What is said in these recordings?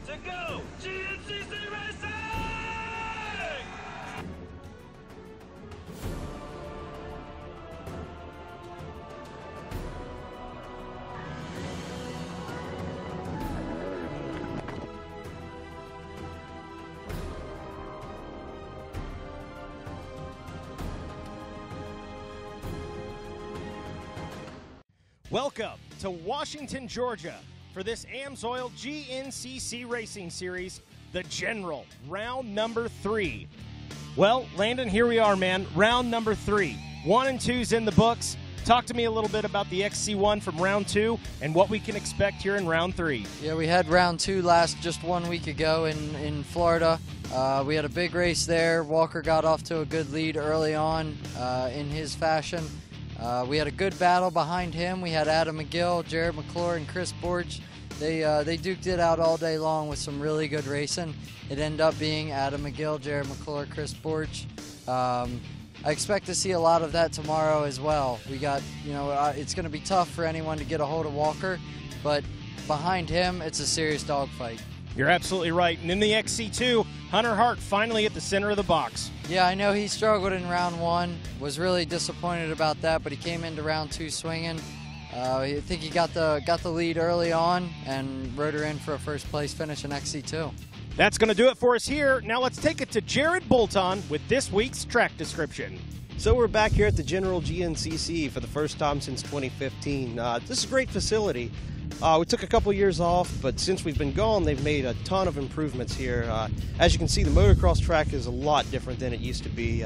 to go, GNCC Racing! Welcome to Washington, Georgia for this AMSOIL GNCC Racing Series, the General, round number 3. Well, Landon, here we are, man, round number 3. 1 and 2's in the books. Talk to me a little bit about the XC1 from round 2 and what we can expect here in round 3. Yeah, we had round 2 just 1 week ago in Florida. We had a big race there. Walker got off to a good lead early on in his fashion. We had a good battle behind him. We had Adam McGill, Jared McClure, and Chris Borge. They duked it out all day long with some really good racing. It ended up being Adam McGill, Jared McClure, Chris Borge. I expect to see a lot of that tomorrow as well. We got, it's going to be tough for anyone to get a hold of Walker, but behind him, it's a serious dogfight. You're absolutely right. And in the XC2, Hunter Hart finally at the center of the box. Yeah, I know he struggled in round 1. Was really disappointed about that, but he came into round 2 swinging. I think he got the lead early on and rode her in for a first place finish in XC2. That's going to do it for us here. Now let's take it to Jared Bolton with this week's track description. So we're back here at the General GNCC for the first time since 2015. This is a great facility. We took a couple years off, but since we've been gone, they've made a ton of improvements here. As you can see, the motocross track is a lot different than it used to be.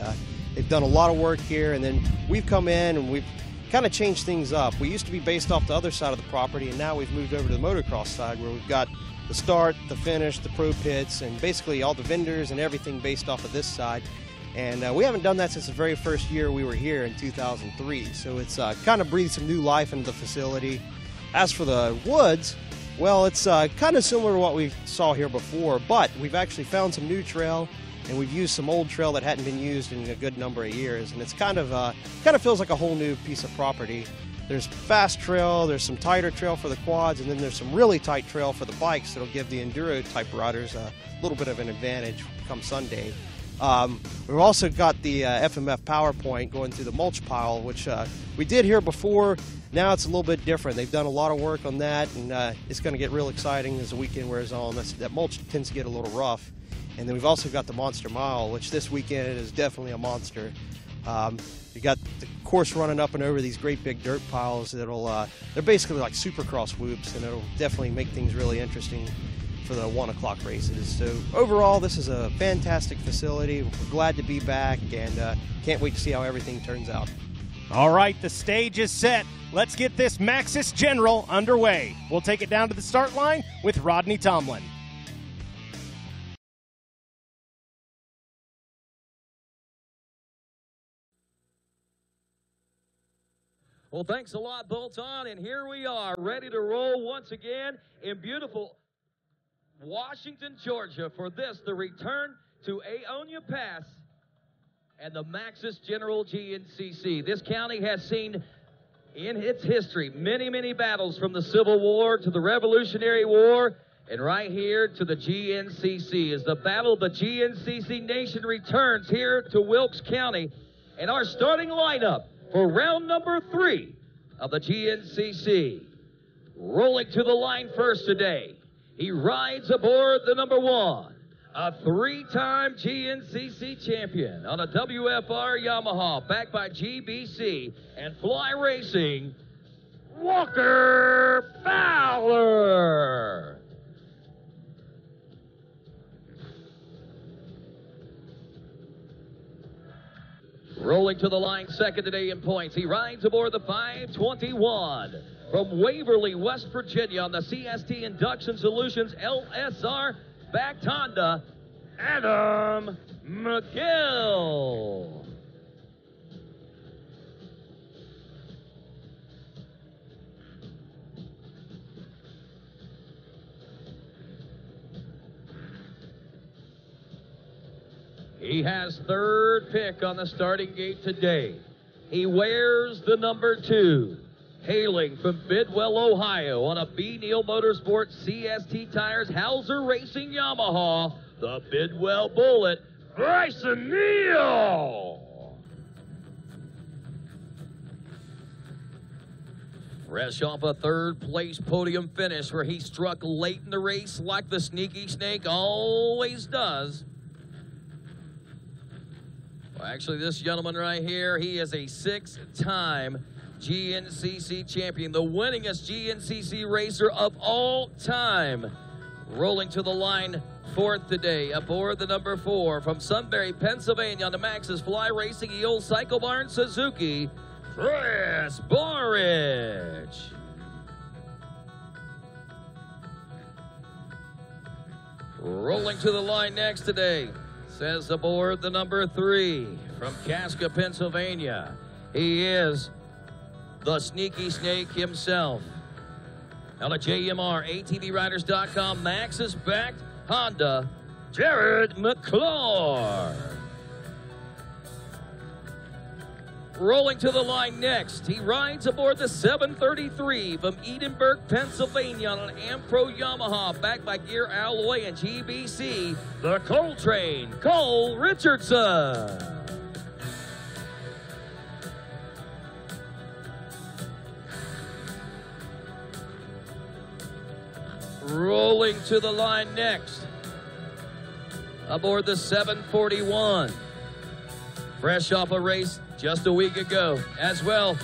They've done a lot of work here, and then we've come in and we've kind of changed things up. We used to be based off the other side of the property, and now we've moved over to the motocross side where we've got the start, the finish, the pro pits, and basically all the vendors and everything based off of this side. And we haven't done that since the very first year we were here in 2003. So it's kind of breathed some new life into the facility. As for the woods, well, it's kind of similar to what we saw here before, but we've actually found some new trail, and we've used some old trail that hadn't been used in a good number of years, and it's kind of feels like a whole new piece of property. There's fast trail, there's some tighter trail for the quads, and then there's some really tight trail for the bikes that'll give the enduro type riders a little bit of an advantage come Sunday. We've also got the FMF power point going through the mulch pile, which we did here before. Now it's a little bit different. They've done a lot of work on that, and it's going to get real exciting as the weekend wears on. That mulch tends to get a little rough. And then we've also got the Monster Mile, which this weekend is definitely a monster. You got the course running up and over these great big dirt piles that'll, they're basically like supercross whoops, and it'll definitely make things really interesting for the 1 o'clock races. So overall, this is a fantastic facility. We're glad to be back, and can't wait to see how everything turns out. All right, the stage is set. Let's get this Maxxis General underway. We'll take it down to the start line with Rodney Tomlin. Well, thanks a lot, Bolton, and here we are, ready to roll once again in beautiful Washington, Georgia, for the return to Aonia Pass and the Maxxis General GNCC. This county has seen in its history many, many battles, from the Civil War to the Revolutionary War, and right here to the GNCC as the battle of the GNCC Nation returns here to Wilkes County. And our starting lineup for round number 3 of the GNCC. Rolling to the line first today, he rides aboard the number 1, a 3-time GNCC champion on a WFR Yamaha, backed by GBC and Fly Racing, Walker Fowler. Rolling to the line second today in points, he rides aboard the 521 from Waverly, West Virginia on the CST Induction Solutions LSR backed Honda, Adam McGill. He has third pick on the starting gate today. He wears the number 2. Hailing from Bidwell, Ohio, on a B. Neal Motorsports CST Tires Hauser Racing Yamaha, the Bidwell Bullet, Bryson Neal. Fresh off a third-place podium finish where he struck late in the race like the sneaky snake always does. Well, actually, this gentleman right here, he is a six-time GNCC champion, the winningest GNCC racer of all time. Rolling to the line fourth today, aboard the number 4 from Sunbury, Pennsylvania, on the Maxxis Fly Racing Eel Cycle Barn Suzuki, Chris Borich. Rolling to the line next today, says aboard the number 3 from Casca, Pennsylvania. He is the sneaky snake himself. On a JMR, ATVriders.com, Maxxis-backed Honda, Jared McClure. Rolling to the line next, he rides aboard the 733 from Edinburgh, Pennsylvania, on an Ampro Yamaha, backed by Gear Alloy and GBC, the Coltrane, Cole Richardson. Rolling to the line next, aboard the 741. Fresh off a race just a week ago. As well,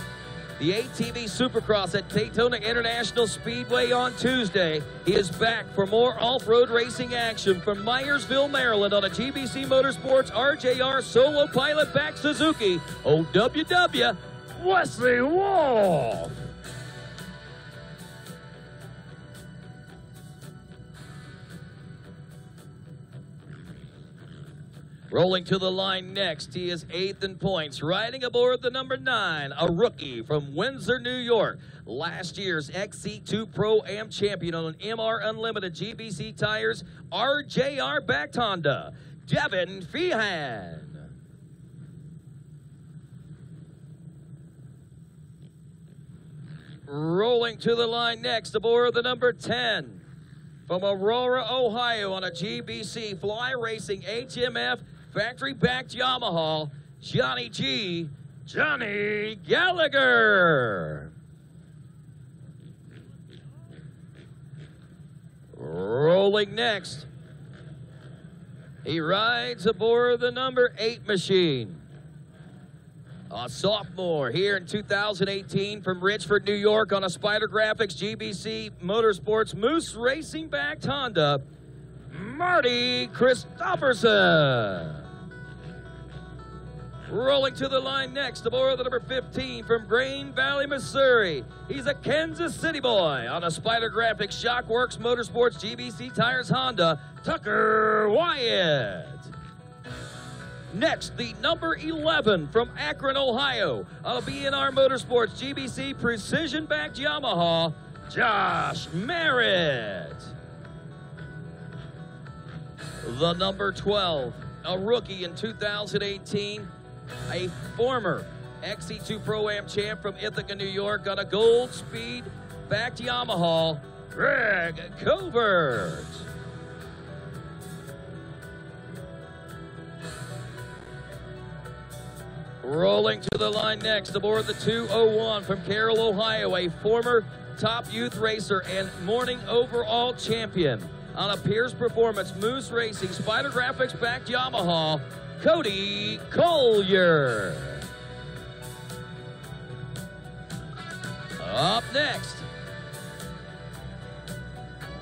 the ATV Supercross at Daytona International Speedway on Tuesday. He is back for more off-road racing action from Myersville, Maryland, on a GBC Motorsports RJR Solo Pilot back Suzuki, OWW, Wesley Wolf. Rolling to the line next, he is 8th in points, riding aboard the number 9, a rookie from Windsor, New York. Last year's XC2 Pro-Am champion on an MR Unlimited GBC tires, RJR-backed Honda, Devin Feehan. Rolling to the line next, aboard the number 10, from Aurora, Ohio, on a GBC Fly Racing HMF factory-backed Yamaha, Johnny G. Johnny Gallagher. Rolling next, he rides aboard the number 8 machine. A sophomore here in 2018 from Richford, New York, on a Spider Graphics GBC Motorsports Moose Racing-backed Honda, Marty Christopherson. Rolling to the line next, aboard the number 15 from Grain Valley, Missouri. He's a Kansas City boy on a Spider Graphics Shockworks Motorsports GBC Tires Honda, Tucker Wyatt. Next, the number 11 from Akron, Ohio, on a B&R Motorsports GBC Precision-backed Yamaha, Josh Merritt. The number 12, a rookie in 2018, a former XC2 Pro-Am champ from Ithaca, New York, on a Gold Speed-backed Yamaha, Greg Covert. Rolling to the line next, aboard the 201 from Carroll, Ohio, a former top youth racer and morning overall champion on a Pierce Performance Moose Racing Spider Graphics backed Yamaha, Cody Collier. Up next,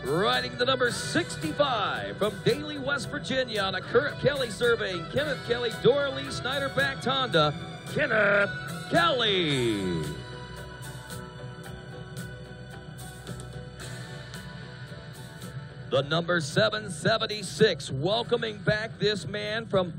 riding the number 65 from Daly, West Virginia, on a Kurt Kelly surveying Kenneth Kelly Doralee Snyder-backed Honda, Kenneth Kelly. The number 776, welcoming back this man from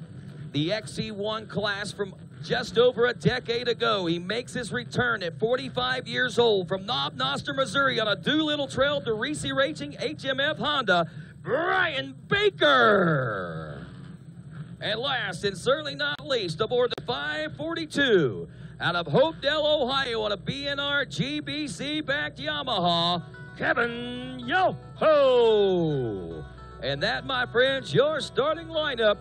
the XC1 class from just over a decade ago. He makes his return at 45 years old from Knob Noster, Missouri, on a Doolittle Trail DeRisi Racing HMF Honda, Brian Baker. And last, and certainly not least, aboard the 542, out of Hopedale, Ohio, on a BNR GBC-backed Yamaha, Kevin Yoho. And that, my friends, your starting lineup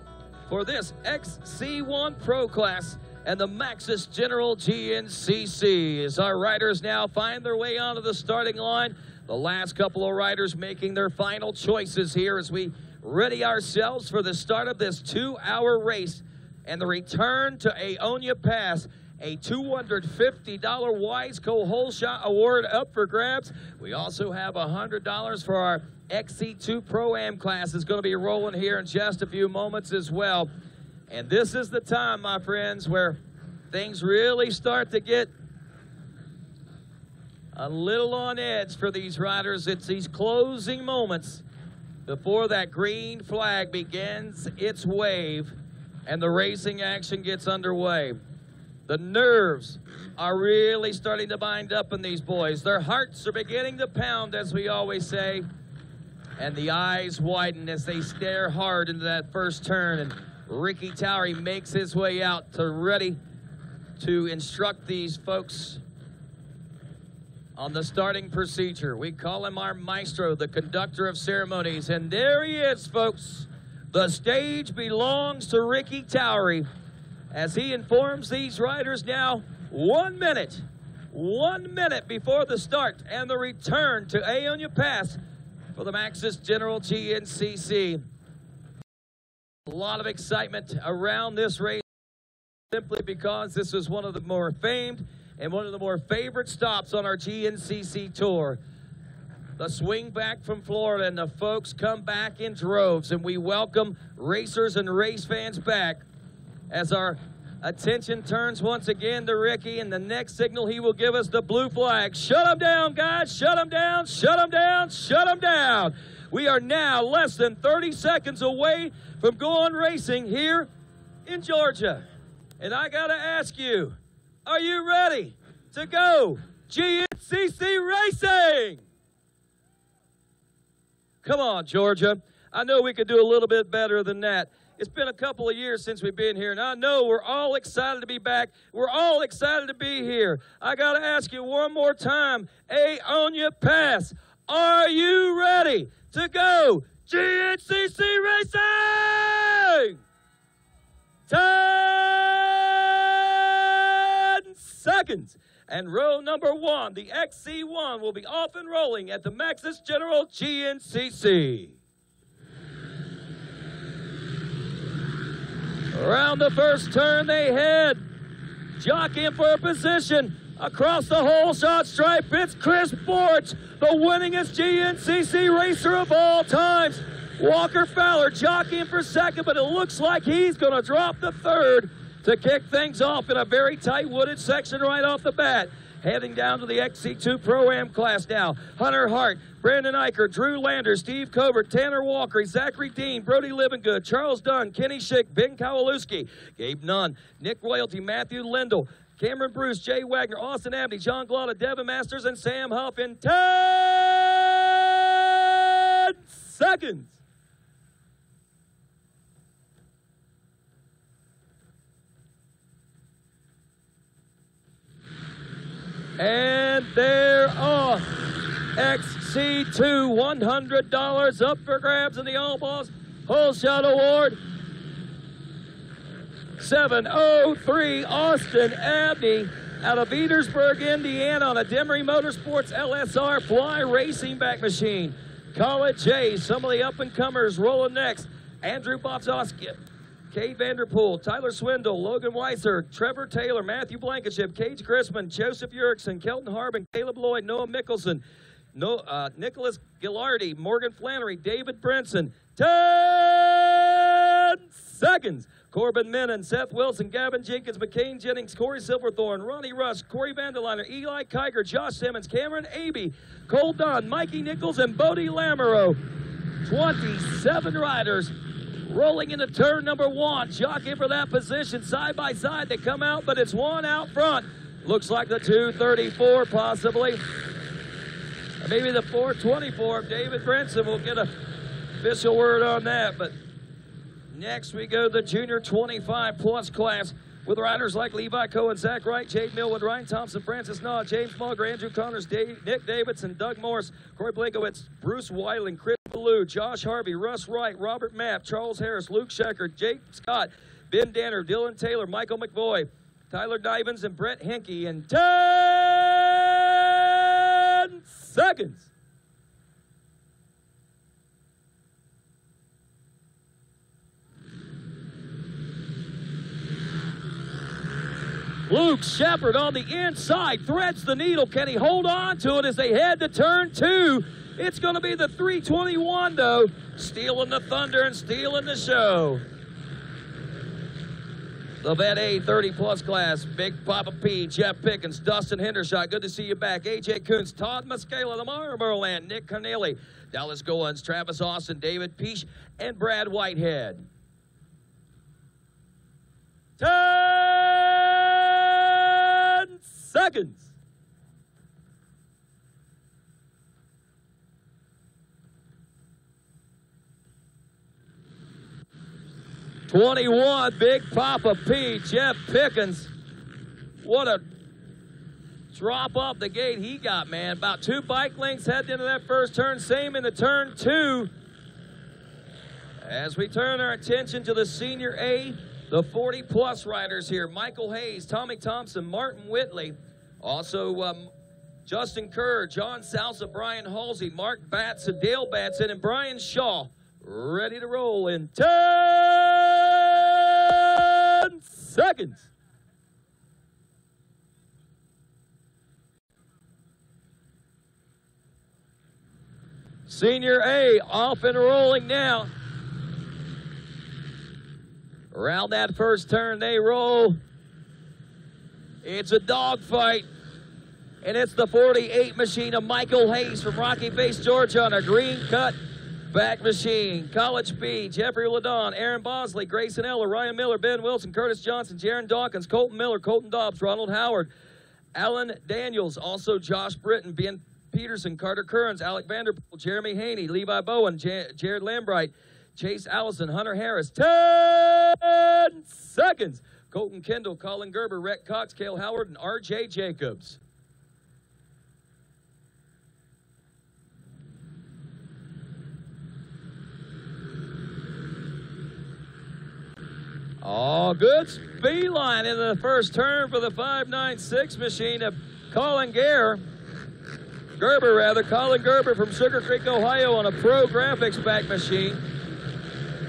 for this XC1 Pro Class and the Maxxis General GNCC. As our riders now find their way onto the starting line, the last couple of riders making their final choices here as we ready ourselves for the start of this 2-hour race and the return to Aonia Pass. A $250 Wiseco Hole Shot Award up for grabs. We also have $100 for our XC2 Pro-Am class is going to be rolling here in just a few moments as well. And this is the time, my friends, where things really start to get a little on edge for these riders. It's these closing moments before that green flag begins its wave and the racing action gets underway. The nerves are really starting to bind up in these boys. Their hearts are beginning to pound, as we always say, and the eyes widen as they stare hard into that first turn. And Ricky Towery makes his way out to ready to instruct these folks on the starting procedure. We call him our maestro, the conductor of ceremonies. And there he is, folks. The stage belongs to Ricky Towery as he informs these riders now 1 minute before the start and the return to Aonia Pass for the Maxxis General GNCC. A lot of excitement around this race simply because this is one of the more famed and one of the more favorite stops on our GNCC tour. The swing back from Florida, and the folks come back in droves, and we welcome racers and race fans back as our attention turns once again to Ricky, and the next signal he will give us the blue flag. Shut them down, guys. Shut them down. Shut them down. Shut them down. We are now less than 30 seconds away from going racing here in Georgia. And I got to ask you, are you ready to go GNCC racing? Come on, Georgia. I know we could do a little bit better than that. It's been a couple of years since we've been here, and I know we're all excited to be back. We're all excited to be here. I got to ask you one more time, Aonia Pass, are you ready to go GNCC racing? 10 seconds. And row number 1, the XC1, will be off and rolling at the Maxxis General GNCC. Around the first turn they head, jockeying for a position across the hole shot stripe. It's Chris Borch, the winningest GNCC racer of all times. Walker Fowler jockeying for second, but it looks like he's going to drop the third to kick things off in a very tight wooded section right off the bat. Heading down to the XC2 Pro-Am class now. Hunter Hart, Brandon Eicher, Drew Lander, Steve Covert, Tanner Walker, Zachary Dean, Brody Livingood, Charles Dunn, Kenny Schick, Ben Kowalewski, Gabe Nunn, Nick Royalty, Matthew Lindell, Cameron Bruce, Jay Wagner, Austin Abney, John Glotta, Devin Masters, and Sam Huff in 10 seconds. And they're off. XC2, $100 up for grabs in the All-Boss Hole Shot Award. 7:03, Austin Abney out of Petersburg, Indiana, on a Demery Motorsports LSR Fly Racing back machine. College J, some of the up-and-comers rolling next. Andrew Bofsowski, Cade Vanderpool, Tyler Swindle, Logan Weiser, Trevor Taylor, Matthew Blankenship, Cage Chrisman, Joseph Yerrickson, Kelton Harbin, Caleb Lloyd, Noah Mickelson, Nicholas Gillardi, Morgan Flannery, David Brinson. 10 seconds. Corbin Menon, Seth Wilson, Gavin Jenkins, McCain Jennings, Corey Silverthorne, Ronnie Rush, Corey Vanderliner, Eli Kiger, Josh Simmons, Cameron Abey, Cole Dunn, Mikey Nichols, and Bodie Lamoureux. 27 riders rolling into turn number 1, jockeying for that position. Side by side they come out, but it's one out front. Looks like the 234 possibly. Maybe the 424. David Brinson will get an official word on that. But next we go to the Junior 25 plus class. with riders like Levi Cohen, Zach Wright, Jade Millwood, Ryan Thompson, Francis Naw, James Mulgrew, Andrew Connors, Nick Davidson, Doug Morris, Corey Blankowitz, Bruce Weiling, Chris Ballou, Josh Harvey, Russ Wright, Robert Mapp, Charles Harris, Luke Schecker, Jake Scott, Ben Danner, Dylan Taylor, Michael McVoy, Tyler Divens, and Brett Henke in 10 seconds. Luke Shepard on the inside, threads the needle. Can he hold on to it as they head to turn 2? It's going to be the 321, though, stealing the thunder and stealing the show. The Vet A 30-plus class, Big Papa P, Jeff Pickens, Dustin Hendershot, good to see you back. A.J. Kuntz, Todd Muscala, Lamar Merland, Nick Corneli, Dallas Goins, Travis Austin, David Peach, and Brad Whitehead. 10 seconds. '21, Big Papa P, Jeff Pickens. What a drop off the gate he got, man. About 2 bike lengths heading into that first turn. Same in the turn 2. As we turn our attention to the Senior A, the 40-plus riders here. Michael Hayes, Tommy Thompson, Martin Whitley. Also, Justin Kerr, John Salsa, Brian Halsey, Mark Batson, Dale Batson, and Brian Shaw. Ready to roll in 10 seconds. Senior A off and rolling now. Around that first turn they roll. It's a dogfight. And it's the 48 machine of Michael Hayes from Rocky Face, Georgia on a green cut back machine. College B, Jeffrey Ladon, Aaron Bosley, Grayson Eller, Ryan Miller, Ben Wilson, Curtis Johnson, Jaron Dawkins, Colton Miller, Colton Dobbs, Ronald Howard, Alan Daniels, also Josh Britton, Ben Peterson, Carter Kearns, Alec Vanderpool, Jeremy Haney, Levi Bowen, Jared Lambright, Chase Allison, Hunter Harris. 10 seconds. Colton Kendall, Colin Gerber, Rhett Cox, Cale Howard, and R.J. Jacobs. Oh, good speed line in the first turn for the 596 machine of Colin Gerber, Colin Gerber from Sugar Creek, Ohio on a Pro Graphics back machine.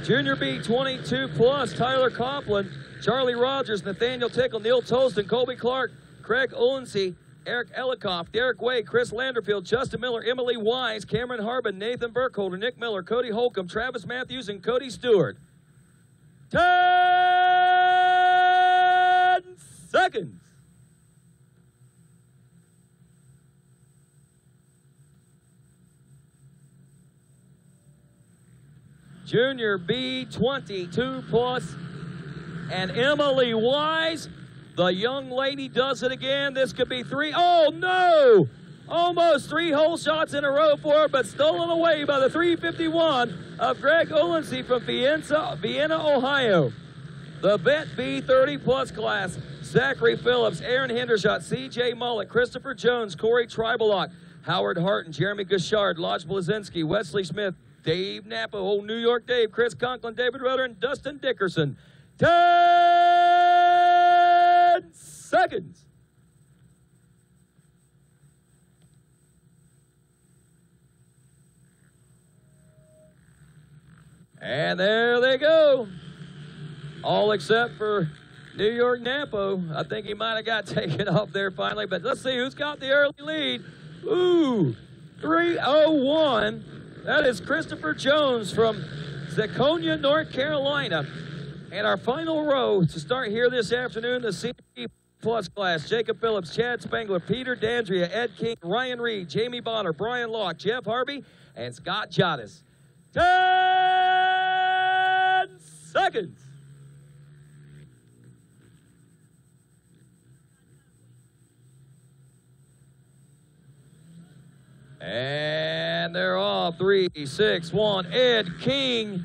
Junior B 22 plus, Tyler Copeland, Charlie Rogers, Nathaniel Tickle, Neil Tolston, Colby Clark, Craig Ulensi, Eric Elikoff, Derek Wade, Chris Landerfield, Justin Miller, Emily Wise, Cameron Harbin, Nathan Burkholder, Nick Miller, Cody Holcomb, Travis Matthews, and Cody Stewart. 10 seconds. Junior B 22 plus, and Emily Wise, the young lady, does it again. This could be 3. Oh no! Almost 3 hole shots in a row for her, but stolen away by the 351 of Greg Ulensi from Vienna, Ohio. The Vet B 30 plus class, Zachary Phillips, Aaron Hendershot, C.J. Mullet, Christopher Jones, Corey Tribalock, Howard Harton, Jeremy Gashard, Lodge Blazinski, Wesley Smith, Dave Napa, old New York Dave, Chris Conklin, David Rudder, and Dustin Dickerson. 10 seconds. And there they go. All except for New York Napo. I think he might have got taken off there finally, but let's see who's got the early lead. Ooh, 3:01. That is Christopher Jones from Zaconia, North Carolina. And our final row to start here this afternoon, the Senior B plus class, Jacob Phillips, Chad Spangler, Peter Dandria, Ed King, Ryan Reed, Jamie Bonner, Brian Locke, Jeff Harvey, and Scott Jottis. 10 seconds. And they're off. 3, 6, 1. Ed King.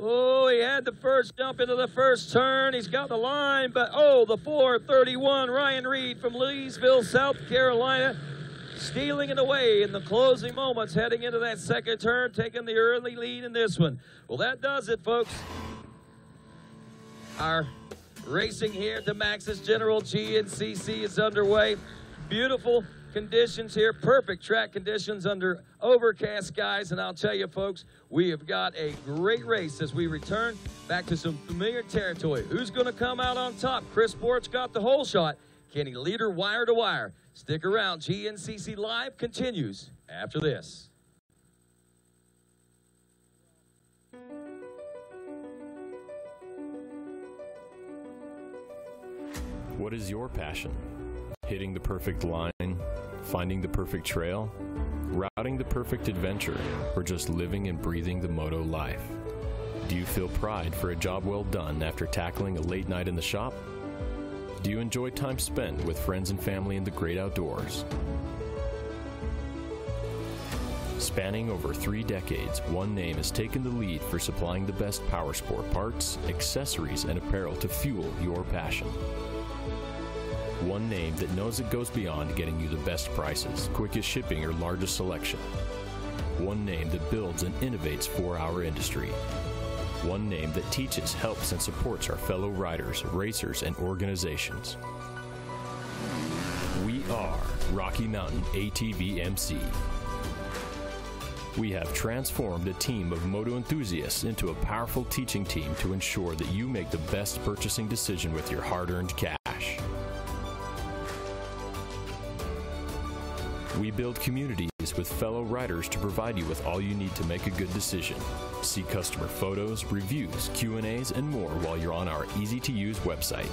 Oh, he had the first jump into the first turn. He's got the line, but oh, the 4:31, Ryan Reed from Leesville, South Carolina, stealing it away in the closing moments, heading into that second turn, taking the early lead in this one. Well, that does it, folks. Our racing here at the Maxxis General GNCC is underway. Beautiful conditions here, perfect track conditions under overcast skies, and I'll tell you, folks, we have got a great race as we return back to some familiar territory. Who's going to come out on top? Chris Bort's got the whole shot. Can he lead her wire to wire? Stick around. GNCC Live continues after this. What is your passion? Hitting the perfect line, finding the perfect trail, routing the perfect adventure, or just living and breathing the moto life? Do you feel pride for a job well done after tackling a late night in the shop? Do you enjoy time spent with friends and family in the great outdoors? Spanning over 3 decades, one name has taken the lead for supplying the best powersport parts, accessories, and apparel to fuel your passion. One name that knows it goes beyond getting you the best prices, quickest shipping, or largest selection. One name that builds and innovates for our industry. One name that teaches, helps, and supports our fellow riders, racers, and organizations. We are Rocky Mountain ATV MC. We have transformed a team of moto enthusiasts into a powerful teaching team to ensure that you make the best purchasing decision with your hard-earned cash. We build communities with fellow riders to provide you with all you need to make a good decision. See customer photos, reviews, Q&As, and more while you're on our easy-to-use website.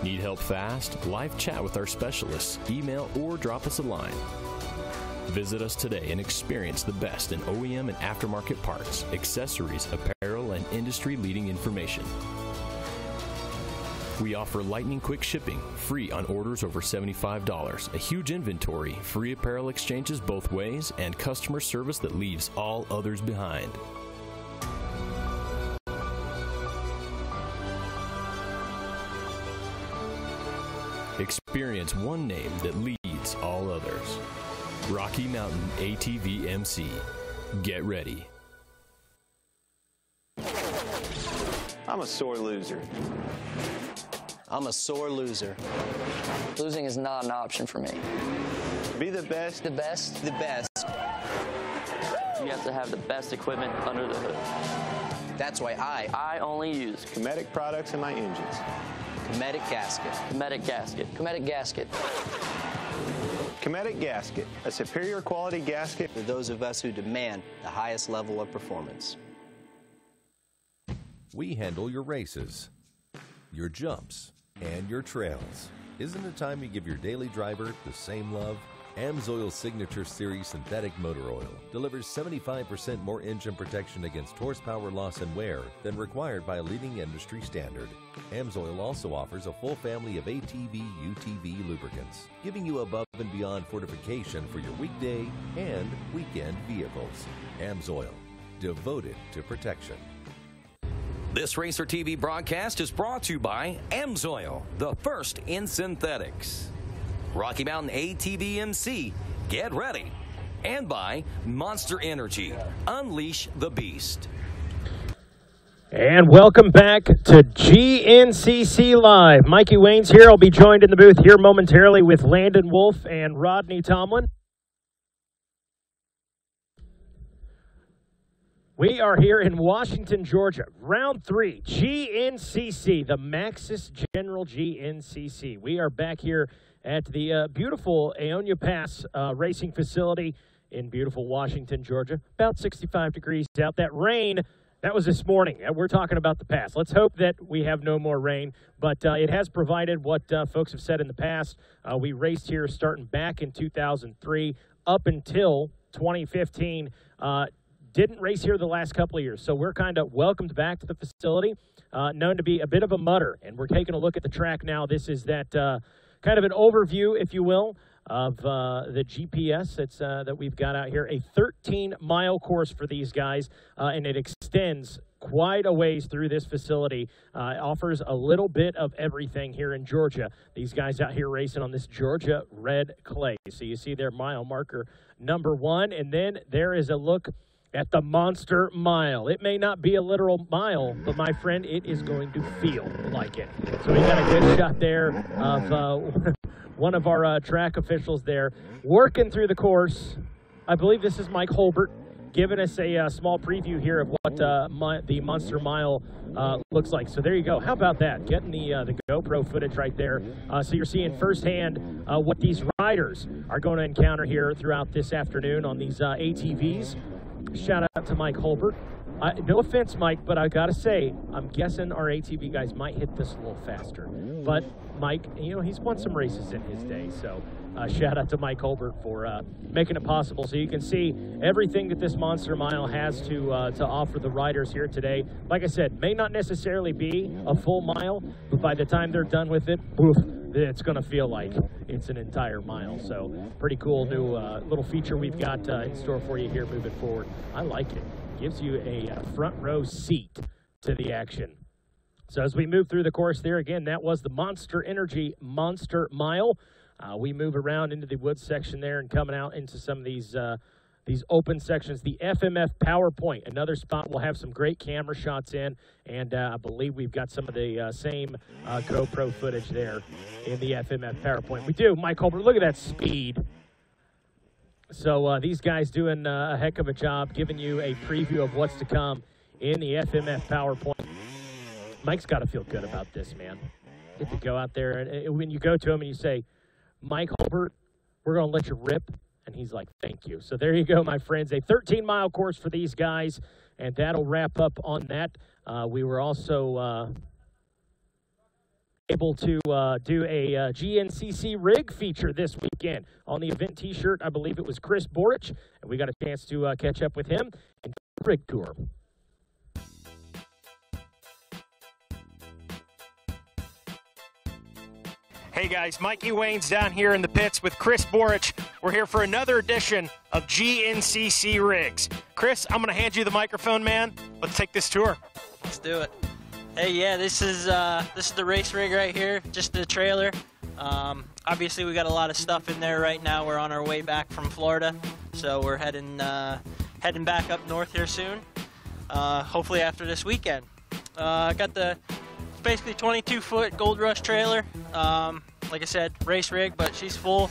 Need help fast? Live chat with our specialists, email, or drop us a line. Visit us today and experience the best in OEM and aftermarket parts, accessories, apparel, and industry-leading information. We offer lightning quick shipping, free on orders over $75, a huge inventory, free apparel exchanges both ways, and customer service that leaves all others behind. Experience one name that leads all others. Rocky Mountain ATV MC. Get ready. I'm a sore loser. I'm a sore loser. Losing is not an option for me. Be the best. The best? The best. You have to have the best equipment under the hood. That's why I only use Cometic products in my engines. Cometic gasket. Cometic gasket. Cometic gasket. Cometic gasket, a superior quality gasket For those of us who demand the highest level of performance. We handle your races, your jumps, and your trails. Isn't it time you give your daily driver the same love? AMSOIL's Signature Series Synthetic Motor Oil delivers 75% more engine protection against horsepower loss and wear than required by a leading industry standard. AMSOIL also offers a full family of ATV, UTV lubricants, giving you above and beyond fortification for your weekday and weekend vehicles. AMSOIL, devoted to protection. This RacerTV broadcast is brought to you by AMSOIL, the first in synthetics. Rocky Mountain ATV MC, get ready. And by Monster Energy, unleash the beast. And welcome back to GNCC Live. Mikey Wayne's here. I'll be joined in the booth here momentarily with Landon Wolf and Rodney Tomlin. We are here in Washington, Georgia. Round 3, GNCC, the Maxxis General GNCC. We are back here at the beautiful Aonia Pass racing facility in beautiful Washington, Georgia. About 65 degrees out. That rain, that was this morning. We're talking about the pass. Let's hope that we have no more rain, but it has provided what folks have said in the past. We raced here starting back in 2003 up until 2015. Didn't race here the last couple of years, so we're kind of welcomed back to the facility, known to be a bit of a mutter, and we're taking a look at the track now. This is that kind of an overview, if you will, of the GPS that we've got out here. A 13-mile course for these guys, and it extends quite a ways through this facility. Offers a little bit of everything here in Georgia. These guys out here racing on this Georgia red clay. So you see their mile marker number 1, and then there is a look at the Monster Mile. It may not be a literal mile, but my friend, it is going to feel like it. So we got a good shot there of one of our track officials there working through the course. I believe this is Mike Holbert giving us a small preview here of what the Monster Mile looks like. So there you go. How about that? Getting the GoPro footage right there. So you're seeing firsthand what these riders are going to encounter here throughout this afternoon on these ATVs. Shout out to Mike Holbert. No offense, Mike, but I gotta say, I'm guessing our ATV guys might hit this a little faster. But Mike, you know, he's won some races in his day, so shout out to Mike Holbert for making it possible. So you can see everything that this Monster Mile has to offer the riders here today. Like I said, may not necessarily be a full mile, but by the time they're done with it, oof, it's going to feel like it's an entire mile. So pretty cool new little feature we've got in store for you here moving forward. I like it. Gives you a front row seat to the action. So as we move through the course there, again, that was the Monster Energy Monster Mile. We move around into the woods section there and coming out into some of these open sections. The FMF PowerPoint, another spot we'll have some great camera shots in, and I believe we've got some of the same GoPro footage there in the FMF PowerPoint. We do, Mike Holbert, look at that speed. So these guys doing a heck of a job giving you a preview of what's to come in the FMF PowerPoint. Mike's got to feel good about this, man. Get to go out there, and when you go to him and you say, Mike Holbert, we're going to let you rip. And he's like, thank you. So there you go, my friends. A 13-mile course for these guys, and that'll wrap up on that. We were also able to do a GNCC rig feature this weekend. On the event T-shirt, I believe it was Chris Borich, and we got a chance to catch up with him and rig tour. Hey guys, Mikey Wayne's down here in the pits with Chris Borich. We're here for another edition of GNCC Rigs. Chris, I'm going to hand you the microphone, man. Let's take this tour. Let's do it. Hey, yeah, this is the race rig right here, just the trailer. Obviously, we got a lot of stuff in there right now. We're on our way back from Florida, so we're heading back up north here soon. Hopefully after this weekend. I got the basically 22-foot Gold Rush trailer. Like I said, race rig, but she's full.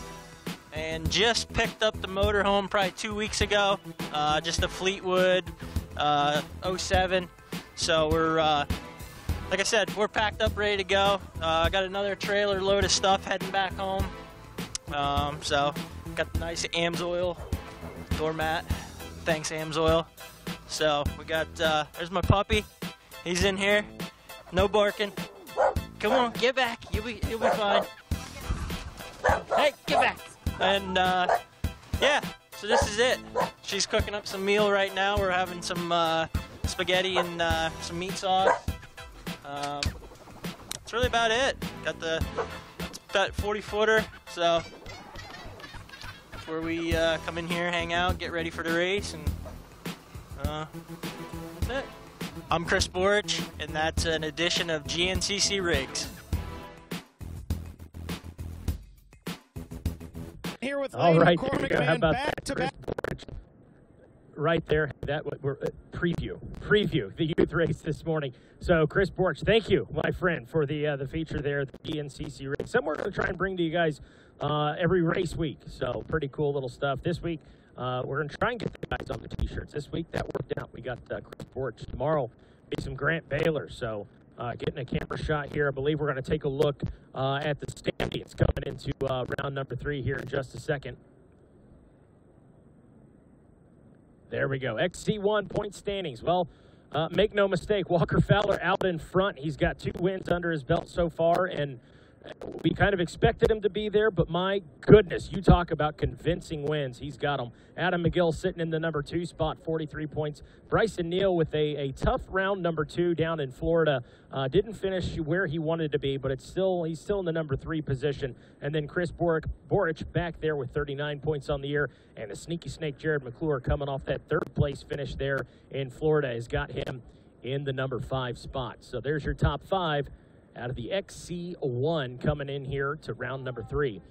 And just picked up the motorhome probably 2 weeks ago. Just a Fleetwood 07. So we're, like I said, we're packed up, ready to go. I got another trailer load of stuff heading back home. So got the nice AMSOIL doormat. Thanks, AMSOIL. So we got, there's my puppy. He's in here. No barking. Come on, get back. You'll be fine. Hey, get back. And yeah, so this is it. She's cooking up some meal right now. We're having some spaghetti and some meat sauce. That's really about it. Got that 40-footer. So that's where we come in here, hang out, get ready for the race, and that's it. I'm Chris Borich, and that's an edition of GNCC Rigs. Here with all right, McCormick, there you go. How about back that, to Chris Borich? Right there, that we're preview the youth race this morning. So Chris Borich, thank you, my friend, for the feature there, the GNCC rig. Something we're going to try and bring to you guys every race week. So pretty cool little stuff. This week we're going to try and get the guys on the T-shirts. This week that worked out. We got Chris Borich. Tomorrow be some Grant Baylor. So getting a camera shot here. I believe we're going to take a look at the standings coming into round number 3 here in just a second. There we go. XC1 point standings. Well, make no mistake, Walker Fowler out in front. He's got 2 wins under his belt so far, and we kind of expected him to be there, but my goodness, you talk about convincing wins. He's got them. Adam McGill sitting in the number 2 spot, 43 points. Bryson Neal with a tough round number 2 down in Florida. Didn't finish where he wanted to be, but he's still in the number 3 position. And then Chris Borich back there with 39 points on the year. And the sneaky snake Jared McClure coming off that 3rd place finish there in Florida has got him in the number 5 spot. So there's your top 5 out of the XC1 coming in here to round number 3.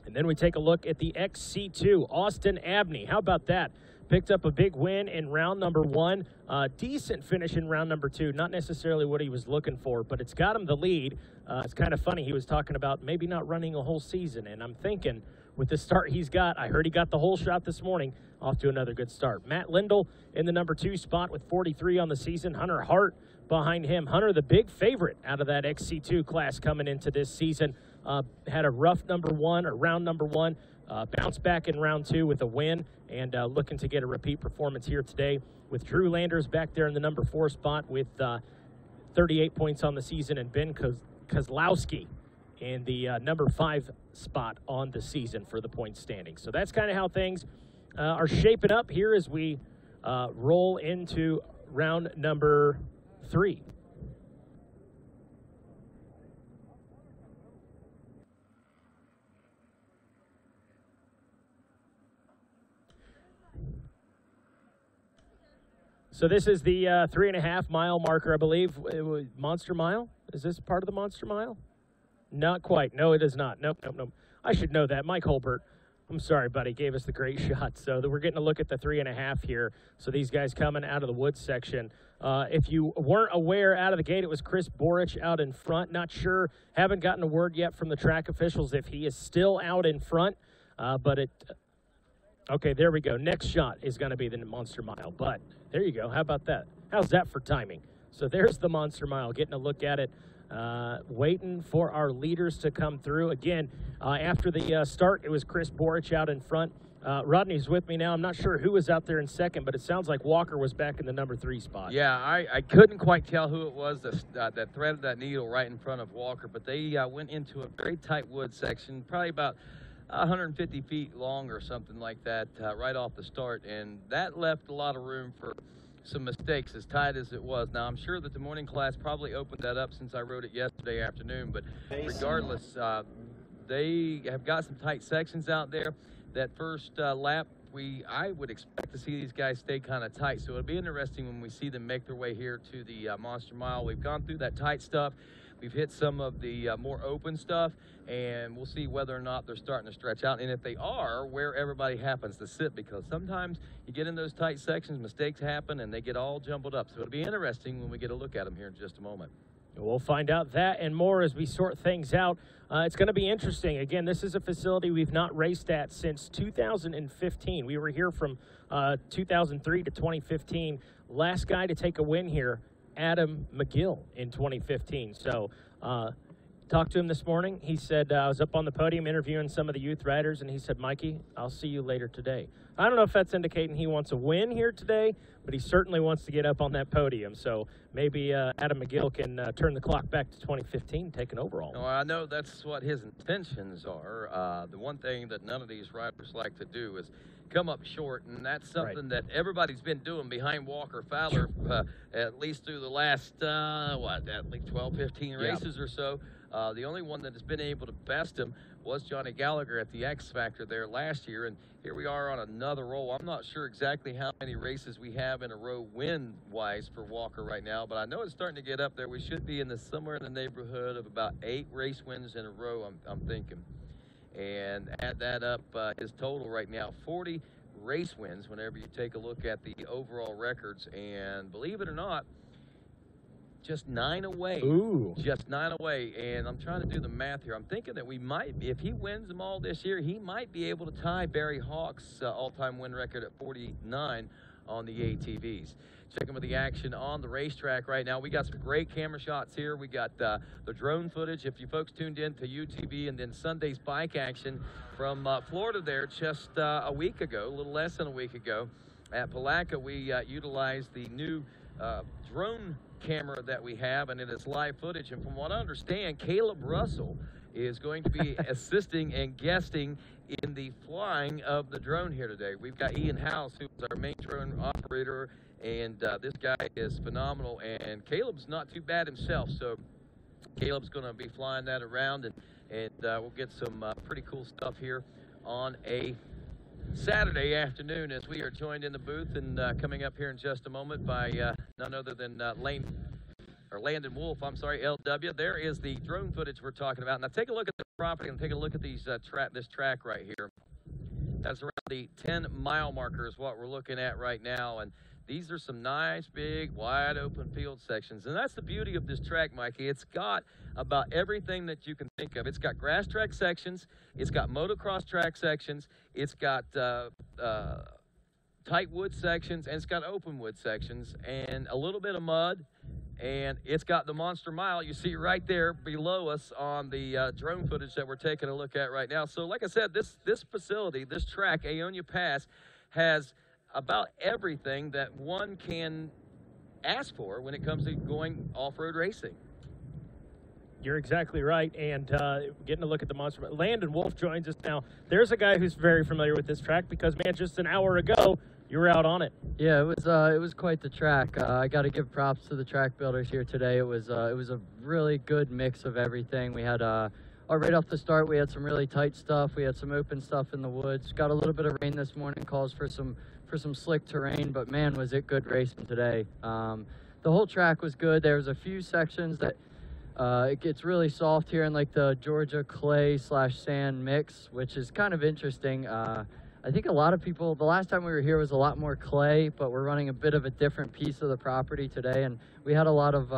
And then we take a look at the XC2, Austin Abney. How about that? Picked up a big win in round number 1. Decent finish in round number 2. Not necessarily what he was looking for, but it's got him the lead. It's kind of funny. He was talking about maybe not running a whole season, and I'm thinking with the start he's got, I heard he got the whole shot this morning, off to another good start. Matt Lindell in the number 2 spot with 43 on the season. Hunter Hart behind him. Hunter, the big favorite out of that XC2 class coming into this season. Had a rough number 1 or round number 1. Bounced back in round 2 with a win, and looking to get a repeat performance here today with Drew Landers back there in the number 4 spot with 38 points on the season, and Ben Kozlowski in the number 5 spot on the season for the point standing. So that's kind of how things are shaping up here as we roll into round number 3. So this is the 3.5 mile marker, I believe. Monster Mile? Is this part of the Monster Mile? Not quite. No, it is not. Nope. I should know that. Mike Holbert, I'm sorry, buddy, gave us the great shot. So we're getting a look at the 3.5 here. So these guys coming out of the woods section. If you weren't aware out of the gate, it was Chris Borich out in front. Not sure. Haven't gotten a word yet from the track officials if he is still out in front. Okay, there we go. Next shot is going to be the Monster Mile. But there you go. How about that? How's that for timing? So there's the Monster Mile, getting a look at it, waiting for our leaders to come through. Again, after the start, it was Chris Borich out in front. Rodney's with me now. I'm not sure who was out there in second, but it sounds like Walker was back in the number 3 spot. Yeah, I couldn't quite tell who it was that threaded that needle right in front of Walker, but they went into a very tight wood section, probably about 150 feet long or something like that, right off the start, and that left a lot of room for some mistakes, as tight as it was. Now, I'm sure that the morning class probably opened that up since I rode it yesterday afternoon, but regardless, they have got some tight sections out there. That first lap, I would expect to see these guys stay kind of tight, so it'll be interesting when we see them make their way here to the Monster Mile. We've gone through that tight stuff. We've hit some of the more open stuff, and we'll see whether or not they're starting to stretch out. And if they are, where everybody happens to sit, because sometimes you get in those tight sections, mistakes happen, and they get all jumbled up. So it'll be interesting when we get a look at them here in just a moment. We'll find out that and more as we sort things out. It's going to be interesting. Again, this is a facility we've not raced at since 2015. We were here from 2003 to 2015. Last guy to take a win here, Adam McGill, in 2015. So talked to him this morning. He said, I was up on the podium interviewing some of the youth riders, and he said, Mikey, I'll see you later today. I don't know if that's indicating he wants a win here today, but he certainly wants to get up on that podium. So maybe Adam McGill can turn the clock back to 2015, take an overall. Well, I know that's what his intentions are. The one thing that none of these riders like to do is come up short, and that's something that everybody's been doing behind Walker Fowler at least through the last, at least 12, 15 races or so. The only one that has been able to best him was Johnny Gallagher at the X Factor there last year, and here we are on another roll. I'm not sure exactly how many races we have in a row win-wise for Walker right now, but I know it's starting to get up there. We should be in somewhere in the neighborhood of about 8 race wins in a row, I'm thinking. And add that up, his total right now, 40 race wins whenever you take a look at the overall records. And believe it or not, just 9 away. Ooh. Just 9 away. And I'm trying to do the math here. I'm thinking that we might, if he wins them all this year, he might be able to tie Barry Hawk's all-time win record at 49 on the ATVs. Checking with the action on the racetrack right now. We got some great camera shots here. We got the drone footage. If you folks tuned in to UTV, and then Sunday's bike action from Florida there just a week ago, a little less than a week ago. At Palaca, we utilized the new drone camera that we have, and it is live footage. And from what I understand, Caleb Russell is going to be assisting and guesting in the flying of the drone here today. We've got Ian House, who's our main drone operator, and this guy is phenomenal, and Caleb's not too bad himself, so Caleb's going to be flying that around, and we'll get some pretty cool stuff here on a Saturday afternoon as we are joined in the booth and coming up here in just a moment by none other than Landon Wolf, I'm sorry, LW. There is the drone footage we're talking about. Now take a look at the property and take a look at these this track right here. That's around the 10-mile marker is what we're looking at right now. And these are some nice, big, wide open field sections. And that's the beauty of this track, Mikey. It's got about everything that you can think of. It's got grass track sections. It's got motocross track sections. It's got tight wood sections, and it's got open wood sections, and a little bit of mud. And it's got the Monster Mile. You see right there below us on the drone footage that we're taking a look at right now. So like I said, this facility, this track, Aonia Pass, has about everything that one can ask for when it comes to going off-road racing. You're exactly right, and getting a look at the monster. Landon Wolf joins us now. There's a guy who's very familiar with this track because, man, just an hour ago, you were out on it. Yeah, it was quite the track. I got to give props to the track builders here today. It was a really good mix of everything. We had right off the start, we had some really tight stuff. We had some open stuff in the woods. Got a little bit of rain this morning, calls for some slick terrain, but man, was it good racing today. The whole track was good. There was a few sections that it gets really soft here in like the Georgia clay/sand mix, which is kind of interesting. I think a lot of people, the last time we were here was a lot more clay, but we're running a bit of a different piece of the property today, and we had a lot of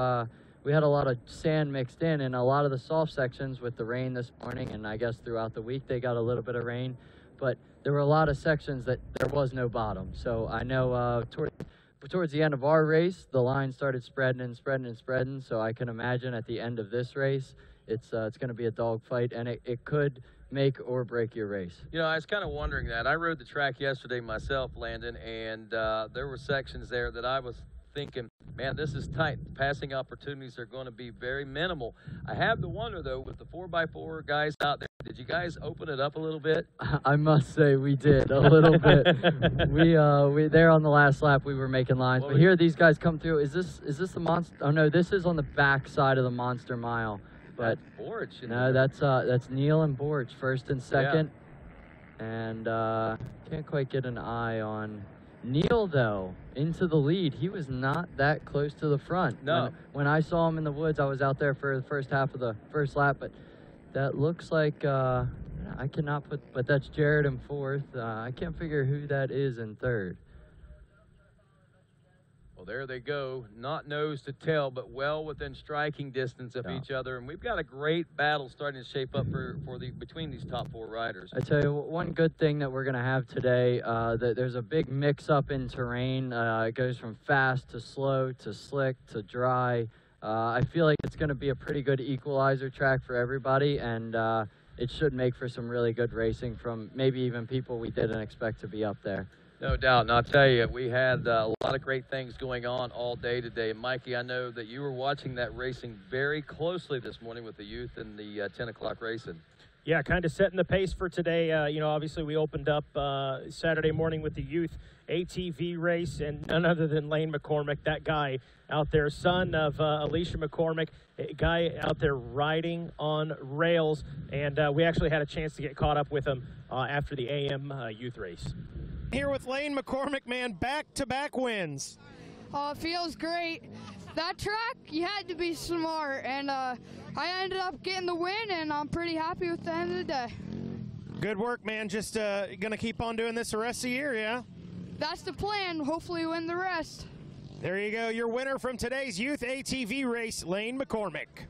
sand mixed in a lot of the soft sections with the rain this morning, and I guess throughout the week they got a little bit of rain, but there were a lot of sections that there was no bottom. So I know towards the end of our race, the line started spreading and spreading and spreading, so I can imagine at the end of this race, it's going to be a dogfight, and it could make or break your race. You know, I was kind of wondering that. I rode the track yesterday myself, Landon, and there were sections there that I was thinking, man, this is tight. Passing opportunities are going to be very minimal. I have to wonder, though, with the 4x4 guys out there, did you guys open it up a little bit? I must say we did a little bit. We there on the last lap we were making lines, but here these guys come through. Is this the monster? Oh no, this is on the back side of the Monster Mile. But Borch, no, that's Neil and Borch, first and second, and can't quite get an eye on Neil though. Into the lead, he was not that close to the front. No. When I saw him in the woods, I was out there for the first half of the first lap, but that looks like I cannot put. But that's Jared in fourth. I can't figure who that is in third. Well, there they go, not nose to tail, but well within striking distance of each other. And we've got a great battle starting to shape up between these top four riders. I tell you, one good thing that we're going to have today, that there's a big mix-up in terrain. It goes from fast to slow to slick to dry. I feel like it's going to be a pretty good equalizer track for everybody, and it should make for some really good racing from maybe even people we didn't expect to be up there. No doubt, and I'll tell you, we had a lot of great things going on all day today. And Mikey, I know that you were watching that racing very closely this morning with the youth and the 10 o'clock racing. Yeah, kind of setting the pace for today. You know, obviously we opened up Saturday morning with the youth ATV race, and none other than Lane McCormick, that guy out there, son of Alicia McCormick, a guy out there riding on rails, and we actually had a chance to get caught up with him after the AM youth race. Here with Lane McCormick, man, back-to-back wins. It feels great. That track, you had to be smart, and I ended up getting the win, and I'm pretty happy with the end of the day. Good work, man. Just going to keep on doing this the rest of the year, yeah? That's the plan. Hopefully win the rest. There you go. Your winner from today's youth ATV race, Lane McCormick.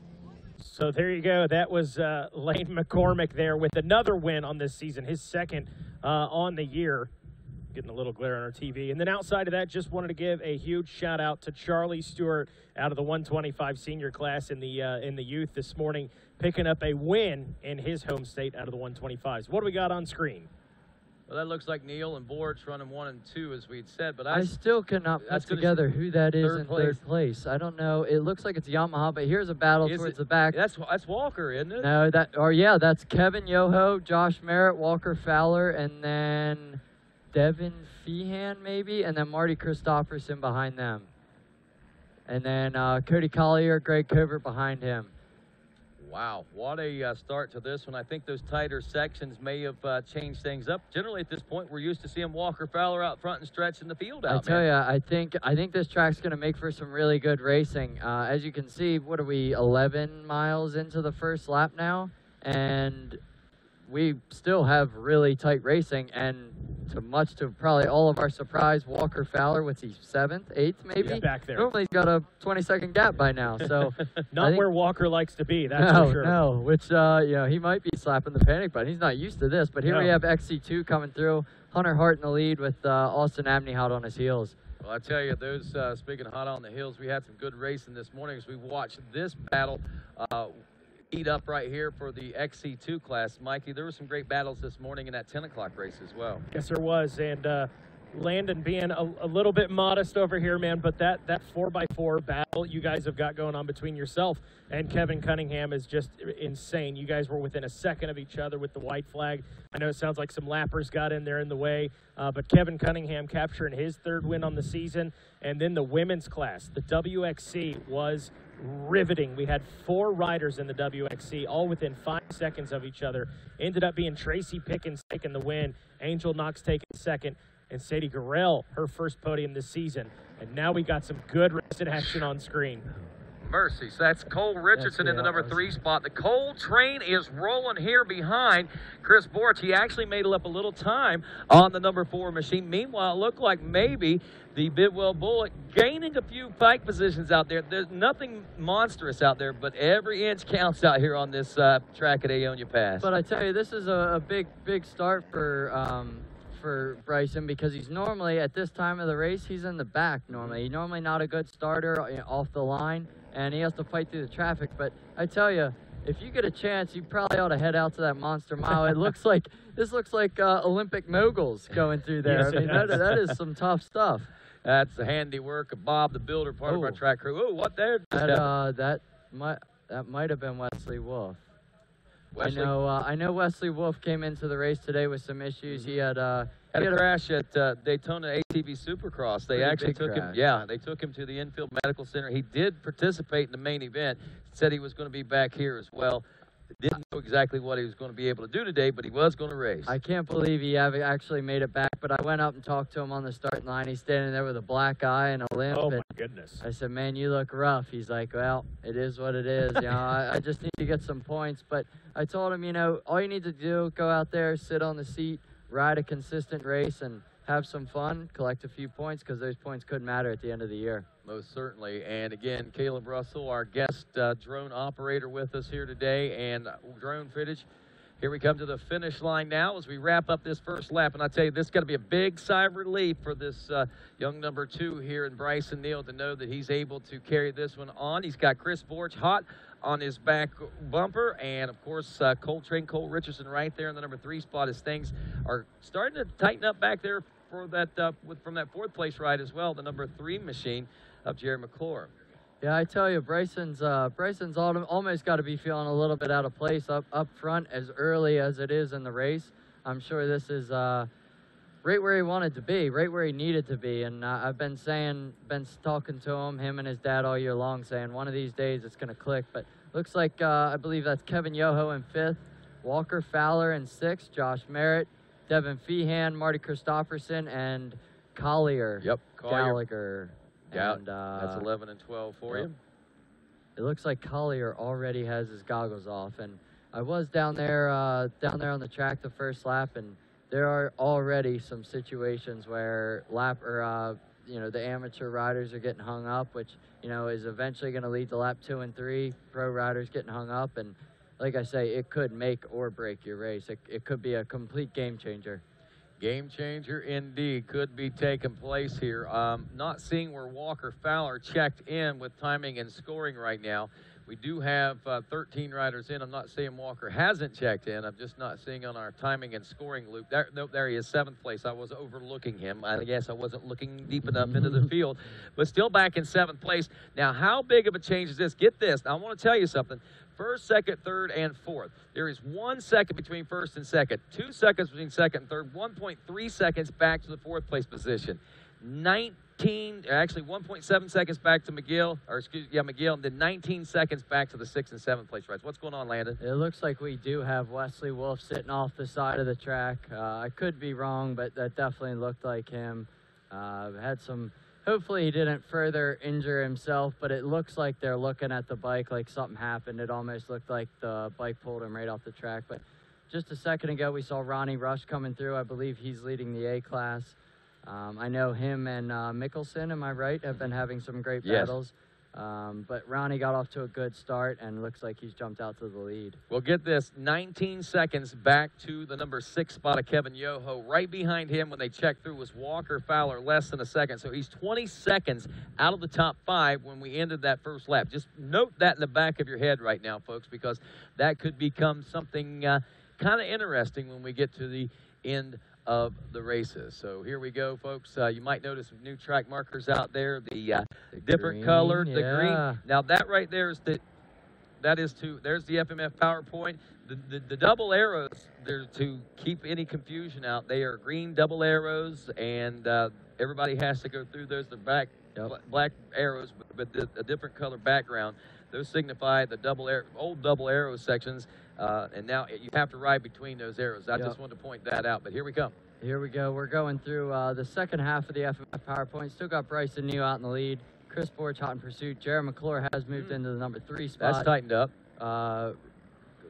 So there you go. That was Lane McCormick there with another win on this season, his second on the year. Getting a little glare on our TV. And then outside of that, just wanted to give a huge shout out to Charlie Stewart out of the 125 senior class in the youth this morning, picking up a win in his home state out of the 125s. What do we got on screen? Well, that looks like Neil and Borch running 1 and 2, as we'd said. But I still cannot put together who that is in third place. I don't know. It looks like it's Yamaha, but here's a battle towards the back. That's Walker, isn't it? No, that's Kevin Yoho, Josh Merritt, Walker Fowler, and then Devin Feehan, maybe, and then Marty Christopherson behind them. And then Cody Collier, Greg Covert behind him. Wow, what a start to this one. I think those tighter sections may have changed things up. Generally, at this point, we're used to seeing Walker Fowler out front and stretching the field out. I tell you, I think this track's going to make for some really good racing. As you can see, what are we, 11 miles into the first lap now? And we still have really tight racing, and much to probably all of our surprise, Walker Fowler, what's he, 7th, 8th maybe? Yeah, back there. Normally he's got a 20-second gap by now, so. Not where Walker likes to be, that's for sure. No, which, you know, he might be slapping the panic button. He's not used to this, but here we have XC2 coming through, Hunter Hart in the lead with Austin Abney hot on his heels. Well, I tell you, those, speaking of hot on the heels, we had some good racing this morning as we watched this battle heat up right here for the XC2 class. Mikey, there were some great battles this morning in that 10 o'clock race as well. Yes, there was, and Landon being a little bit modest over here, man, but that 4x4 battle you guys have got going on between yourself and Kevin Cunningham is just insane. You guys were within a second of each other with the white flag. I know it sounds like some lappers got in there in the way, but Kevin Cunningham capturing his 3rd win on the season. And then the women's class, the WXC, was riveting. We had 4 riders in the WXC, all within 5 seconds of each other. Ended up being Tracy Pickens taking the win, Angel Knox taking 2nd, and Sadie Gurrell, her first podium this season. And now we got some good racing action on screen. Mercy. So that's Cole Richardson in the number 3 spot. The Cole train is rolling here behind Chris Borch. He actually made up a little time on the number 4 machine. Meanwhile, it looked like maybe the Bidwell Bullet gaining a few bike positions out there. There's nothing monstrous out there, but every inch counts out here on this track at Aonia Pass. But I tell you, this is a big start for Bryson, because he's normally, at this time of the race, he's in the back normally. He's normally not a good starter off the line, and he has to fight through the traffic. But I tell you, if you get a chance, you probably ought to head out to that Monster Mile. It looks like, this looks like Olympic moguls going through there. Yes, I mean, that is some tough stuff. That's the handiwork of Bob the Builder, part of our track crew. Oh, what there? That might have been Wesley Wolf. Wesley? I know Wesley Wolf came into the race today with some issues. He had a crash at Daytona ATV Supercross. They actually took him. Yeah, they took him to the infield medical center. He did participate in the main event. Said he was going to be back here as well. Didn't know exactly what he was going to be able to do today, but he was going to race. I can't believe he actually made it back, but I went up and talked to him on the starting line. He's standing there with a black eye and a limp. Oh, my goodness. I said, man, you look rough. He's like, well, it is what it is. You know, I just need to get some points. But I told him, you know, all you need to do, go out there, sit on the seat, ride a consistent race, and have some fun, collect a few points, because those points could matter at the end of the year. Most certainly. And again, Caleb Russell, our guest drone operator with us here today, and drone footage. Here we come to the finish line now as we wrap up this first lap. And I tell you, this is going to be a big sigh of relief for this young number 2 here in Bryson Neal to know that he's able to carry this one on. He's got Chris Borch hot on his back bumper, and of course Cole Richardson right there in the number 3 spot as things are starting to tighten up back there for that from that 4th place ride as well, the number 3 machine of Jerry McClure. Yeah, I tell you, Bryson's almost got to be feeling a little bit out of place up front as early as it is in the race. I'm sure this is right where he wanted to be, right where he needed to be. And I've been talking to him and his dad all year long, saying one of these days it's going to click. But looks like I believe that's Kevin Yoho in 5th, Walker Fowler in 6th, Josh Merritt, Devin Feehan, Marty Christopherson, and Collier. Yep, Gallagher. Yeah, and, that's 11 and 12 for you. It looks like Collier already has his goggles off, and I was down there on the track the first lap, and there are already some situations where the amateur riders are getting hung up, which is eventually going to lead to lap 2 and 3. Pro riders getting hung up, and like I say, it could make or break your race. It could be a complete game changer. Game changer indeed could be taking place here. Not seeing where Walker Fowler checked in with timing and scoring right now. We do have 13 riders in. I'm not saying Walker hasn't checked in. I'm just not seeing on our timing and scoring loop. There he is, 7th place. I was overlooking him. I guess I wasn't looking deep enough into the field, but still back in 7th place. Now, how big of a change is this? Get this. Now, I want to tell you something. 1st, 2nd, 3rd, and 4th. There is 1 second between 1st and 2nd, 2 seconds between 2nd and 3rd, 1.3 seconds back to the 4th place position. actually 1.7 seconds back to McGill, McGill, and then 19 seconds back to the 6th and 7th place rides. What's going on, Landon? It looks like we do have Wesley Wolf sitting off the side of the track. I could be wrong, but that definitely looked like him. Hopefully he didn't further injure himself, but it looks like they're looking at the bike like something happened. It almost looked like the bike pulled him right off the track. But just a second ago, we saw Ronnie Rush coming through. I believe he's leading the A class. I know him and Mickelson, am I right, have been having some great battles. But Ronnie got off to a good start and looks like he's jumped out to the lead. Well, get this, 19 seconds back to the number 6 spot of Kevin Yoho. Right behind him when they checked through was Walker Fowler, less than a second. So he's 20 seconds out of the top 5 when we ended that first lap. Just note that in the back of your head right now, folks, because that could become something kind of interesting when we get to the end of the races. So here we go, folks. You might notice some new track markers out there. The different green, colored, the yeah. green. Now that right there is there's the FMF PowerPoint. The double arrows, they're to keep any confusion out. They are green double arrows, and everybody has to go through those. They're black arrows, but a different color background. Those signify the old double arrow sections. And now you have to ride between those arrows. I just wanted to point that out, but here we come. Here we go. We're going through the second half of the FMF PowerPoint. Still got Bryson New out in the lead. Chris Borch hot in pursuit. Jared McClure has moved into the number 3 spot. That's tightened up.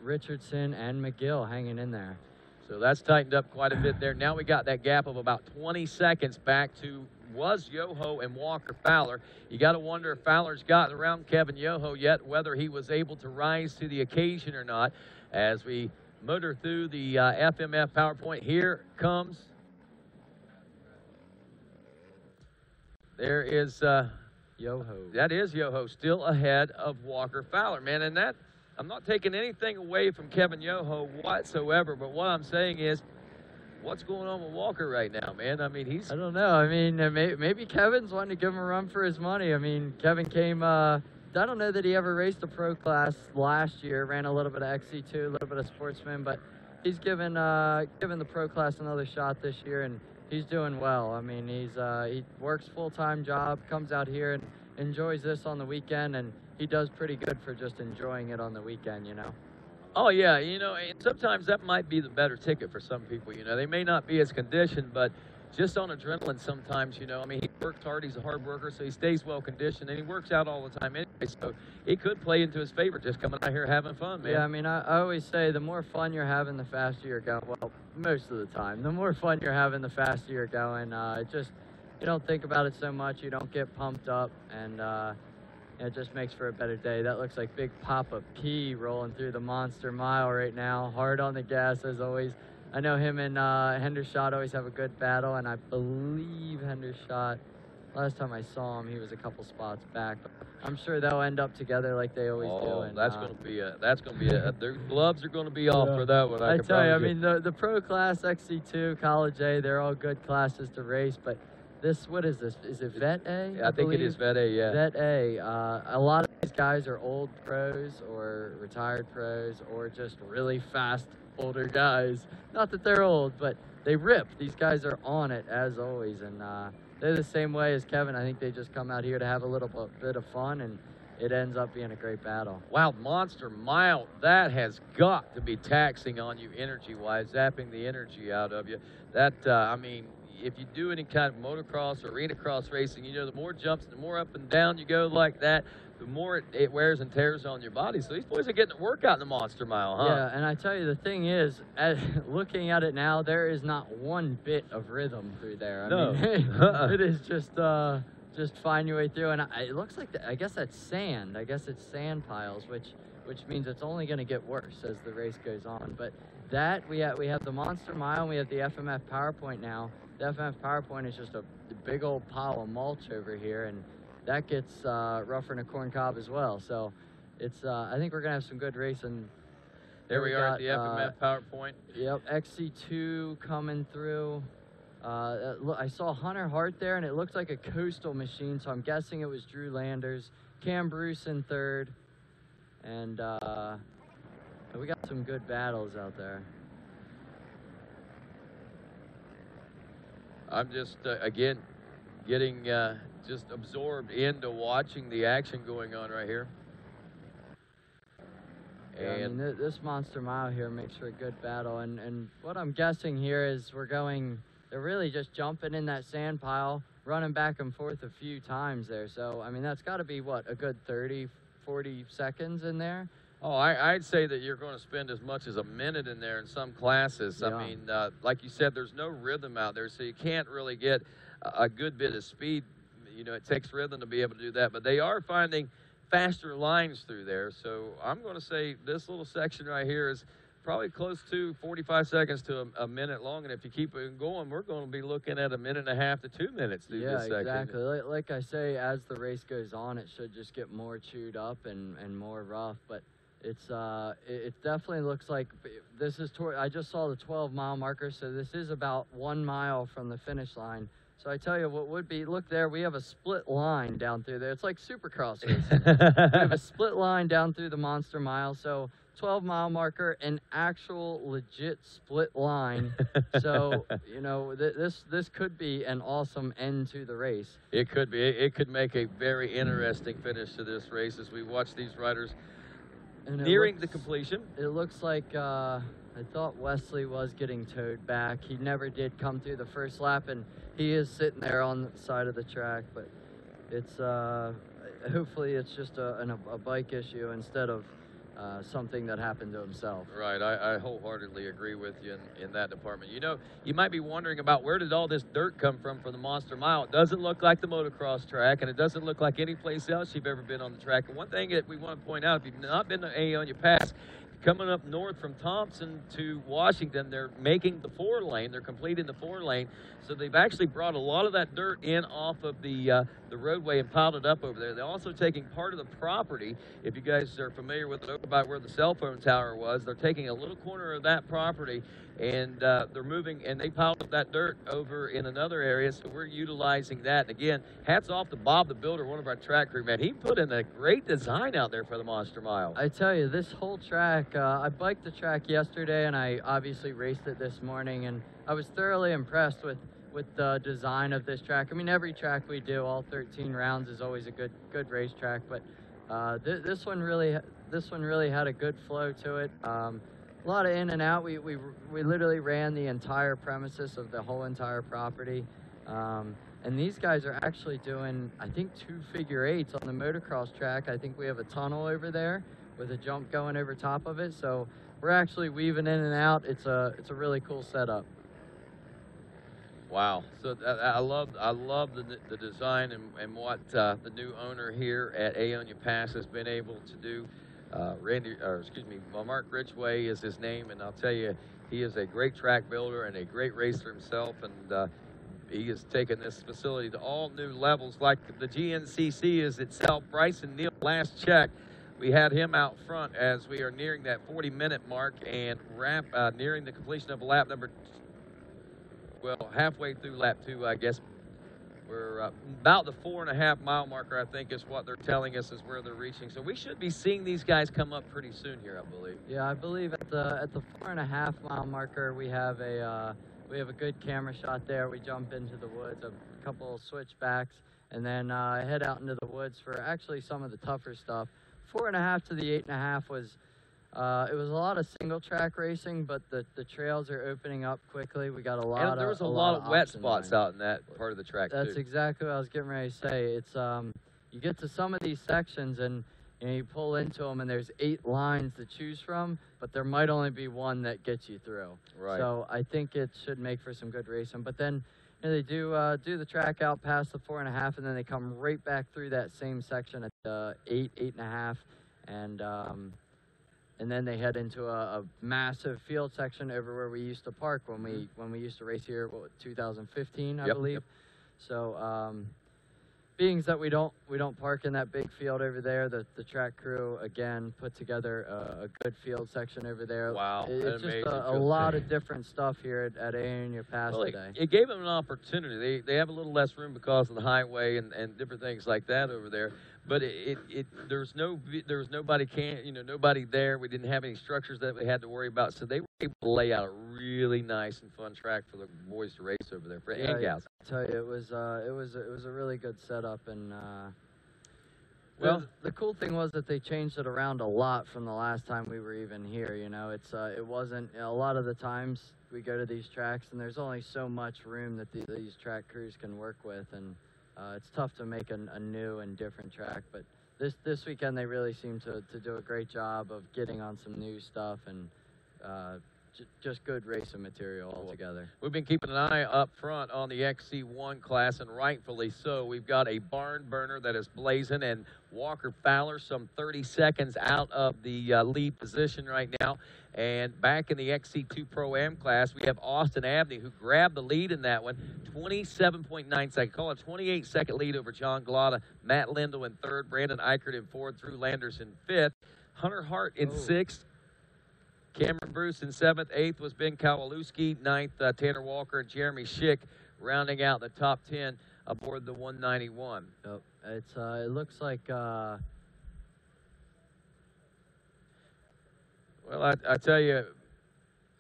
Richardson and McGill hanging in there. So that's tightened up quite a bit there. Now we got that gap of about 20 seconds back to was Yoho and Walker Fowler. You got to wonder if Fowler's gotten around Kevin Yoho yet, whether he was able to rise to the occasion or not. As we motor through the FMF PowerPoint, here comes. There is Yoho. That is Yoho, still ahead of Walker Fowler, man. And that, I'm not taking anything away from Kevin Yoho whatsoever, but what I'm saying is, what's going on with Walker right now, man? I mean, I don't know. I mean, maybe Kevin's wanting to give him a run for his money. I mean, Kevin came. I don't know that he ever raced a pro class last year. Ran a little bit of XC2, a little bit of Sportsman, but he's given the pro class another shot this year, and he's doing well. I mean, he works full-time job, comes out here and enjoys this on the weekend, and he does pretty good for just enjoying it on the weekend, you know. Oh, yeah, you know, and sometimes that might be the better ticket for some people, you know. They may not be as conditioned, but just on adrenaline sometimes, you know. I mean, he works hard, he's a hard worker, so he stays well conditioned, and he works out all the time anyway, so it could play into his favor just coming out here having fun, man. Yeah, I mean, I always say the more fun you're having, the faster you're going. Well, most of the time. The more fun you're having, the faster you're going. You don't think about it so much, you don't get pumped up, and it just makes for a better day. That looks like Big Papa P rolling through the Monster Mile right now. Hard on the gas, as always. I know him and Hendershot always have a good battle, and I believe Hendershot, last time I saw him, he was a couple spots back. But I'm sure they'll end up together like they always do. And, that's going to be their gloves are going to be off for that one. I tell you, I mean, the pro class, XC2, College A, they're all good classes to race, but what is this? Is it Vet A? Yeah, I think it is Vet A, yeah. Vet A. A lot of these guys are old pros or retired pros or just really fast older guys. Not that they're old, but they rip. These guys are on it, as always, and they're the same way as Kevin. I think they just come out here to have a little bit of fun, and it ends up being a great battle. Wow, Monster Mile, that has got to be taxing on you energy-wise, zapping the energy out of you. That, I mean, if you do any kind of motocross or arena cross racing, you know, the more jumps, the more up and down you go like that, the more it wears and tears on your body. So these boys are getting a workout in the Monster Mile, huh? Yeah, and I tell you, the thing is, looking at it now, there is not one bit of rhythm through there. I mean, it is just find your way through, and it looks like, I guess that's sand. I guess it's sand piles, which means it's only going to get worse as the race goes on. But we have the Monster Mile, and we have the FMF PowerPoint now. The FMF PowerPoint is just a big old pile of mulch over here, and that gets rougher than a corn cob as well. So it's I think we're gonna have some good racing. There we are at the FMF PowerPoint. Yep, XC2 coming through. I saw Hunter Hart there, and it looks like a coastal machine, so I'm guessing it was Drew Landers. Cam Bruce in third, and we got some good battles out there. I'm just, again, getting just absorbed into watching the action going on right here. Yeah, I mean, this Monster Mile here makes for a good battle, and what I'm guessing here is they're really just jumping in that sand pile, running back and forth a few times there. So, I mean, that's got to be, what, a good 30, 40 seconds in there? Oh, I'd say that you're going to spend as much as a minute in there in some classes. Yeah. I mean, like you said, there's no rhythm out there, so you can't really get a good bit of speed. You know, it takes rhythm to be able to do that, but they are finding faster lines through there. So I'm going to say this little section right here is probably close to 45 seconds to a minute long, and if you keep it going, we're going to be looking at 1.5 to 2 minutes through this section. Yeah, exactly. Like I say, as the race goes on, it should just get more chewed up and more rough, but it definitely looks like this is I just saw the 12-mile marker, so this is about 1 mile from the finish line. So I tell you what would be, look there, we have a split line down through there. It's like Supercross racing. We have a split line down through the Monster Mile. So 12-mile marker, an actual legit split line. So, you know, this could be an awesome end to the race. It could be. It could make a very interesting finish to this race as we watch these riders nearing the completion. It looks like I thought Wesley was getting towed back. He never did come through the first lap, and he is sitting there on the side of the track, but it's hopefully it's just a bike issue instead of something that happened to himself. Right, I wholeheartedly agree with you in that department. You know, you might be wondering about where did all this dirt come from for the Monster Mile. It doesn't look like the motocross track, and it doesn't look like any place else you've ever been on the track. And one thing that we want to point out, if you've not been to Aonia Pass, coming up north from Thompson to Washington, they're making the 4-lane. They're completing the 4-lane. So they've actually brought a lot of that dirt in off of the roadway and piled it up over there. They're also taking part of the property. If you guys are familiar with it, about where the cell phone tower was, they're taking a little corner of that property, and they're moving, and they piled up that dirt over in another area, so we're utilizing that. And again, hats off to Bob the Builder, one of our track crew, man. He put in a great design out there for the Monster Mile. I tell you, this whole track, I biked the track yesterday, and I obviously raced it this morning, and I was thoroughly impressed with the design of this track. I mean, every track we do, all 13 rounds, is always a good racetrack, but this one really had a good flow to it. A lot of in and out. We literally ran the entire premises of the whole entire property. And these guys are actually doing, I think, 2 figure-8s on the motocross track. I think we have a tunnel over there with a jump going over top of it. So we're actually weaving in and out. It's a really cool setup. Wow. So I love the design and what the new owner here at Aonia Pass has been able to do. Mark Ridgway is his name, and I'll tell you, he is a great track builder and a great racer himself, and he has taken this facility to all new levels, like the GNCC is itself. Bryson Neal, last check, we had him out front as we are nearing that 40-minute mark and nearing the completion of lap number, halfway through lap 2, I guess. We're about the 4.5 mile marker, I think, is what they're telling us is where they're reaching. So we should be seeing these guys come up pretty soon here, I believe. Yeah, I believe at the 4.5 mile marker we have a good camera shot there. We jump into the woods, a couple of switchbacks, and then head out into the woods for actually some of the tougher stuff. 4.5 to the 8.5 was it was a lot of single track racing, but the trails are opening up quickly. We got a lot and there was a lot of wet spots out in that part of the track. That's exactly what I was getting ready to say. It's you get to some of these sections and you pull into them and there's 8 lines to choose from, but there might only be one that gets you through. Right. So I think it should make for some good racing. But then they do the track out past the 4.5, and then they come right back through that same section at 8.5, and then they head into a massive field section over where we used to park when we used to race here, 2015, I believe. Yep. So being that we don't park in that big field over there, the track crew again put together a good field section over there. Wow, it's just a lot of different stuff here at Aonia Pass today. It gave them an opportunity. They have a little less room because of the highway and different things like that over there. But there's nobody nobody there. We didn't have any structures that we had to worry about, so they were able to lay out a really nice and fun track for the boys to race over there, and gals. I tell you, it was a really good setup, and well, the cool thing was that they changed it around a lot from the last time we were even here. You know, it wasn't, a lot of the times we go to these tracks and there's only so much room that these track crews can work with, and it's tough to make a new and different track. But this weekend they really seem to do a great job of getting on some new stuff and just good racing material altogether. We've been keeping an eye up front on the XC1 class, and rightfully so. We've got a barn burner that is blazing, and Walker Fowler some 30 seconds out of the lead position right now. And back in the XC2 Pro-Am class, we have Austin Abney, who grabbed the lead in that one, 27.9 seconds. Call it 28-second lead over John Glotta. Matt Lindell in third, Brandon Eichert in fourth, Drew Landers in fifth, Hunter Hart in sixth, Cameron Bruce in seventh, eighth was Ben Kowalewski, ninth Tanner Walker and Jeremy Schick, rounding out the top 10 aboard the 191. Yep. It looks like. Well, I tell you,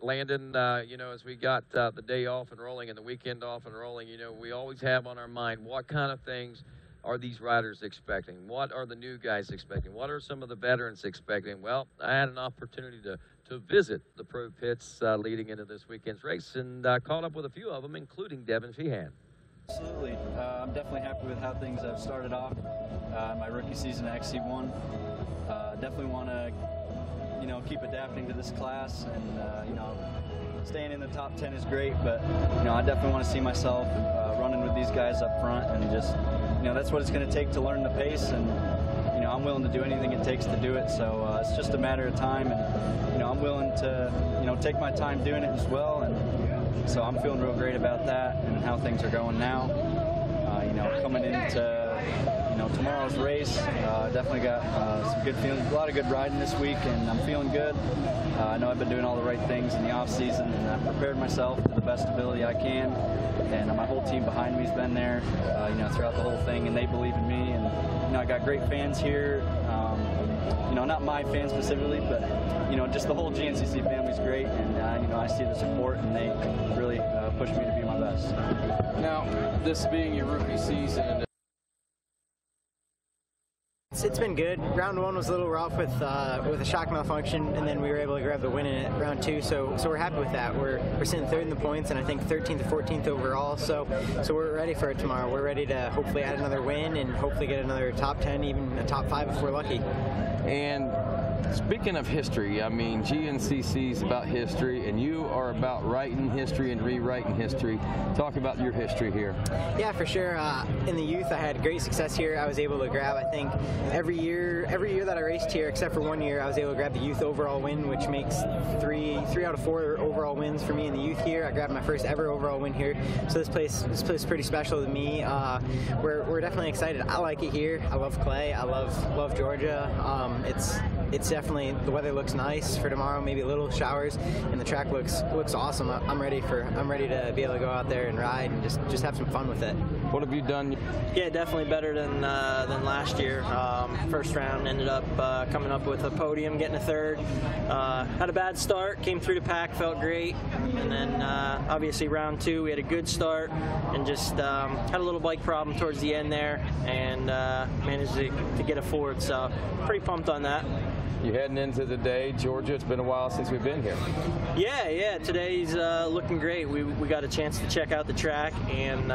Landon, as we got the day off and rolling and the weekend off and rolling, we always have on our mind what kind of things are these riders expecting? What are the new guys expecting? What are some of the veterans expecting? Well, I had an opportunity to visit the pro pits leading into this weekend's race, and caught up with a few of them, including Devin Feehan. Absolutely. I'm definitely happy with how things have started off. My rookie season at XC1. Definitely want to, keep adapting to this class, and, staying in the top 10 is great, but, I definitely want to see myself running with these guys up front, and just, that's what it's going to take to learn the pace, and, I'm willing to do anything it takes to do it, so it's just a matter of time, and, I'm willing to, take my time doing it as well, and so I'm feeling real great about that and how things are going now. Coming into, tomorrow's race, definitely got some good feelings, a lot of good riding this week, and I'm feeling good. I know I've been doing all the right things in the off season, and I've prepared myself to the best ability I can, and my whole team behind me has been there, throughout the whole thing, and they believe in me, and I got great fans here. Not my fans specifically, but just the whole GNCC family's great, and I see the support, and they really push me to be my best. Now, this being your rookie season, it's been good. Round one was a little rough with a shock malfunction, and then we were able to grab the win in it round two. So we're happy with that. We're sitting third in the points, and I think 13th or 14th overall. So we're ready for it tomorrow. We're ready to hopefully add another win and hopefully get another top 10, even a top 5 if we're lucky. And speaking of history, I mean, GNCC is about history, and you are about writing history and rewriting history. Talk about your history here. Yeah, for sure. In the youth, I had great success here. I was able to grab, I think, every year that I raced here, except for 1 year, I was able to grab the youth overall win, which makes three out of 4 overall wins for me in the youth here. I grabbed my first ever overall win here, so this place is pretty special to me. We're definitely excited. I like it here. I love clay. I love Georgia. It's definitely, the weather looks nice for tomorrow, maybe a little showers, and the track looks awesome. I'm ready to be able to go out there and ride and just have some fun with it. What have you done? Yeah, definitely better than last year. First round ended up coming up with a podium, getting a third. Had a bad start, came through the pack, felt great, and then obviously round two we had a good start and just had a little bike problem towards the end there, and managed to get a fourth. So pretty pumped on that. You heading into the day, Georgia? It's been a while since we've been here. Yeah. Today's looking great. We got a chance to check out the track, and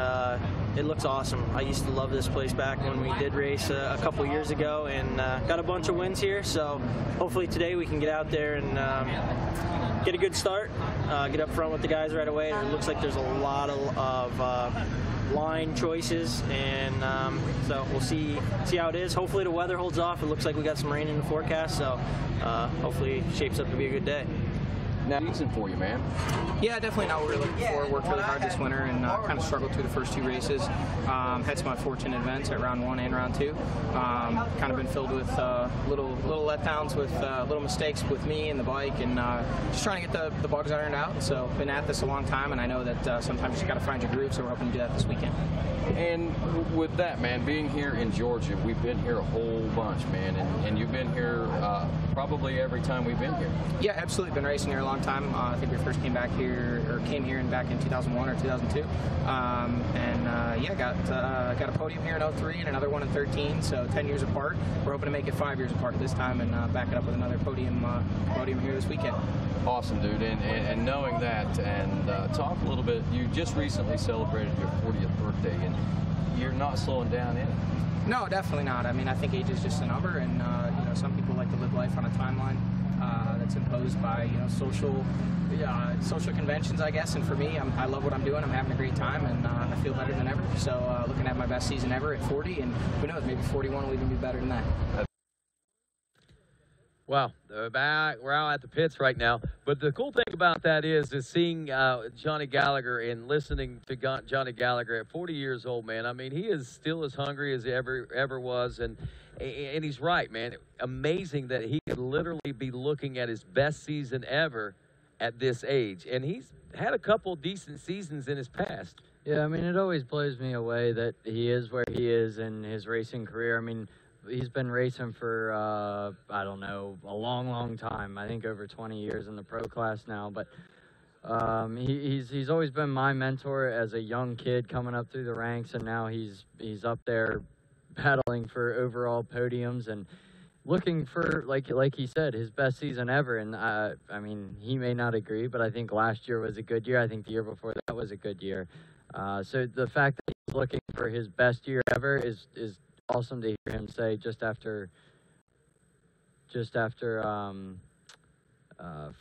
it looks awesome. I used to love this place back when we did race a couple years ago, and got a bunch of wins here. So hopefully today we can get out there and get a good start, get up front with the guys right away. It looks like there's a lot of line choices, and so we'll see how it is. Hopefully the weather holds off. It looks like we got some rain in the forecast, so hopefully it shapes up to be a good day. now season for you, man. Yeah, definitely not what we were looking for. Worked really hard this winter and kind of struggled through the first 2 races. Had some unfortunate events at round 1 and round 2. Kind of been filled with little letdowns, with little mistakes with me and the bike, and just trying to get the bugs ironed out. So been at this a long time, and I know that sometimes you just got to find your groove. So we're hoping to do that this weekend. And with that, man, being here in Georgia, we've been here a whole bunch, man, and you've been here probably every time we've been here. Yeah, absolutely. Been racing here a long time. I think we first came here back in 2001 or 2002, yeah, got a podium here in 03 and another one in 13. So 10 years apart. We're hoping to make it 5 years apart this time and back it up with another podium here this weekend. Awesome, dude. And knowing that, and talk a little bit. You just recently celebrated your 40th birthday, and you're not slowing down in it. No, definitely not. I mean, I think age is just a number, and you know, some people like to live life on a timeline that's imposed by social conventions, I guess. And for me, I love what I'm doing. I'm having a great time, and I feel better than ever. So looking at my best season ever at 40, and who knows, maybe 41 will even be better than that. Wow, we're out at the pits right now. But the cool thing about that is seeing Johnny Gallagher and listening to Johnny Gallagher at 40 years old, man. I mean, he is still as hungry as he ever was, and he's right, man. Amazing that he could literally be looking at his best season ever at this age, and he's had a couple decent seasons in his past. Yeah, I mean, it always blows me away that he is where he is in his racing career. I mean, he's been racing for, I don't know, a long time. I think over 20 years in the pro class now. But he's always been my mentor as a young kid coming up through the ranks, and now he's up there battling for overall podiums and looking for, like he said, his best season ever. And I mean, he may not agree, but I think last year was a good year. I think the year before that was a good year. So the fact that he's looking for his best year ever is awesome to hear him say just after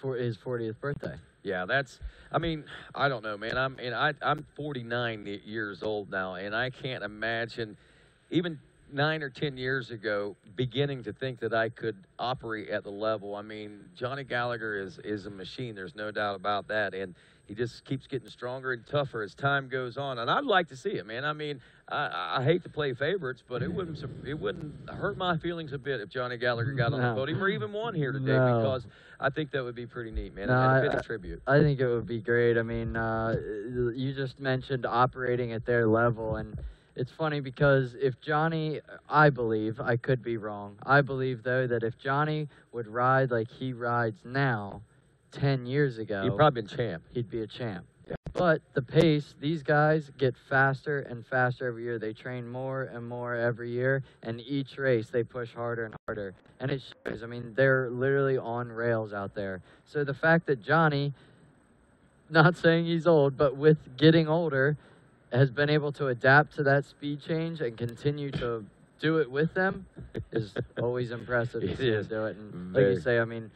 for his 40th birthday. Yeah, I mean, I don't know, man. I'm 49 years old now, and I can't imagine even 9 or 10 years ago beginning to think that I could operate at the level. I mean, Johnny Gallagher is a machine. There's no doubt about that, and he just keeps getting stronger and tougher as time goes on, and I'd like to see it, man. I mean, I hate to play favorites, but it wouldn't hurt my feelings a bit if Johnny Gallagher got on the podium or even won here today, because I think that would be pretty neat, man. And a fitting tribute. I think it would be great. I mean, you just mentioned operating at their level, and it's funny because if Johnny, I believe, I could be wrong, I believe, though, that if Johnny would ride like he rides now 10 years ago, he'd probably be a champ. He'd be a champ. Yeah. But the pace, these guys get faster and faster every year. They train more and more every year, and each race they push harder and harder. And it shows. I mean, they're literally on rails out there. So the fact that Johnny, not saying he's old, but with getting older, has been able to adapt to that speed change and continue to do it with them is always impressive to see him do it. And like you say, I mean,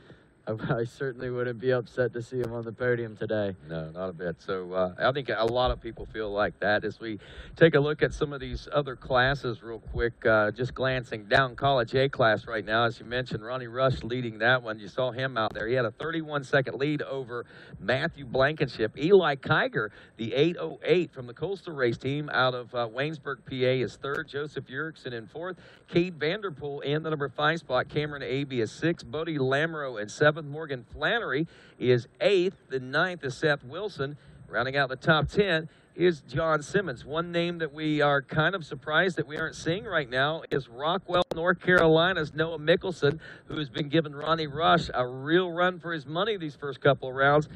I certainly wouldn't be upset to see him on the podium today. No, not a bit. So I think a lot of people feel like that. As we take a look at some of these other classes real quick, just glancing down College A class right now. As you mentioned, Ronnie Rush leading that one. You saw him out there. He had a 31-second lead over Matthew Blankenship. Eli Kiger, the 808 from the Coastal Race team out of Waynesburg, PA, is third. Joseph Yerrickson in fourth. Cade Vanderpool in the number 5 spot. Cameron Abey is sixth. Bodie Lamoureux in seventh. Morgan Flannery is 8th. The 9th is Seth Wilson. Rounding out the top 10 is John Simmons. One name that we are kind of surprised that we aren't seeing right now is Rockwell, North Carolina's Noah Mickelson, who has been giving Ronnie Rush a real run for his money these first couple of rounds.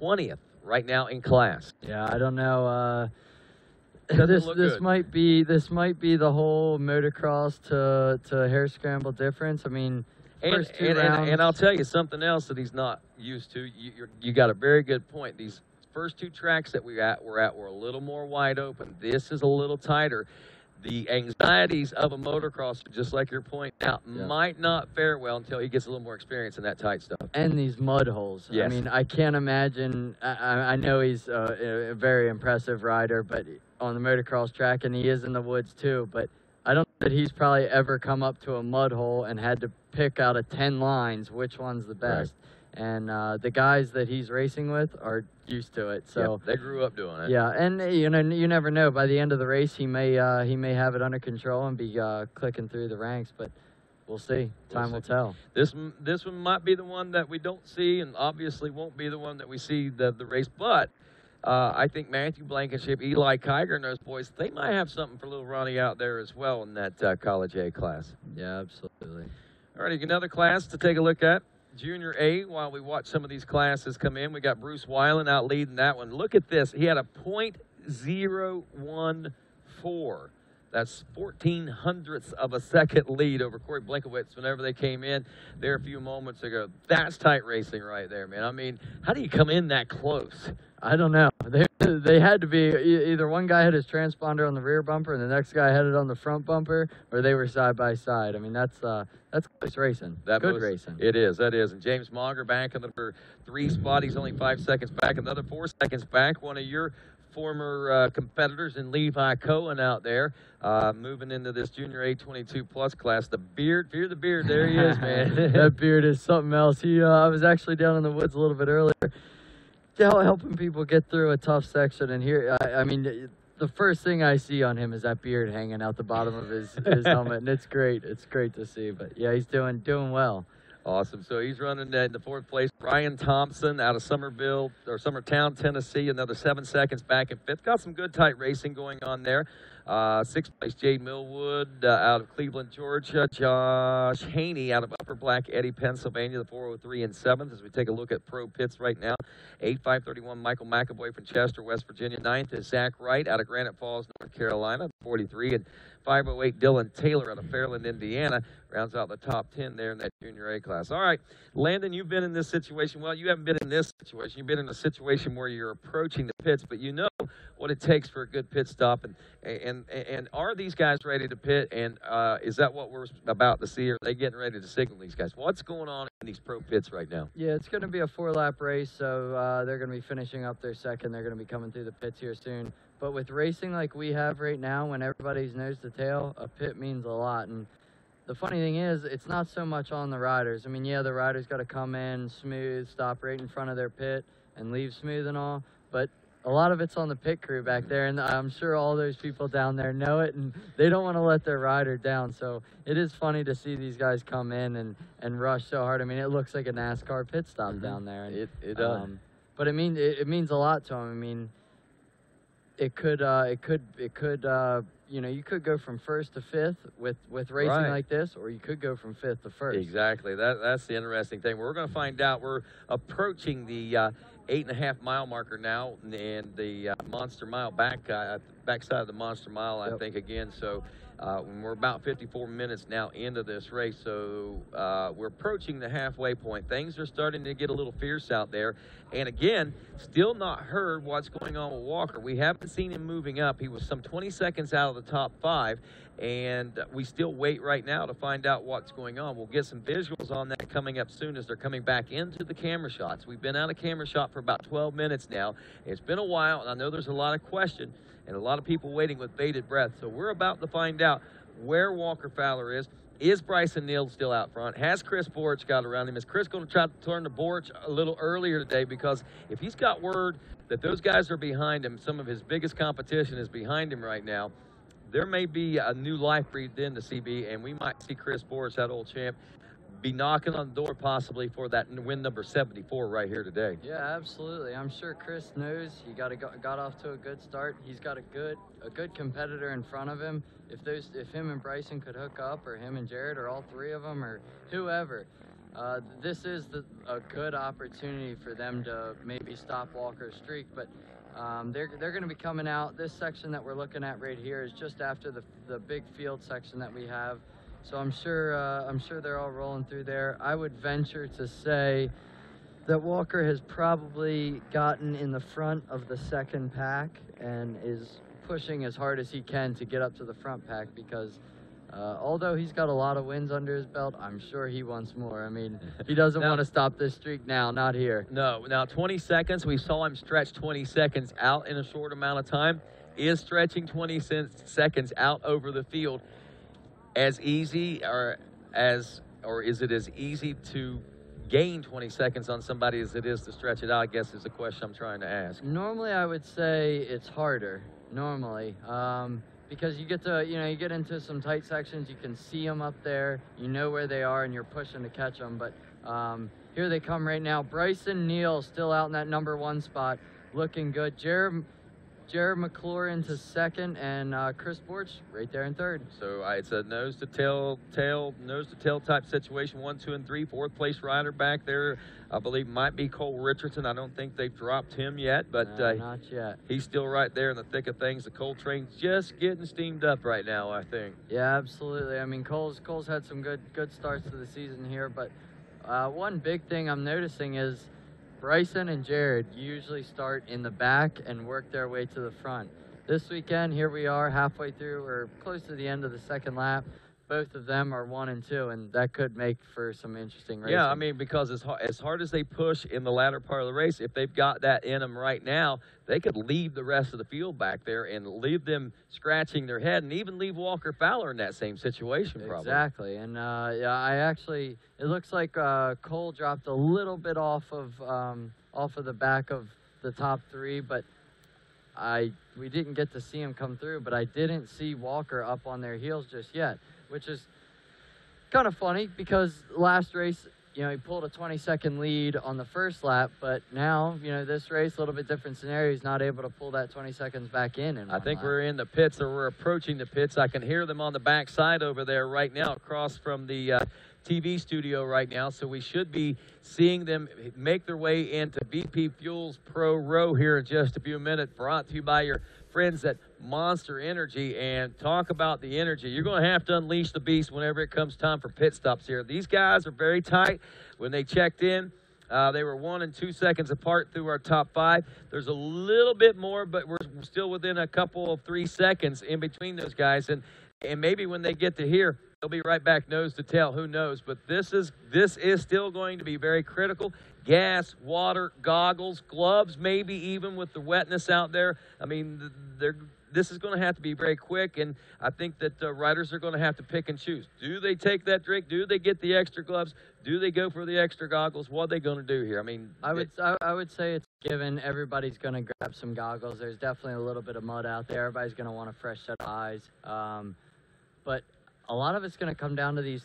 20th right now in class. Yeah, I don't know. This might be the whole motocross to hare scramble difference. I mean, and I'll tell you something else that he's not used to. You got a very good point. These first two tracks that were a little more wide open. This is a little tighter. The anxieties of a motocrosser, just like you're pointing out, might not fare well until he gets a little more experience in that tight stuff. And these mud holes. Yes. I mean, I can't imagine. I know he's a very impressive rider, but on the motocross track, and he is in the woods too, but I don't think that he's probably ever come up to a mud hole and had to pick out of 10 lines which one's the best. Right. and the guys that he's racing with are used to it. So they grew up doing it. Yeah, and you never know. By the end of the race, he may have it under control and be clicking through the ranks, but we'll see. Time will tell. This one might be the one that we don't see, and obviously won't be the one that we see the race. But I think Matthew Blankenship, Eli Kiger, and those boys, they might have something for little Ronnie out there as well in that College A class. Yeah, absolutely. All right, another class to take a look at. Junior A, while we watch some of these classes come in, we got Bruce Weiland out leading that one. Look at this. He had a .014. That's 14/100ths of a second lead over Corey Blinkowitz whenever they came in there a few moments ago. That's tight racing right there, man. I mean, how do you come in that close? I don't know. They had to be either one guy had his transponder on the rear bumper and the next guy had it on the front bumper, or they were side by side. I mean, that's close racing. Good racing. It is. That is. And James Monger back in the number 3 spot. He's only 5 seconds back. Another 4 seconds back. One of your former competitors in Levi Cohen out there, moving into this Junior A22 plus class. The beard, fear the beard. There he is, man. That beard is something else. I was actually down in the woods a little bit earlier, helping people get through a tough section, and here, I mean, the first thing I see on him is that beard hanging out the bottom of his helmet, and it's great. It's great to see, but yeah, he's doing well. Awesome. So he's running in the 4th place. Brian Thompson out of Summertown, Tennessee, another 7 seconds back in 5th. Got some good tight racing going on there. 6th place, Jade Millwood out of Cleveland, Georgia. Josh Haney out of Upper Black Eddy, Pennsylvania, the 403 and 7th. As we take a look at pro pits right now, 8.531, Michael McAvoy from Chester, West Virginia. 9th is Zach Wright out of Granite Falls, North Carolina, 43. And 508, Dylan Taylor out of Fairland, Indiana, rounds out the top 10 there in that Junior A class. All right, Landon, you've been in this situation. Well, you haven't been in this situation. You've been in a situation where you're approaching the pits, but you know what it takes for a good pit stop. And are these guys ready to pit? And is that what we're about to see? Are they getting ready to signal these guys? What's going on in these pro pits right now? Yeah, it's going to be a 4-lap race, so they're going to be finishing up their second. They're going to be coming through the pits here soon. But with racing like we have right now, when everybody's nose to tail, a pit means a lot. And the funny thing is, it's not so much on the riders. I mean, yeah, the riders got to come in smooth, stop right in front of their pit, and leave smooth and all. But a lot of it's on the pit crew back there, and I'm sure all those people down there know it, and they don't want to let their rider down. So it is funny to see these guys come in and rush so hard. I mean, it looks like a NASCAR pit stop down there. And, it does. But it means a lot to them. I mean, you could go from 1st to 5th with racing like this, or you could go from 5th to 1st. Exactly. That's the interesting thing. We're going to find out. We're approaching the 8.5 mile marker now, and the Monster Mile backside of the Monster Mile, I think, again. So we're about 54 minutes now into this race, so we're approaching the halfway point. Things are starting to get a little fierce out there. And again, still not heard what's going on with Walker. We haven't seen him moving up. He was some 20 seconds out of the top 5, and we still wait right now to find out what's going on. We'll get some visuals on that coming up soon as they're coming back into the camera shots. We've been out of camera shot for about 12 minutes now. It's been a while, and I know there's a lot of question and a lot of people waiting with bated breath. So we're about to find out where Walker Fowler is. Is Bryson Neal still out front? Has Chris Borch got around him? Is Chris going to try to turn to Borch a little earlier today? Because if he's got word that those guys are behind him, some of his biggest competition is behind him right now, there may be a new life breathed into CB, and we might see Chris Borch, that old champ, be knocking on the door possibly for that win number 74 right here today. Yeah, absolutely. I'm sure Chris knows he got off to a good start. He's got a good competitor in front of him. If him and Bryson could hook up, or him and Jared, or all three of them, or whoever, this is a good opportunity for them to maybe stop Walker's streak. But they're going to be coming out. This section that we're looking at right here is just after the big field section that we have. So I'm sure they're all rolling through there. I would venture to say that Walker has probably gotten in the front of the second pack and is pushing as hard as he can to get up to the front pack, because although he's got a lot of wins under his belt, I'm sure he wants more. I mean, he doesn't want to stop this streak now, not here. No. Now, 20 seconds, we saw him stretch 20 seconds out in a short amount of time. Is stretching 20 seconds out over the field as easy, or is it as easy to gain 20 seconds on somebody as it is to stretch it out, I guess is the question I'm trying to ask. Normally, I would say it's harder. Normally, because you get to, you get into some tight sections. You can see them up there. You know where they are, and you're pushing to catch them. But here they come right now. Bryson Neal still out in that #1 spot, looking good. Jared McClure into second, and Chris Borch right there in third. So it's a nose to tail type situation. 1, 2, and 3. Fourth place rider back there, I believe, might be Cole Richardson. I don't think they've dropped him yet, but no, not yet. He's still right there in the thick of things. The Cole train's just getting steamed up right now, I think. Yeah, absolutely. I mean, Cole's had some good starts to the season here, but one big thing I'm noticing is Bryson and Jared usually start in the back and work their way to the front. This weekend, here we are halfway through or close to the end of the second lap. Both of them are 1 and 2, and that could make for some interesting racing. Yeah, I mean, because as hard as they push in the latter part of the race, if they've got that in them right now, they could leave the rest of the field back there and leave them scratching their head, and even leave Walker Fowler in that same situation, probably. Exactly, and yeah, it looks like Cole dropped a little bit off of the back of the top 3, but we didn't get to see him come through, but I didn't see Walker up on their heels just yet, which is kind of funny because last race, he pulled a 20-second lead on the first lap, but now, this race, a little bit different scenario. He's not able to pull that 20 seconds back in I think lap. we're in the pits, or we're approaching the pits. I can hear them on the back side over there right now across from the TV studio right now, so we should be seeing them make their way into BP Fuels Pro Row here in just a few minutes, brought to you by your friends at Monster Energy. And talk about the energy. You're going to have to unleash the beast whenever it comes time for pit stops here. These guys are very tight. When they checked in, they were 1 and 2 seconds apart through our top 5. There's a little bit more, but we're still within a couple of 3 seconds in between those guys. And maybe when they get to here, they'll be right back nose to tail. Who knows? But this is still going to be very critical. Gas, water, goggles, gloves, maybe even with the wetness out there. I mean, this is going to have to be very quick, and I think that riders are going to have to pick and choose. Do they take that drink? Do they get the extra gloves? Do they go for the extra goggles? What are they going to do here? I mean, I would say it's given. Everybody's going to grab some goggles. There's definitely a little bit of mud out there. Everybody's going to want a fresh set of eyes. But a lot of it's going to come down to these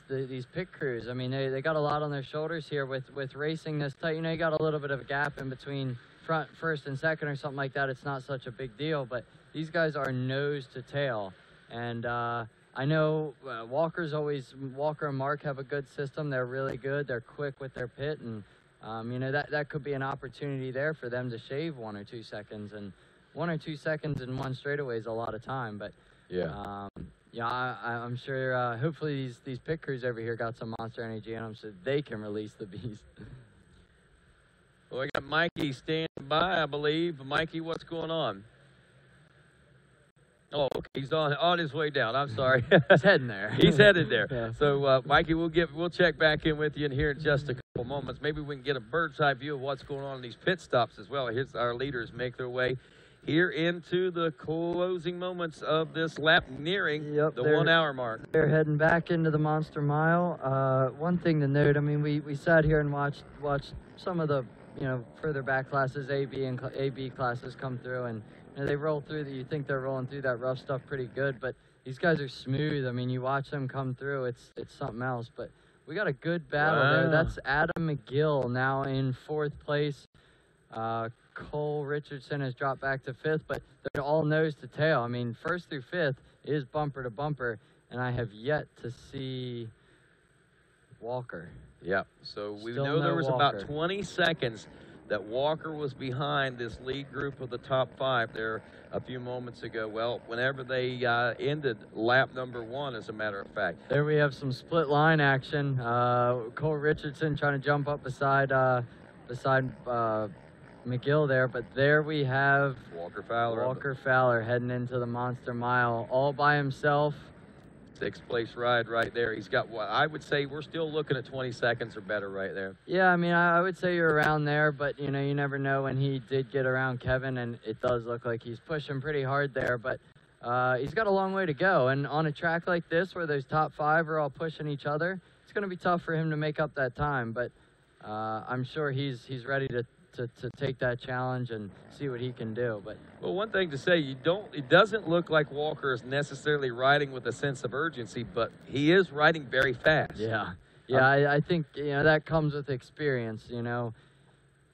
pit crews. I mean, they got a lot on their shoulders here with racing this tight. You got a little bit of a gap in between first and second or something like that. It's not such a big deal, but these guys are nose to tail. And I know Walker and Mark have a good system. They're really good. They're quick with their pit, and that could be an opportunity there for them to shave 1 or 2 seconds. And 1 or 2 seconds in one straightaway is a lot of time, but yeah. I'm sure. Hopefully, these pit crews over here got some Monster Energy in them so they can release the beast. Well, we got Mikey standing by, I believe. Mikey, what's going on? Oh, okay. He's on his way down. I'm sorry. He's heading there. He's headed there. Yeah. So, Mikey, we'll check back in with you in here in just a couple moments. Maybe we can get a bird's eye view of what's going on in these pit stops as well. Here's our leaders make their way here into the closing moments of this lap, nearing the 1 hour mark. They're heading back into the Monster Mile. One thing to note, I mean, we sat here and watched some of the further back classes, AB classes come through, and they roll through. You think they're rolling through that rough stuff pretty good, but these guys are smooth. I mean, you watch them come through, it's something else. But we got a good battle there. That's Adam McGill now in 4th place. Cole Richardson has dropped back to 5th, but they're all nose to tail. I mean, 1st through 5th is bumper to bumper, and I have yet to see Walker. Yep. So we Still know there was Walker. about 20 seconds that Walker was behind this lead group of the top 5 there a few moments ago. Well, whenever they ended lap number 1, as a matter of fact. There we have some split line action. Cole Richardson trying to jump up beside McGill there, but there we have Walker Fowler heading into the Monster Mile all by himself. 6th place ride right there. He's got what I would say we're still looking at 20 seconds or better right there. Yeah, I mean, I would say you're around there, but you never know when he did get around Kevin, and it does look like he's pushing pretty hard there, but he's got a long way to go. And on a track like this where those top 5 are all pushing each other, it's going to be tough for him to make up that time, but I'm sure he's ready to take that challenge and see what he can do. But well, one thing to say, it doesn't look like Walker is necessarily riding with a sense of urgency, but he is riding very fast. Yeah. I think that comes with experience.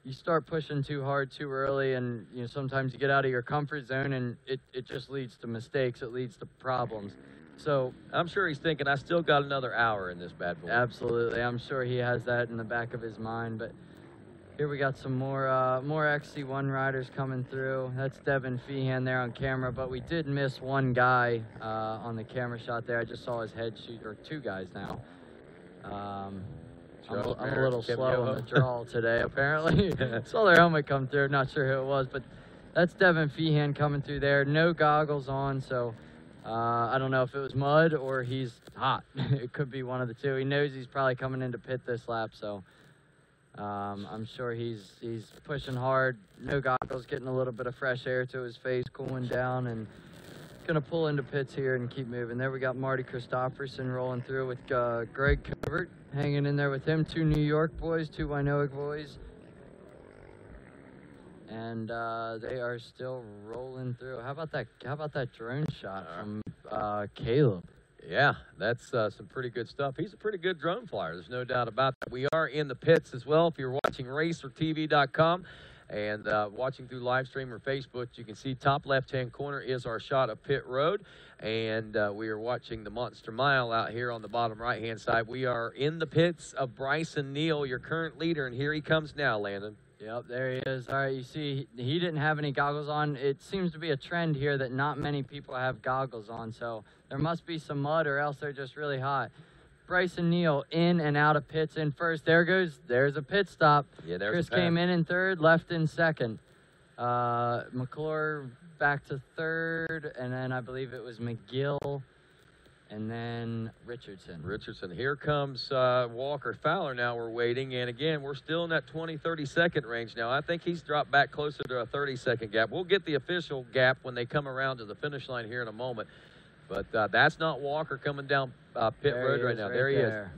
You start pushing too hard too early, and sometimes you get out of your comfort zone, and it just leads to mistakes. It leads to problems. So I'm sure he's thinking, I still got another hour in this bad boy. Absolutely, I'm sure he has that in the back of his mind. But here we got some more XC1 riders coming through. That's Devin Feehan there on camera, but we did miss one guy on the camera shot there. I just saw his head shoot, or two guys now. I'm a little slow on the draw today, apparently. Saw their helmet come through. Not sure who it was, but that's Devin Feehan coming through there. No goggles on, so I don't know if it was mud or he's hot. It could be one of the two. He knows he's probably coming into pit this lap, so I'm sure he's pushing hard. No goggles, getting a little bit of fresh air to his face, cooling down, and gonna pull into pits here and keep moving. There we got Marty Christopherson rolling through with Greg Covert hanging in there with him. Two New York boys, two Winoak boys, and they are still rolling through. How about that drone shot from Caleb? Yeah, that's some pretty good stuff. He's a pretty good drone flyer. There's no doubt about that. We are in the pits as well. If you're watching RacerTV.com and watching through live stream or Facebook, you can see top left-hand corner is our shot of pit road. And we are watching the Monster Mile out here on the bottom right-hand side. We are in the pits of Bryson Neal, your current leader, and here he comes now, Landon. Yep, there he is. All right, you see, he didn't have any goggles on. It seems to be a trend here that not many people have goggles on, so there must be some mud or else they're just really hot. Bryson Neal in and out of pits in first. There's a pit stop. Yeah, Chris came in third, left in second. McClure back to third, and then I believe it was McGill, and then Richardson. Here comes Walker Fowler now. We're waiting, and again, we're still in that 20, 30-second range now. I think he's dropped back closer to a 30-second gap. We'll get the official gap when they come around to the finish line here in a moment. But that's not Walker coming down pit road right now. There he is.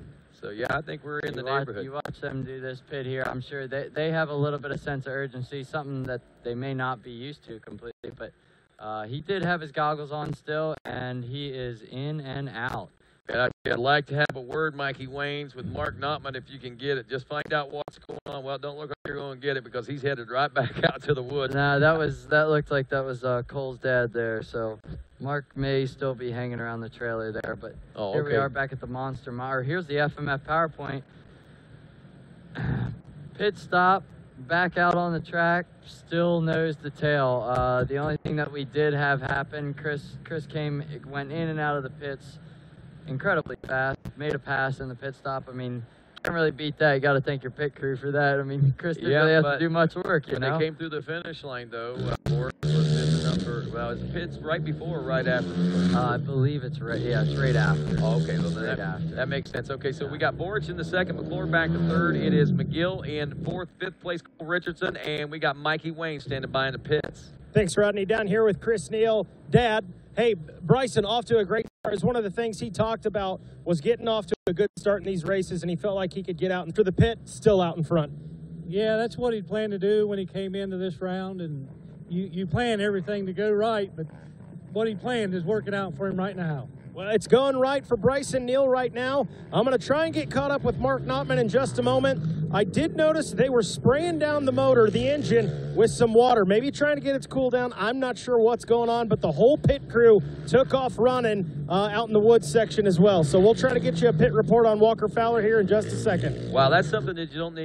So, yeah, I think we're in the neighborhood. You watch them do this pit here. I'm sure they have a little bit of sense of urgency, something that they may not be used to completely. But he did have his goggles on still, and he is in and out. And I'd like to have a word, Mikey Waynes, with Mark Notman if you can get it. Just find out what's going on. Well, don't look like you're going to get it because he's headed right back out to the woods. No, that looked like that was Cole's dad there. So Mark may still be hanging around the trailer there. But here we are back at the Monster Mile. Here's the FMF PowerPoint. Pit stop, back out on the track, still nose to tail. The only thing that we did have happen, Chris went in and out of the pits incredibly fast, made a pass in the pit stop. I mean, can't really beat that. You got to thank your pit crew for that. I mean, Chris didn't really have to do much work, you know? When they came through the finish line, though, Morris was in the number, well, is the pits right before or right after? I believe it's right, yeah, it's right after. Oh, okay, well, that makes sense. Okay, so we got Borich in the second, McClure back to third. It is McGill in fourth, fifth place, Cole Richardson, and we got Mikey Wayne standing by in the pits. Thanks, Rodney. Down here with Chris Neal. Dad, hey, Bryson off to a great start. One of the things he talked about was getting off to a good start in these races, and he felt like he could get out and through the pit, still out in front. Yeah, that's what he planned to do when he came into this round, and you plan everything to go right, but what he planned is working out for him right now. Well, it's going right for Bryson Neal right now. I'm going to try and get caught up with Mark Notman in just a moment. I did notice they were spraying down the motor, the engine, with some water, maybe trying to get it to cool down. I'm not sure what's going on, but the whole pit crew took off running out in the woods section as well. So we'll try to get you a pit report on Walker Fowler here in just a second. Wow, that's something that you don't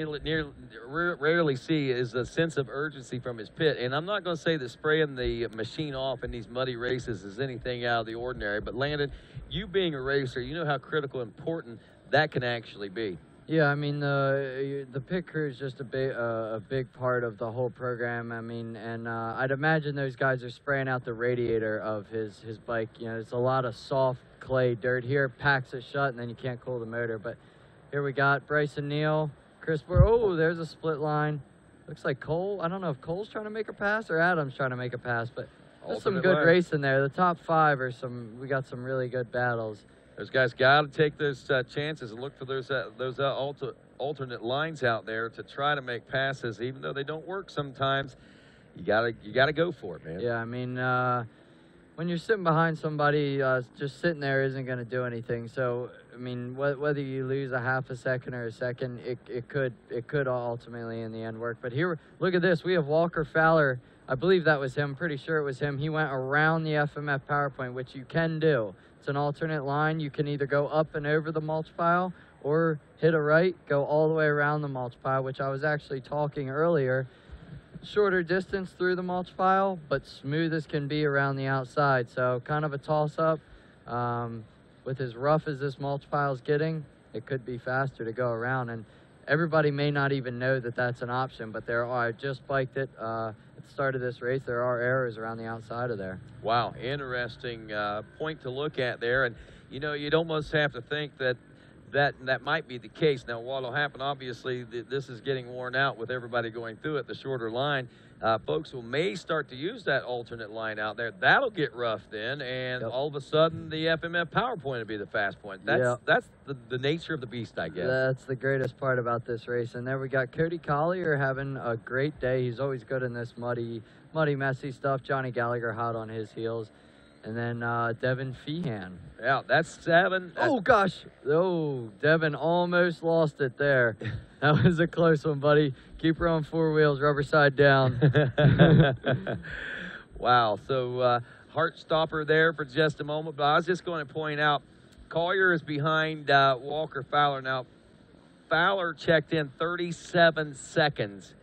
rarely see is a sense of urgency from his pit. And I'm not going to say that spraying the machine off in these muddy races is anything out of the ordinary, but Landon, you being a racer, you know how critical and important that can actually be. Yeah, I mean, the pit crew is just a big part of the whole program. I mean, and I'd imagine those guys are spraying out the radiator of his bike. You know, it's a lot of soft clay dirt here, packs it shut, and then you can't cool the motor. But here we got Bryson Neal, Chris Burr. Oh, there's a split line. Looks like Cole. I don't know if Cole's trying to make a pass or Adam's trying to make a pass, but there's some good racing there. The top five are we got some really good battles. Those guys got to take those chances and look for those alternate lines out there to try to make passes, even though they don't work sometimes. You gotta go for it, man. Yeah, I mean, when you're sitting behind somebody, just sitting there isn't going to do anything. So, I mean, whether you lose a half a second or a second, it could ultimately in the end work. But here, look at this. We have Walker Fowler. I believe that was him. Pretty sure it was him. He went around the FMF power point, which you can do. It's an alternate line. You can either go up and over the mulch pile or hit a right, go all the way around the mulch pile, which I was actually talking earlier. Shorter distance through the mulch pile, but smooth as can be around the outside. So kind of a toss-up. With as rough as this mulch pile is getting, it could be faster to go around. And everybody may not even know that that's an option, but there are, I just biked it at the start of this race, there are arrows around the outside of there. Wow, interesting point to look at there. And, you know, you'd almost have to think that might be the case. Now, what'll happen, obviously, this is getting worn out with everybody going through it, the shorter line. Folks may start to use that alternate line out there. That'll get rough then, and all of a sudden the FMF power point will be the fast point. That's the nature of the beast, I guess. That's the greatest part about this race. And there we got Cody Collier having a great day. He's always good in this muddy, messy stuff. Johnny Gallagher hot on his heels. And then Devin Feehan. Yeah, that's 7. Oh, gosh. Oh, Devin almost lost it there. That was a close one, buddy. Keep her on 4 wheels, rubber side down. Wow. So heart stopper there for just a moment. But I was just going to point out, Collier is behind Walker Fowler. Now, Fowler checked in 37 seconds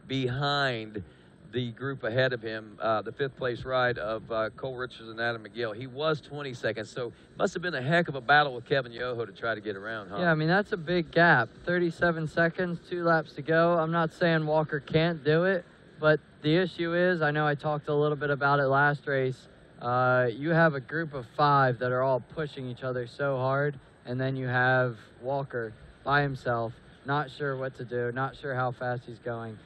behind the group ahead of him, the 5th place ride of Cole Richards and Adam McGill. He was 20 seconds, so must have been a heck of a battle with Kevin Yoho to try to get around, huh? Yeah, I mean, that's a big gap. 37 seconds, 2 laps to go. I'm not saying Walker can't do it, but the issue is, I know I talked a little bit about it last race, you have a group of 5 that are all pushing each other so hard, and then you have Walker by himself, not sure what to do, not sure how fast he's going.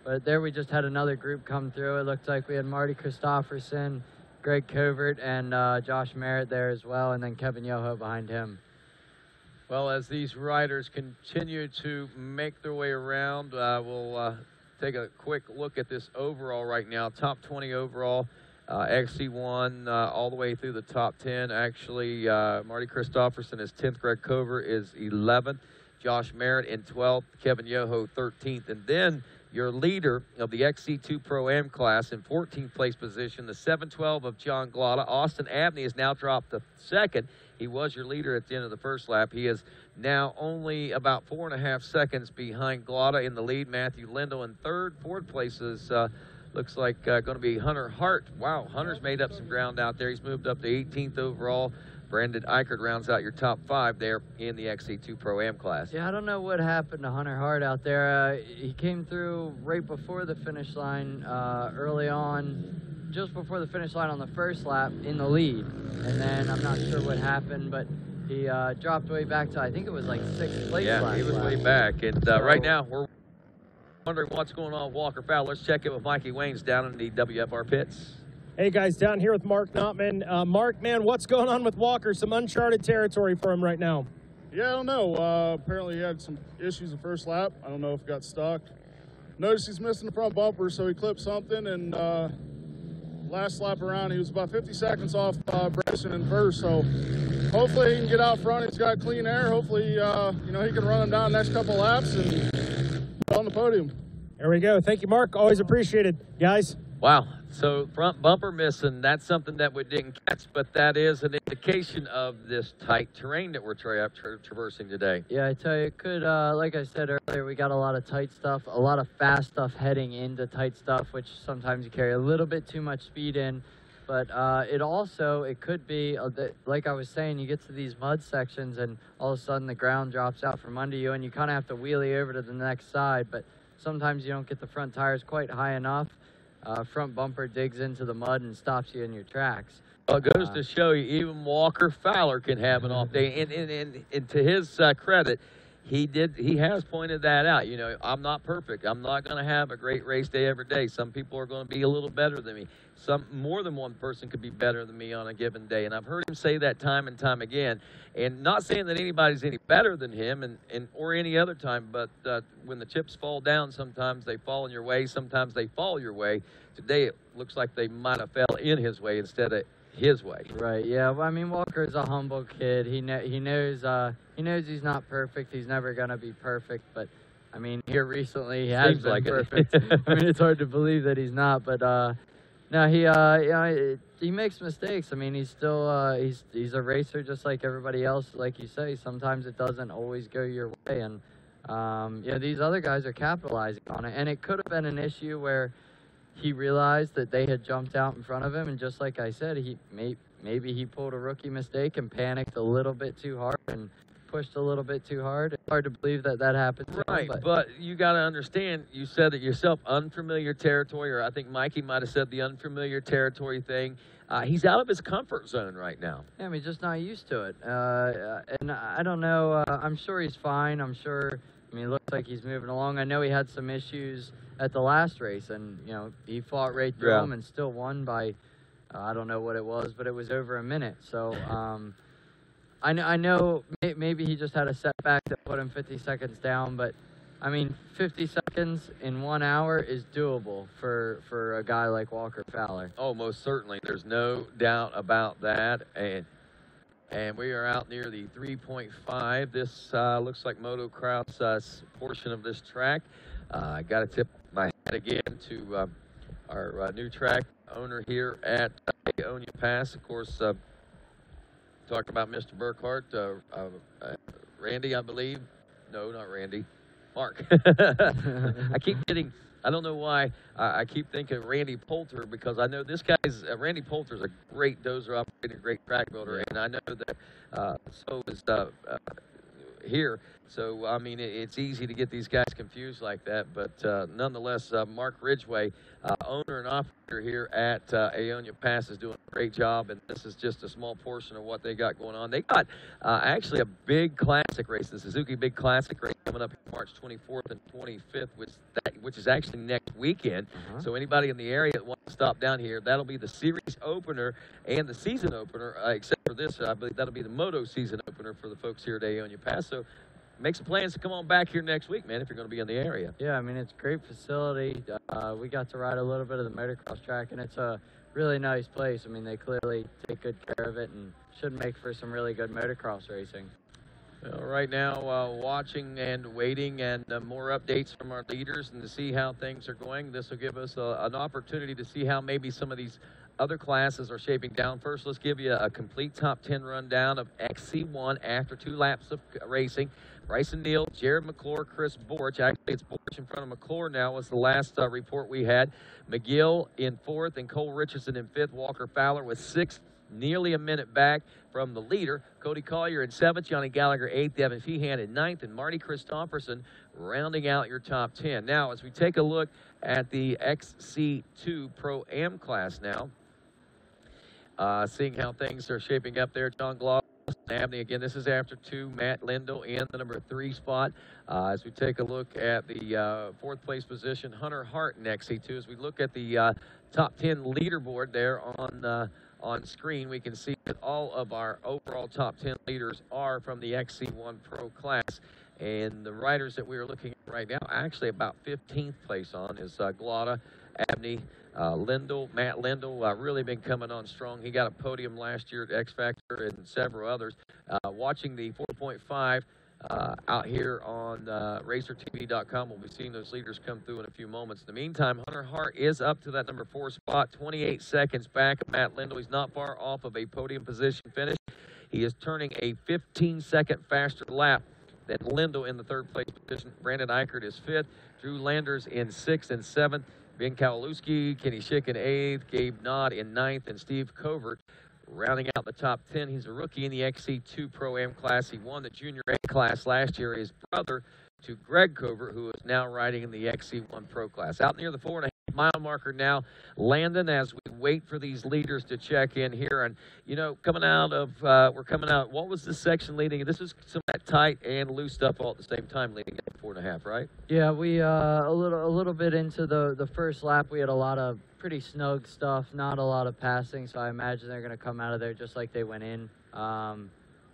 But there we just had another group come through. It looked like we had Marty Christopherson, Greg Covert, and Josh Merritt there as well, and then Kevin Yoho behind him. Well, as these riders continue to make their way around, we'll take a quick look at this overall right now. Top 20 overall, XC1 all the way through the top 10. Actually, Marty Christopherson is 10th, Greg Covert is 11th, Josh Merritt in 12th, Kevin Yoho 13th, and then your leader of the XC2 Pro-Am class in 14th place position, the 712 of John Glotta. Austin Abney has now dropped to 2nd. He was your leader at the end of the first lap. He is now only about 4.5 seconds behind Glotta in the lead. Matthew Lindell in 3rd. 4th place is, looks like going to be Hunter Hart. Wow, Hunter's made up some ground out there. He's moved up to 18th overall. Brandon Eichert rounds out your top 5 there in the XC2 Pro-Am class. Yeah, I don't know what happened to Hunter Hart out there. He came through right before the finish line early on, just before the finish line on the first lap in the lead. And then I'm not sure what happened, but he dropped way back to, I think it was like 6th place. Yeah, he was way back. And right now we're wondering what's going on with Walker Fowler. Let's check in with Mikey Waynes down in the WFR pits. Hey guys, down here with Mark Notman. Mark, man, what's going on with Walker? Some uncharted territory for him right now. Yeah, I don't know. Apparently he had some issues the first lap. I don't know if it got stuck. Noticed he's missing the front bumper, so he clipped something, and last lap around he was about 50 seconds off Bryson in first, so hopefully he can get out front. He's got clean air. Hopefully, you know, he can run him down the next couple laps and get on the podium. There we go. Thank you, Mark. Always appreciated, guys. Wow. So front bumper missing, that's something that we didn't catch, but that is an indication of this tight terrain that we're traversing today. Yeah, I tell you, it could, like I said earlier, we got a lot of tight stuff, a lot of fast stuff heading into tight stuff, which sometimes you carry a little bit too much speed in. But it could be, like I was saying, you get to these mud sections and all of a sudden the ground drops out from under you and you kind of have to wheelie over to the next side, but sometimes you don't get the front tires quite high enough. Front bumper digs into the mud and stops you in your tracks. Well, it goes to show you, even Walker Fowler can have an off day. And to his credit, he has pointed that out. You know, I'm not perfect. I'm not going to have a great race day every day. Some people are going to be a little better than me. More than one person could be better than me on a given day. And I've heard him say that time and time again. And not saying that anybody's any better than him or any other time, but when the chips fall down, sometimes they fall in your way, sometimes they fall your way. Today it looks like they might have fell in his way instead of his way. Right. Yeah. Well, I mean, Walker's a humble kid. He knows he's not perfect. He's never gonna be perfect. But I mean, here recently he has been like perfect. I mean, it's hard to believe that he's not. But no, he makes mistakes. I mean, he's still he's a racer just like everybody else. Like you say, sometimes it doesn't always go your way, and these other guys are capitalizing on it. And it could have been an issue where he realized that they had jumped out in front of him, and just like I said, maybe he pulled a rookie mistake and panicked a little bit too hard and pushed a little bit too hard. It's hard to believe that happens. Right, but you got to understand, you said it yourself, unfamiliar territory, or I think Mikey might have said the unfamiliar territory thing. He's out of his comfort zone right now. Yeah, I mean, just not used to it. And I don't know. I'm sure he's fine. I'm sure. I mean, it looks like he's moving along. I know he had some issues at the last race, and he fought right through them and still won by I don't know what it was, but it was over a minute. So I know maybe he just had a setback that put him 50 seconds down, but I mean 50 seconds in 1 hour is doable for a guy like Walker Fowler. Oh, most certainly. There's no doubt about that. And we are out near the 3.5. This looks like motocross portion of this track. I got to tip my hat again to our new track owner here at Aonia Pass. Of course, talk about Mr. Burkhart, Randy, I believe. No, not Randy. Mark. I keep getting, I don't know why, I keep thinking Randy Poulter, because I know this guy's, Randy Poulter's a great dozer operator, a great track builder, and I know that so is here. So, I mean, it's easy to get these guys confused like that, but nonetheless, Mark Ridgway, owner and operator here at Aonia Pass, is doing a great job, and this is just a small portion of what they got going on. They got actually a big classic race, the Suzuki Big Classic race, coming up March 24th and 25th, which is actually next weekend. So anybody in the area that wants to stop down here, that'll be the series opener and the season opener, except for this, I believe that'll be the moto season opener for the folks here at Aonia Pass. So make some plans to come on back here next week, man, if you're going to be in the area. Yeah, I mean, it's a great facility. We got to ride a little bit of the motocross track, and it's a really nice place. I mean, they clearly take good care of it and should make for some really good motocross racing. Well, right now, watching and waiting, and more updates from our leaders and to see how things are going. This will give us an opportunity to see how maybe some of these other classes are shaping down. First, let's give you a complete top 10 rundown of XC1 after 2 laps of racing. Bryson Neal, Jared McClure, Chris Borch. Actually, it's Borch in front of McClure now was the last report we had. McGill in 4th and Cole Richardson in 5th. Walker Fowler with 6th, nearly a minute back from the leader. Cody Collier in 7th, Johnny Gallagher 8th, Evan Feehan in 9th, and Marty Christopherson rounding out your top 10. Now, as we take a look at the XC2 Pro-Am class now, seeing how things are shaping up there. John Gloss, Abney again. This is after 2. Matt Lindell in the number 3 spot. As we take a look at the 4th place position, Hunter Hart in XC2. As we look at the top 10 leaderboard there on screen, we can see that all of our overall top 10 leaders are from the XC1 Pro class. And the riders that we are looking at right now, actually about 15th place on, is Glotta, Abney, Lindell, Matt Lindell, really been coming on strong. He got a podium last year at X Factor and several others. Watching the 4.5 out here on RacerTV.com, we'll be seeing those leaders come through in a few moments. In the meantime, Hunter Hart is up to that number 4 spot, 28 seconds back of Matt Lindell. He's not far off of a podium position finish. He is turning a 15-second faster lap than Lindell in the 3rd place position. Brandon Eichert is 5th. Drew Landers in 6th and 7th. Ben Kowalewski, Kenny Schick in 8th, Gabe Nod in 9th, and Steve Covert rounding out the top 10. He's a rookie in the XC2 Pro-Am class. He won the Junior A class last year. His brother to Greg Covert, who is now riding in the XC1 Pro class. Out near the 4.5 mile marker now. Landon, as we wait for these leaders to check in here. And, you know, we're coming out, what was this section leading? This is some of that tight and loose stuff all at the same time leading at 4.5, right? Yeah, we a little bit into the first lap, we had a lot of pretty snug stuff, not a lot of passing, so I imagine they're going to come out of there just like they went in.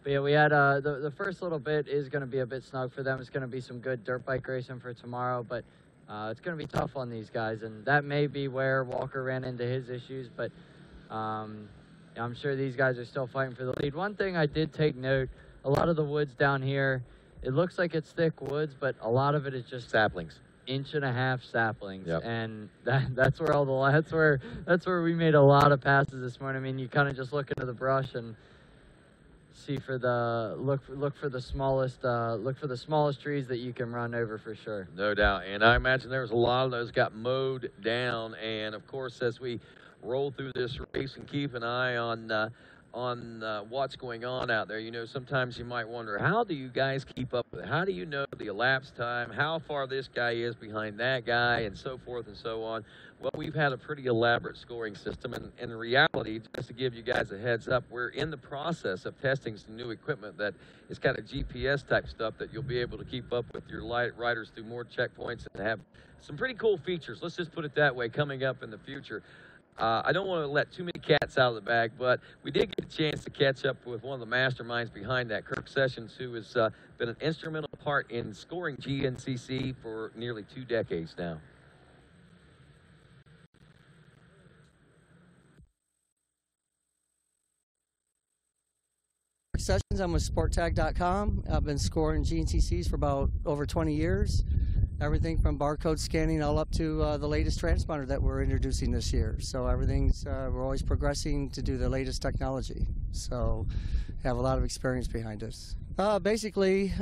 But yeah, we had the first little bit is going to be a bit snug for them. It's going to be some good dirt bike racing for tomorrow, but it's going to be tough on these guys, and that may be where Walker ran into his issues, but I'm sure these guys are still fighting for the lead. One thing I did take note, a lot of the woods down here, it looks like it's thick woods, but a lot of it is just saplings. 1.5 inch saplings, yep. And that's where we made a lot of passes this morning. I mean, you kind of just look into the brush and see for the look for the smallest trees that you can run over for sure. No doubt, and I imagine there was a lot of those got mowed down. And of course, as we roll through this race and keep an eye on what's going on out there, you know, sometimes you might wonder, how do you guys keep up with it? How do you know the elapsed time, how far this guy is behind that guy, and so forth and so on? Well, we've had a pretty elaborate scoring system, and in reality, just to give you guys a heads up, we're in the process of testing some new equipment that is kind of GPS type stuff that you'll be able to keep up with your riders through more checkpoints and have some pretty cool features. Let's just put it that way, coming up in the future. I don't want to let too many cats out of the bag, but we did get a chance to catch up with one of the masterminds behind that, Kirk Sessions, who has been an instrumental part in scoring GNCC for nearly 2 decades now. Sessions. I'm with SportTag.com. I've been scoring GNCCs for about over 20 years. Everything from barcode scanning all up to the latest transponder that we're introducing this year. So everything's, we're always progressing to do the latest technology. So have a lot of experience behind us. Basically,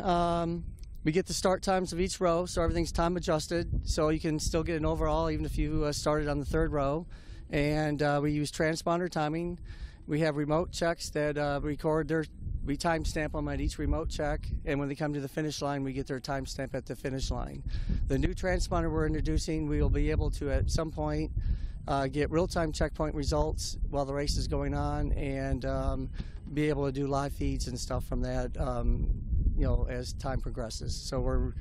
we get the start times of each row, so everything's time adjusted. So you can still get an overall even if you started on the 3rd row. And we use transponder timing. We have remote checks that we timestamp them at each remote check, and when they come to the finish line, we get their timestamp at the finish line. The new transponder we're introducing, we will be able to at some point get real-time checkpoint results while the race is going on, and be able to do live feeds and stuff from that, you know, as time progresses. So we're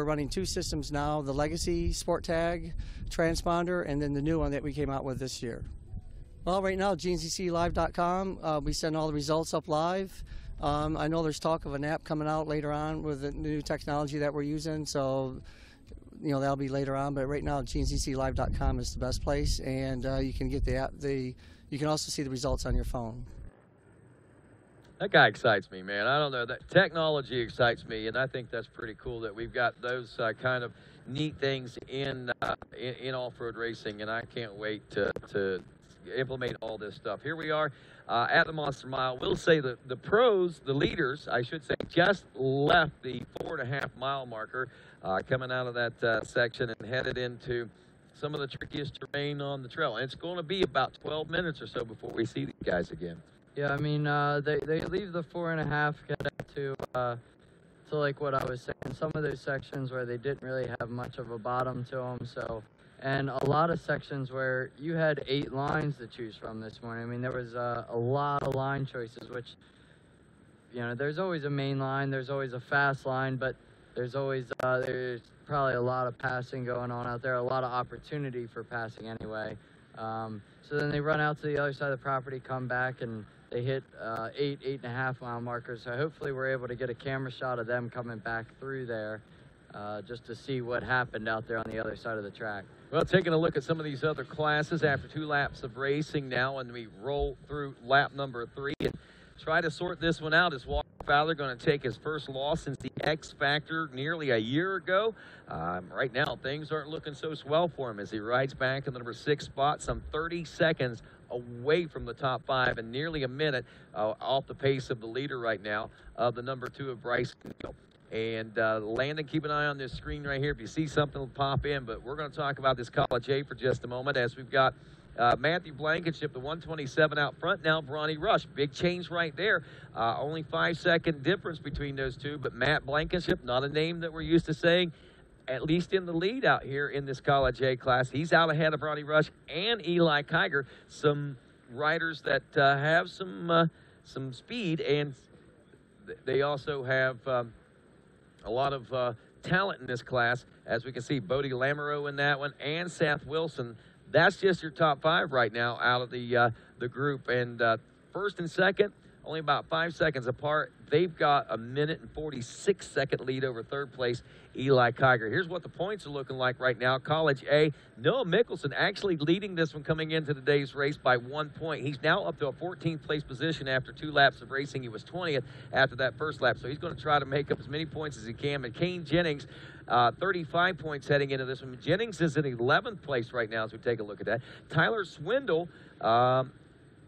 running 2 systems now: the legacy Sport Tag transponder, and then the new one that we came out with this year. Well, right now, GNCClive.com, we send all the results up live. I know there's talk of an app coming out later on with the new technology that we're using, so you know that'll be later on. But right now, GNCClive.com is the best place, and you can get the app. You can also see the results on your phone. That guy excites me, man. I don't know. That technology excites me, and I think that's pretty cool that we've got those kind of neat things in off-road racing, and I can't wait to implement all this stuff. Here we are at the Monster Mile. We'll say that the pros, the leaders, I should say, just left the 4.5 mile marker, coming out of that section and headed into some of the trickiest terrain on the trail. And it's going to be about 12 minutes or so before we see these guys again. Yeah, I mean, they leave the 4.5, get up to like what I was saying, some of those sections where they didn't really have much of a bottom to them, so. And a lot of sections where you had 8 lines to choose from this morning. I mean, there was a lot of line choices, which, you know, there's always a main line, there's always a fast line, but there's always, there's probably a lot of passing going on out there, a lot of opportunity for passing anyway. So then they run out to the other side of the property, come back, and they hit 8.5 mile markers. So hopefully we're able to get a camera shot of them coming back through there, just to see what happened out there on the other side of the track. Well, taking a look at some of these other classes after 2 laps of racing now, and we roll through lap number 3 and try to sort this one out. Is Walker Fowler going to take his first loss since the X Factor nearly a year ago? Right now, things aren't looking so swell for him as he rides back in the number 6 spot, some 30 seconds away from the top 5 and nearly a minute off the pace of the leader right now of the number 2 of Bryce Neal. And Landon, keep an eye on this screen right here. If you see something, will pop in. But we're going to talk about this College A for just a moment, as we've got Matthew Blankenship, the 127 out front now. Bronny Rush, big change right there. Only 5-second difference between those two. But Matt Blankenship, not a name that we're used to saying, at least in the lead out here in this College A class. He's out ahead of Ronnie Rush and Eli Kiger, some riders that have some speed, and they also have a lot of talent in this class. As we can see, Bodie Lamoureux in that one, and Seth Wilson. That's just your top 5 right now out of the group. And first and second, only about 5 seconds apart. They've got a 1:46 lead over third place, Eli Kiger. Here's what the points are looking like right now. College A, Noah Mickelson actually leading this one coming into today's race by 1 point. He's now up to a 14th place position after 2 laps of racing. He was 20th after that first lap, so he's going to try to make up as many points as he can. And Kane Jennings, 35 points heading into this one. Jennings is in 11th place right now as we take a look at that. Tyler Swindle,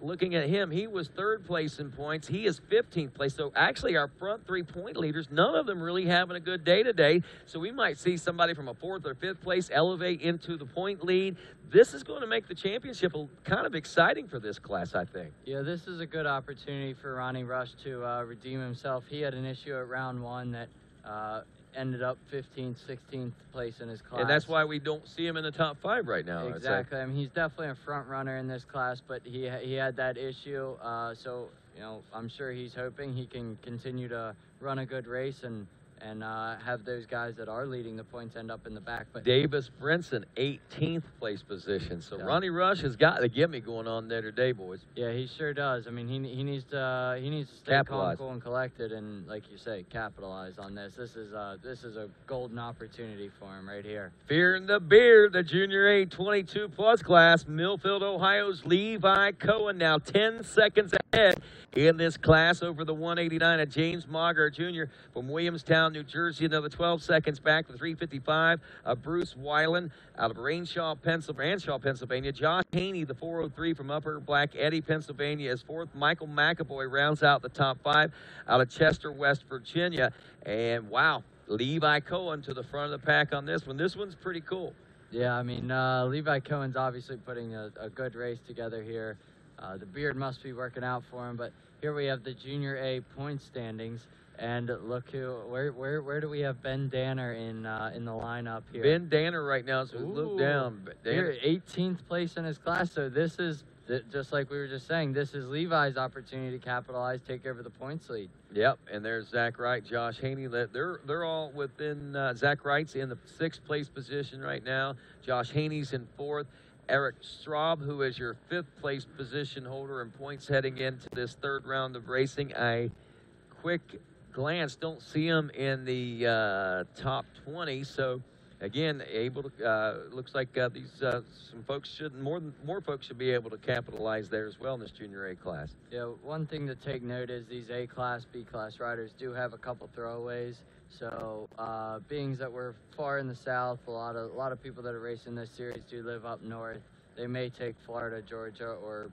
looking at him, he was 3rd place in points. He is 15th place. So actually our front 3-point leaders, none of them really having a good day today. So we might see somebody from a 4th or 5th place elevate into the point lead. This is going to make the championship kind of exciting for this class, I think. Yeah, this is a good opportunity for Ronnie Rush to redeem himself. He had an issue at round 1 that ended up 15th, 16th place in his class. And that's why we don't see him in the top 5 right now. Exactly. I mean, he's definitely a front runner in this class, but he had that issue. So, you know, I'm sure he's hoping he can continue to run a good race and have those guys that are leading the points end up in the back. But Davis Brinson, 18th place position. So yeah. Ronnie Rush has got the gimme going on there today, boys. Yeah, he sure does. I mean, he needs to stay calm, cool, and collected, and like you say, capitalize on this. This is a golden opportunity for him right here. Fear in the beer, the Junior A 22 plus class. Millfield, Ohio's Levi Cohen now 10 seconds ahead in this class over the 189 of James Maugher Jr. from Williamstown, New Jersey. Another 12 seconds back to 355 of Bruce Weiland out of Ranshaw, Pennsylvania. Josh Haney, the 403 from Upper Black Eddy, Pennsylvania, is 4th. Michael McAvoy rounds out the top 5 out of Chester, West Virginia. And wow, Levi Cohen to the front of the pack on this one. This one's pretty cool. Yeah, I mean, Levi Cohen's obviously putting a good race together here. The beard must be working out for him, but here we have the Junior A point standings, and look where do we have Ben Danner in the lineup here? Ben Danner right now, so look down. Here, 18th place in his class, so this is, just like we were just saying, this is Levi's opportunity to capitalize, take over the points lead. Yep, and there's Zach Wright, Josh Haney. They're all within, Zach Wright's in the 6th place position right now. Josh Haney's in 4th. Eric Straub, who is your 5th place position holder in points heading into this 3rd round of racing. A quick glance, don't see him in the top 20. So again, able to looks like these some folks more folks should be able to capitalize there as well in this Junior A class. Yeah, one thing to take note is these A class, B class riders do have a couple throwaways. So, being that we're far in the south, a lot of people that are racing this series do live up north. They may take Florida, Georgia, or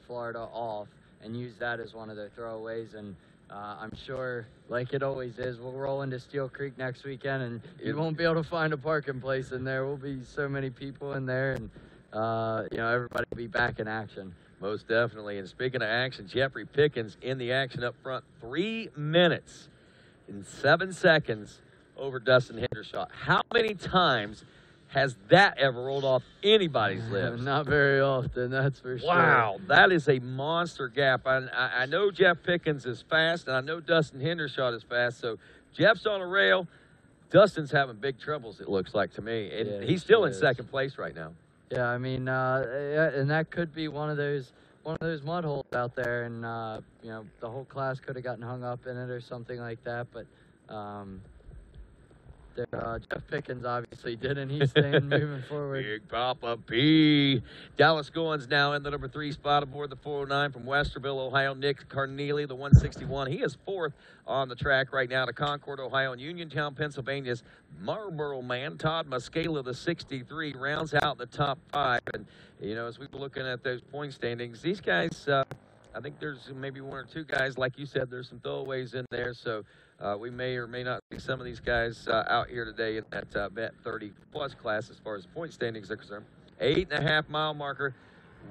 Florida off and use that as one of their throwaways. And I'm sure, like it always is, we'll roll into Steel Creek next weekend, and you won't be able to find a parking place in there. Will be so many people in there, and you know, everybody will be back in action. Most definitely. And speaking of action, Jeffrey Pickens in the action up front, 3 minutes and 7 seconds over Dustin Hendershot. How many times has that ever rolled off anybody's lips? Not very often, that's for sure. Wow, that is a monster gap. I know Jeff Pickens is fast, and I know Dustin Hendershot is fast, so Jeff's on a rail. Dustin's having big troubles, it looks like to me, and yeah, he's still in 2nd place right now. Yeah, I mean, and that could be one of those mud holes out there, and you know, the whole class could have gotten hung up in it or something like that. But Jeff Pickens obviously didn't. He's staying moving forward. Big Papa P. Dallas Goins now in the number 3 spot aboard the 409 from Westerville, Ohio. Nick Carneally, the 161. He is 4th on the track right now to Concord, Ohio, and Uniontown, Pennsylvania's Marlboro man. Todd Muscala, the 63, rounds out the top 5. And, you know, as we were looking at those point standings, these guys, I think there's maybe 1 or 2 guys, like you said, there's some throwaways in there. So we may or may not see some of these guys out here today in that Bet 30 plus class as far as point standings are concerned. 8.5 mile marker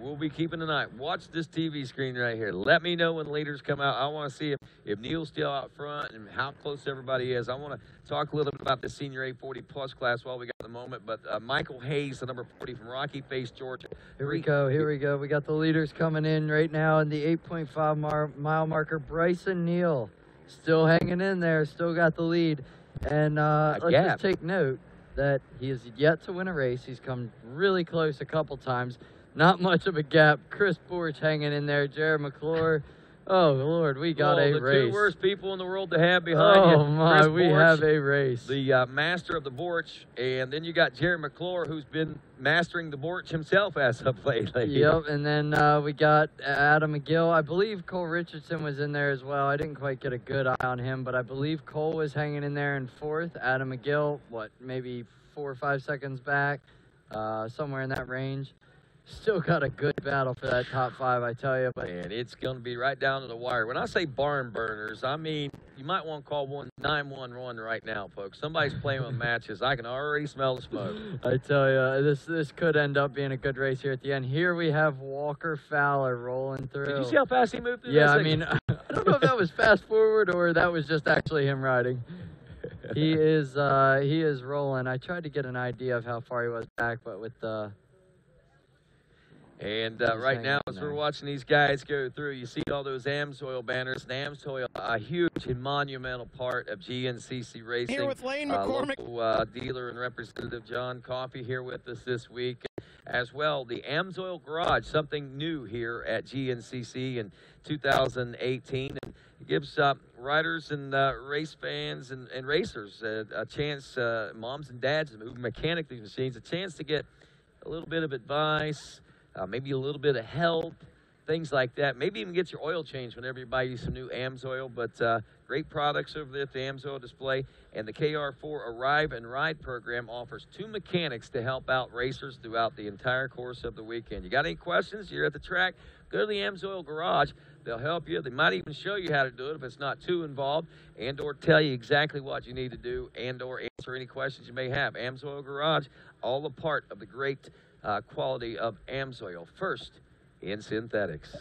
we'll be keeping an eye. Watch this TV screen right here. Let me know when leaders come out. I want to see if Neil's still out front and how close everybody is. I want to talk a little bit about the senior 840 plus class while we got the moment. But Michael Hayes, the number 40 from Rocky Face, Georgia. Here we go. Here we go. We got the leaders coming in right now in the 8.5 mile marker. Bryson Neal still hanging in there. Still got the lead. And let's just take note that he has yet to win a race. He's come really close a couple times. Not much of a gap. Chris Borch hanging in there. Jared McClure. Oh, Lord, we got a race. The two worst people in the world to have behind you. Oh, my, Chris we Borch, have a race. The master of the Borch. And then you got Jared McClure, who's been mastering the Borch himself as of lately. Yep, and then we got Adam McGill. I believe Cole Richardson was in there as well. I didn't quite get a good eye on him, but I believe Cole was hanging in there in fourth. Adam McGill, maybe 4 or 5 seconds back, somewhere in that range. Still got a good battle for that top 5, I tell you. But and it's going to be right down to the wire. When I say barn burners, I mean you might want to call 911 right now, folks. Somebody's playing with matches. I can already smell the smoke. I tell you, this could end up being a good race here at the end. Here we have Walker Fowler rolling through. Did you see how fast he moved through? Yeah, I mean, I don't know if that was fast forward or that was just actually him riding. He is rolling. I tried to get an idea of how far he was back, but with the. And right now, as we're watching these guys go through, you see all those AMSOIL banners. And AMSOIL, a huge and monumental part of GNCC racing. Here with Lane McCormick. Local dealer and representative John Coffey here with us this week. As well, the AMSOIL Garage, something new here at GNCC in 2018. And it gives riders and race fans and racers a chance, moms and dads who mechanic these machines, a chance to get a little bit of advice, maybe a little bit of help, things like that. Maybe even get your oil changed whenever you buy you some new AMSOIL. But great products over there at the AMSOIL display. And the KR4 Arrive and Ride program offers 2 mechanics to help out racers throughout the entire course of the weekend. You got any questions? You're at the track, go to the AMSOIL Garage. They'll help you. They might even show you how to do it if it's not too involved, and or tell you exactly what you need to do, and or answer any questions you may have. AMSOIL Garage, all a part of the great quality of AMSOIL, first in synthetics.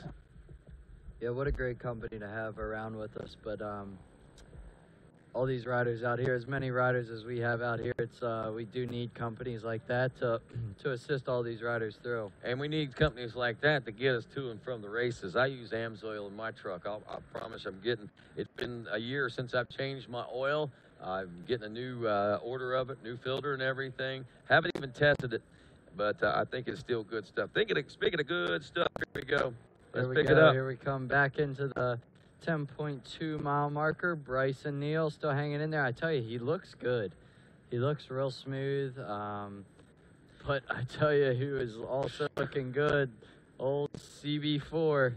Yeah, what a great company to have around with us. But all these riders out here, as many riders as we have out here, it's we do need companies like that to assist all these riders through. And we need companies like that to get us to and from the races. I use AMSOIL in my truck. I promise I'm getting, it's been a year since I've changed my oil. I'm getting a new order of it, new filter and everything. Haven't even tested it, but I think it's still good stuff. Speaking of good stuff, here we go. Let's pick it up. Here we come back into the 10.2 mile marker. Bryson Neal still hanging in there. I tell you, he looks good. He looks real smooth. But I tell you, who is also looking good, old CB4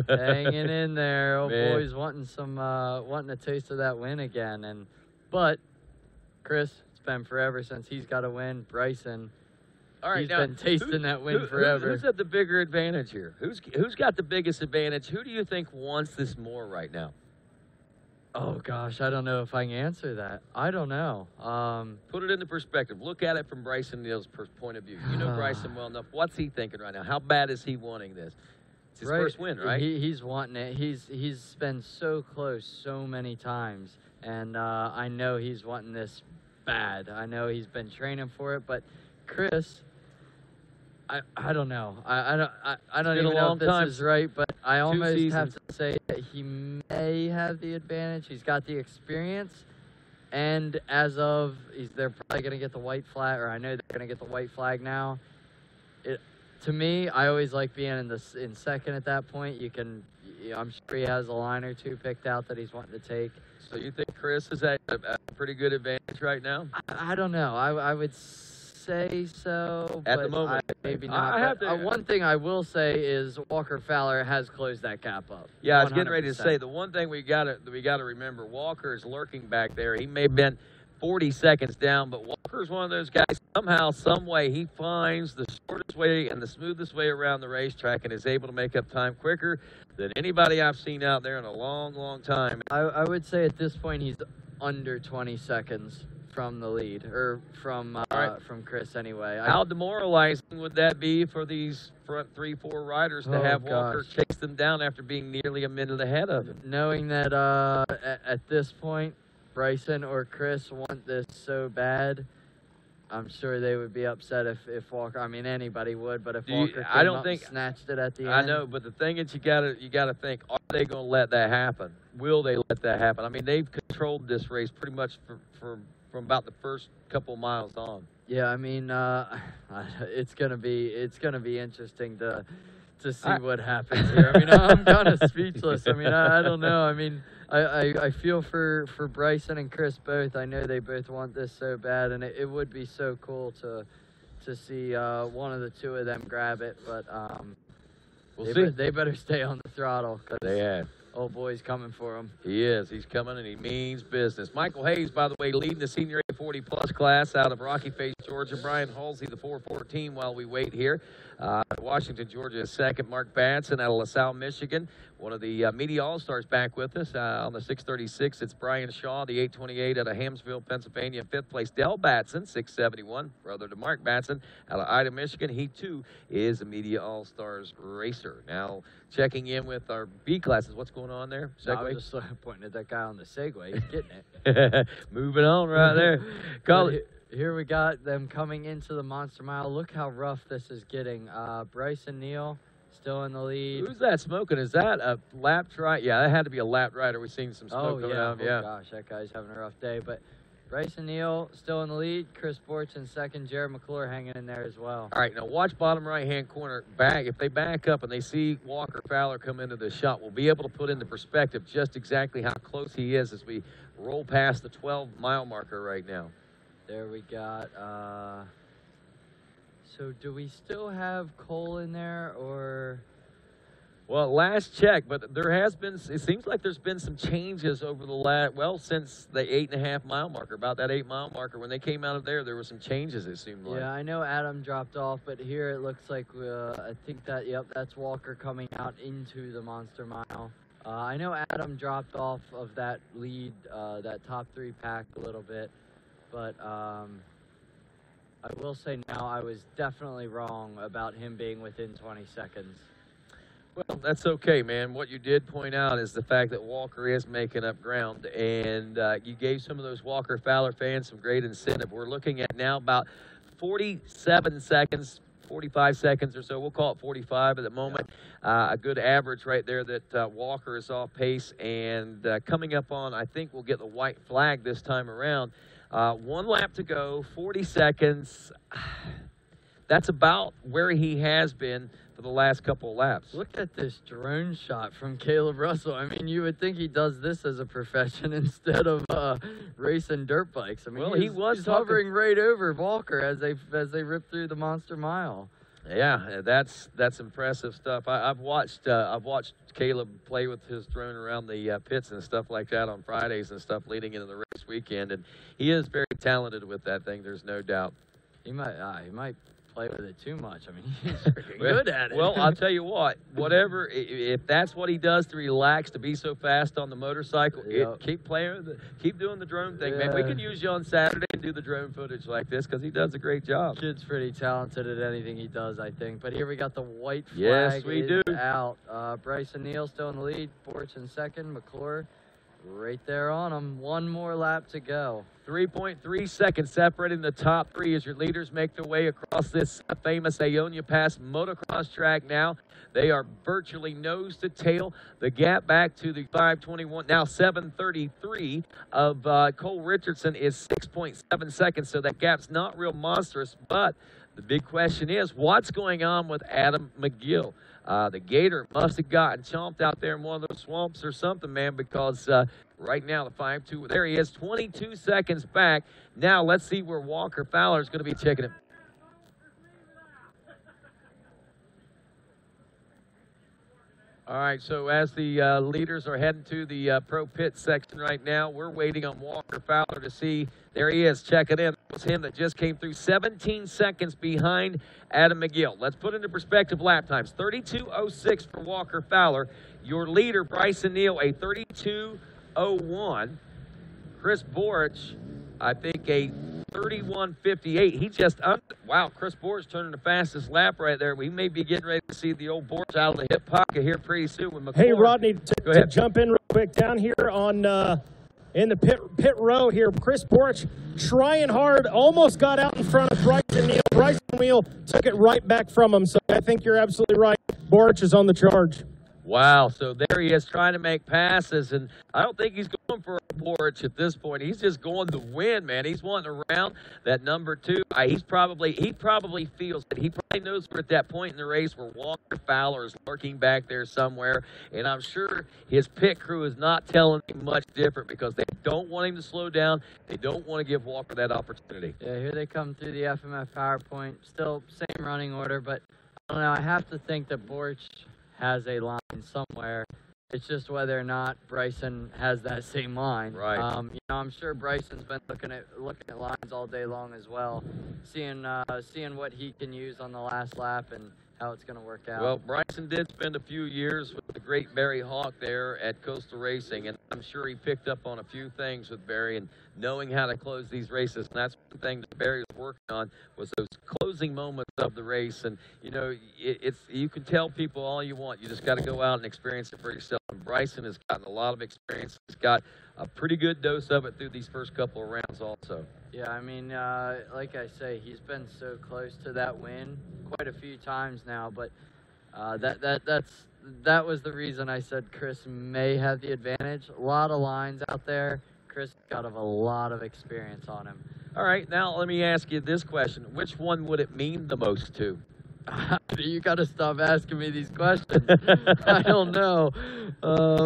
hanging in there. Old boy's wanting a taste of that win again. But Chris, it's been forever since he's got a win. Bryson. All right, he's now, been tasting that win forever. Who's at the bigger advantage here? Who's got the biggest advantage? Who do you think wants this more right now? Oh, gosh, I don't know if I can answer that. I don't know. Put it into perspective. Look at it from Bryson Neal's point of view. You know Bryson well enough. What's he thinking right now? How bad is he wanting this? It's his first win, right? He's wanting it. He's been so close so many times, and I know he's wanting this bad. I know he's been training for it, but Chris, I don't know. I don't even know if this is right, but I almost have to say that he may have the advantage. He's got the experience, and as of, they're probably going to get the white flag, or I know they're going to get the white flag now. To me, I always like being in second at that point. I'm sure he has a line or two picked out that he's wanting to take. So you think Chris is at a pretty good advantage right now? I don't know. I would say so, at but the moment, maybe not. One thing I will say is Walker Fowler has closed that gap up. Yeah, 100%. I was getting ready to say the one thing we got to remember: Walker is lurking back there. He may have been 40 seconds down, but Walker's one of those guys. Somehow, some way, he finds the shortest way and the smoothest way around the racetrack, and is able to make up time quicker than anybody I've seen out there in a long, long time. I would say at this point he's under 20 seconds from the lead, or from Chris anyway. How demoralizing would that be for these front 3-4 riders to have Walker chase them down after being nearly a minute ahead of him? Knowing that at this point, Bryson or Chris want this so bad, I'm sure they would be upset if Walker. I mean, anybody would, but if Walker snatched it at the end. I know, but the thing is, you gotta think: are they going to let that happen? Will they let that happen? I mean, they've controlled this race pretty much from about the first couple miles on. Yeah, I mean, it's gonna be interesting to see what happens here. I mean, I'm kind of speechless. I mean, I don't know. I mean, I feel for Bryson and Chris both. I know they both want this so bad, and it would be so cool to see one of the two of them grab it. But we'll see. They better stay on the throttle. They have. Old boy's coming for him. He is. He's coming, and he means business. Michael Hayes, by the way, leading the senior A40+ class out of Rocky Face, Georgia. Brian Halsey, the 414, while we wait here. Washington, Georgia is second. Mark Batson out of LaSalle, Michigan. One of the media all-stars back with us on the 636. It's Brian Shaw, the 828 out of Hamsville, Pennsylvania. Fifth place, Del Batson, 671. Brother to Mark Batson out of Ida, Michigan. He, too, is a media all-stars racer. Now, checking in with our B classes. What's going on there? Segway? I was just pointing at that guy on the Segway. He's getting it. Moving on right there. Call it. Here we got them coming into the Monster Mile. Look how rough this is getting. Bryson Neal still in the lead. Who's that smoking? Is that a lapped rider? Yeah, that had to be a lapped rider. We've seen some smoke coming out. Oh, gosh, that guy's having a rough day. But Bryson Neal still in the lead. Chris Borch in second. Jared McClure hanging in there as well. All right, now watch bottom right-hand corner. If they back up and they see Walker Fowler come into the shot, we'll be able to put into perspective just exactly how close he is as we roll past the 12-mile marker right now. There we got, so do we still have Cole in there, or? Well, last check, but there has been, it seems like there's been some changes over the since the 8.5 mile marker, about that 8 mile marker. When they came out of there were some changes, it seemed like. Yeah, I know Adam dropped off, but here it looks like, I think that, yep, that's Walker coming out into the Monster Mile. I know Adam dropped off of that lead, that top 3 pack a little bit. But I will say now I was definitely wrong about him being within 20 seconds. Well, that's okay, man. What you did point out is the fact that Walker is making up ground, and you gave some of those Walker Fowler fans some great incentive. We're looking at now about 47 seconds, 45 seconds or so. We'll call it 45 at the moment. A good average right there that Walker is off pace, and coming up on, I think we'll get the white flag this time around. 1 lap to go, 40 seconds. That's about where he has been for the last couple of laps. Look at this drone shot from Caleb Russell. I mean, you would think he does this as a profession instead of racing dirt bikes. I mean, well, he's hovering right over Walker as they rip through the Monster Mile. Yeah, that's impressive stuff. I've watched Caleb play with his drone around the pits and stuff like that on Fridays and stuff leading into the race weekend, and he is very talented with that thing. There's no doubt. He might play with it too much. I mean, he's good at it. Well, I'll tell you what. Whatever, if that's what he does to relax, to be so fast on the motorcycle, keep doing the drone thing, man. We can use you on Saturday and do the drone footage like this because he does a great job. Kid's pretty talented at anything he does, I think. But here we got the white flag. Yes, we do. Out. Bryson Neal still in the lead. Borch in second. McClure right there on him. 1 more lap to go. 3.3 seconds separating the top 3 as your leaders make their way across this famous Aonia Pass motocross track now. They are virtually nose to tail. The gap back to the 521, now 733 of Cole Richardson is 6.7 seconds, so that gap's not real monstrous, but the big question is, what's going on with Adam McGill? The Gator must have gotten chomped out there in one of those swamps or something, man, because right now the 5.2, there he is, 22 seconds back. Now let's see where Walker Fowler is going to be checking him. All right, so as the leaders are heading to the pro pit section right now, we're waiting on Walker Fowler to see. There he is, checking in. It was him that just came through, 17 seconds behind Adam McGill. Let's put into perspective lap times. 32.06 for Walker Fowler. Your leader, Bryson Neal, a 32.01. Chris Borch I think a 31:58. He just wow, Chris Borch turning the fastest lap right there. We may be getting ready to see the old Borch out of the hip pocket here pretty soon with McCord. Hey, Rodney, to jump in real quick down here on in the pit row here, Chris Borch trying hard, almost got out in front of Bryson Neal. Bryson Neal took it right back from him, so I think you're absolutely right. Borch is on the charge. Wow, so there he is trying to make passes, and I don't think he's going for a Borch at this point. He's just going to win, man. He's wanting around that number 2. He probably feels that he probably knows we're at that point in the race where Walker Fowler is lurking back there somewhere, and I'm sure his pit crew is not telling him much different because they don't want him to slow down. They don't want to give Walker that opportunity. Yeah, here they come through the FMF PowerPoint. Still same running order, but I don't know. I have to think that Borch has a line somewhere. It's just whether or not Bryson has that same line. Right. You know, I'm sure Bryson's been looking at lines all day long as well, seeing what he can use on the last lap and how it's going to work out. Well, Bryson did spend a few years with the great Barry Hawk there at Coastal Racing, and I'm sure he picked up on a few things with Barry and knowing how to close these races. And that's one thing that Barry was working on was those closing moments of the race. And, you know, you can tell people all you want. You just got to go out and experience it for yourself. And Bryson has gotten a lot of experience. He's got a pretty good dose of it through these first couple of rounds also. Yeah, I mean, like I say, he's been so close to that win quite a few times now, but that was the reason I said Chris may have the advantage. A lot of lines out there. Chris got a lot of experience on him. All right, now let me ask you this question. Which one would it mean the most to? You got to stop asking me these questions. I don't know.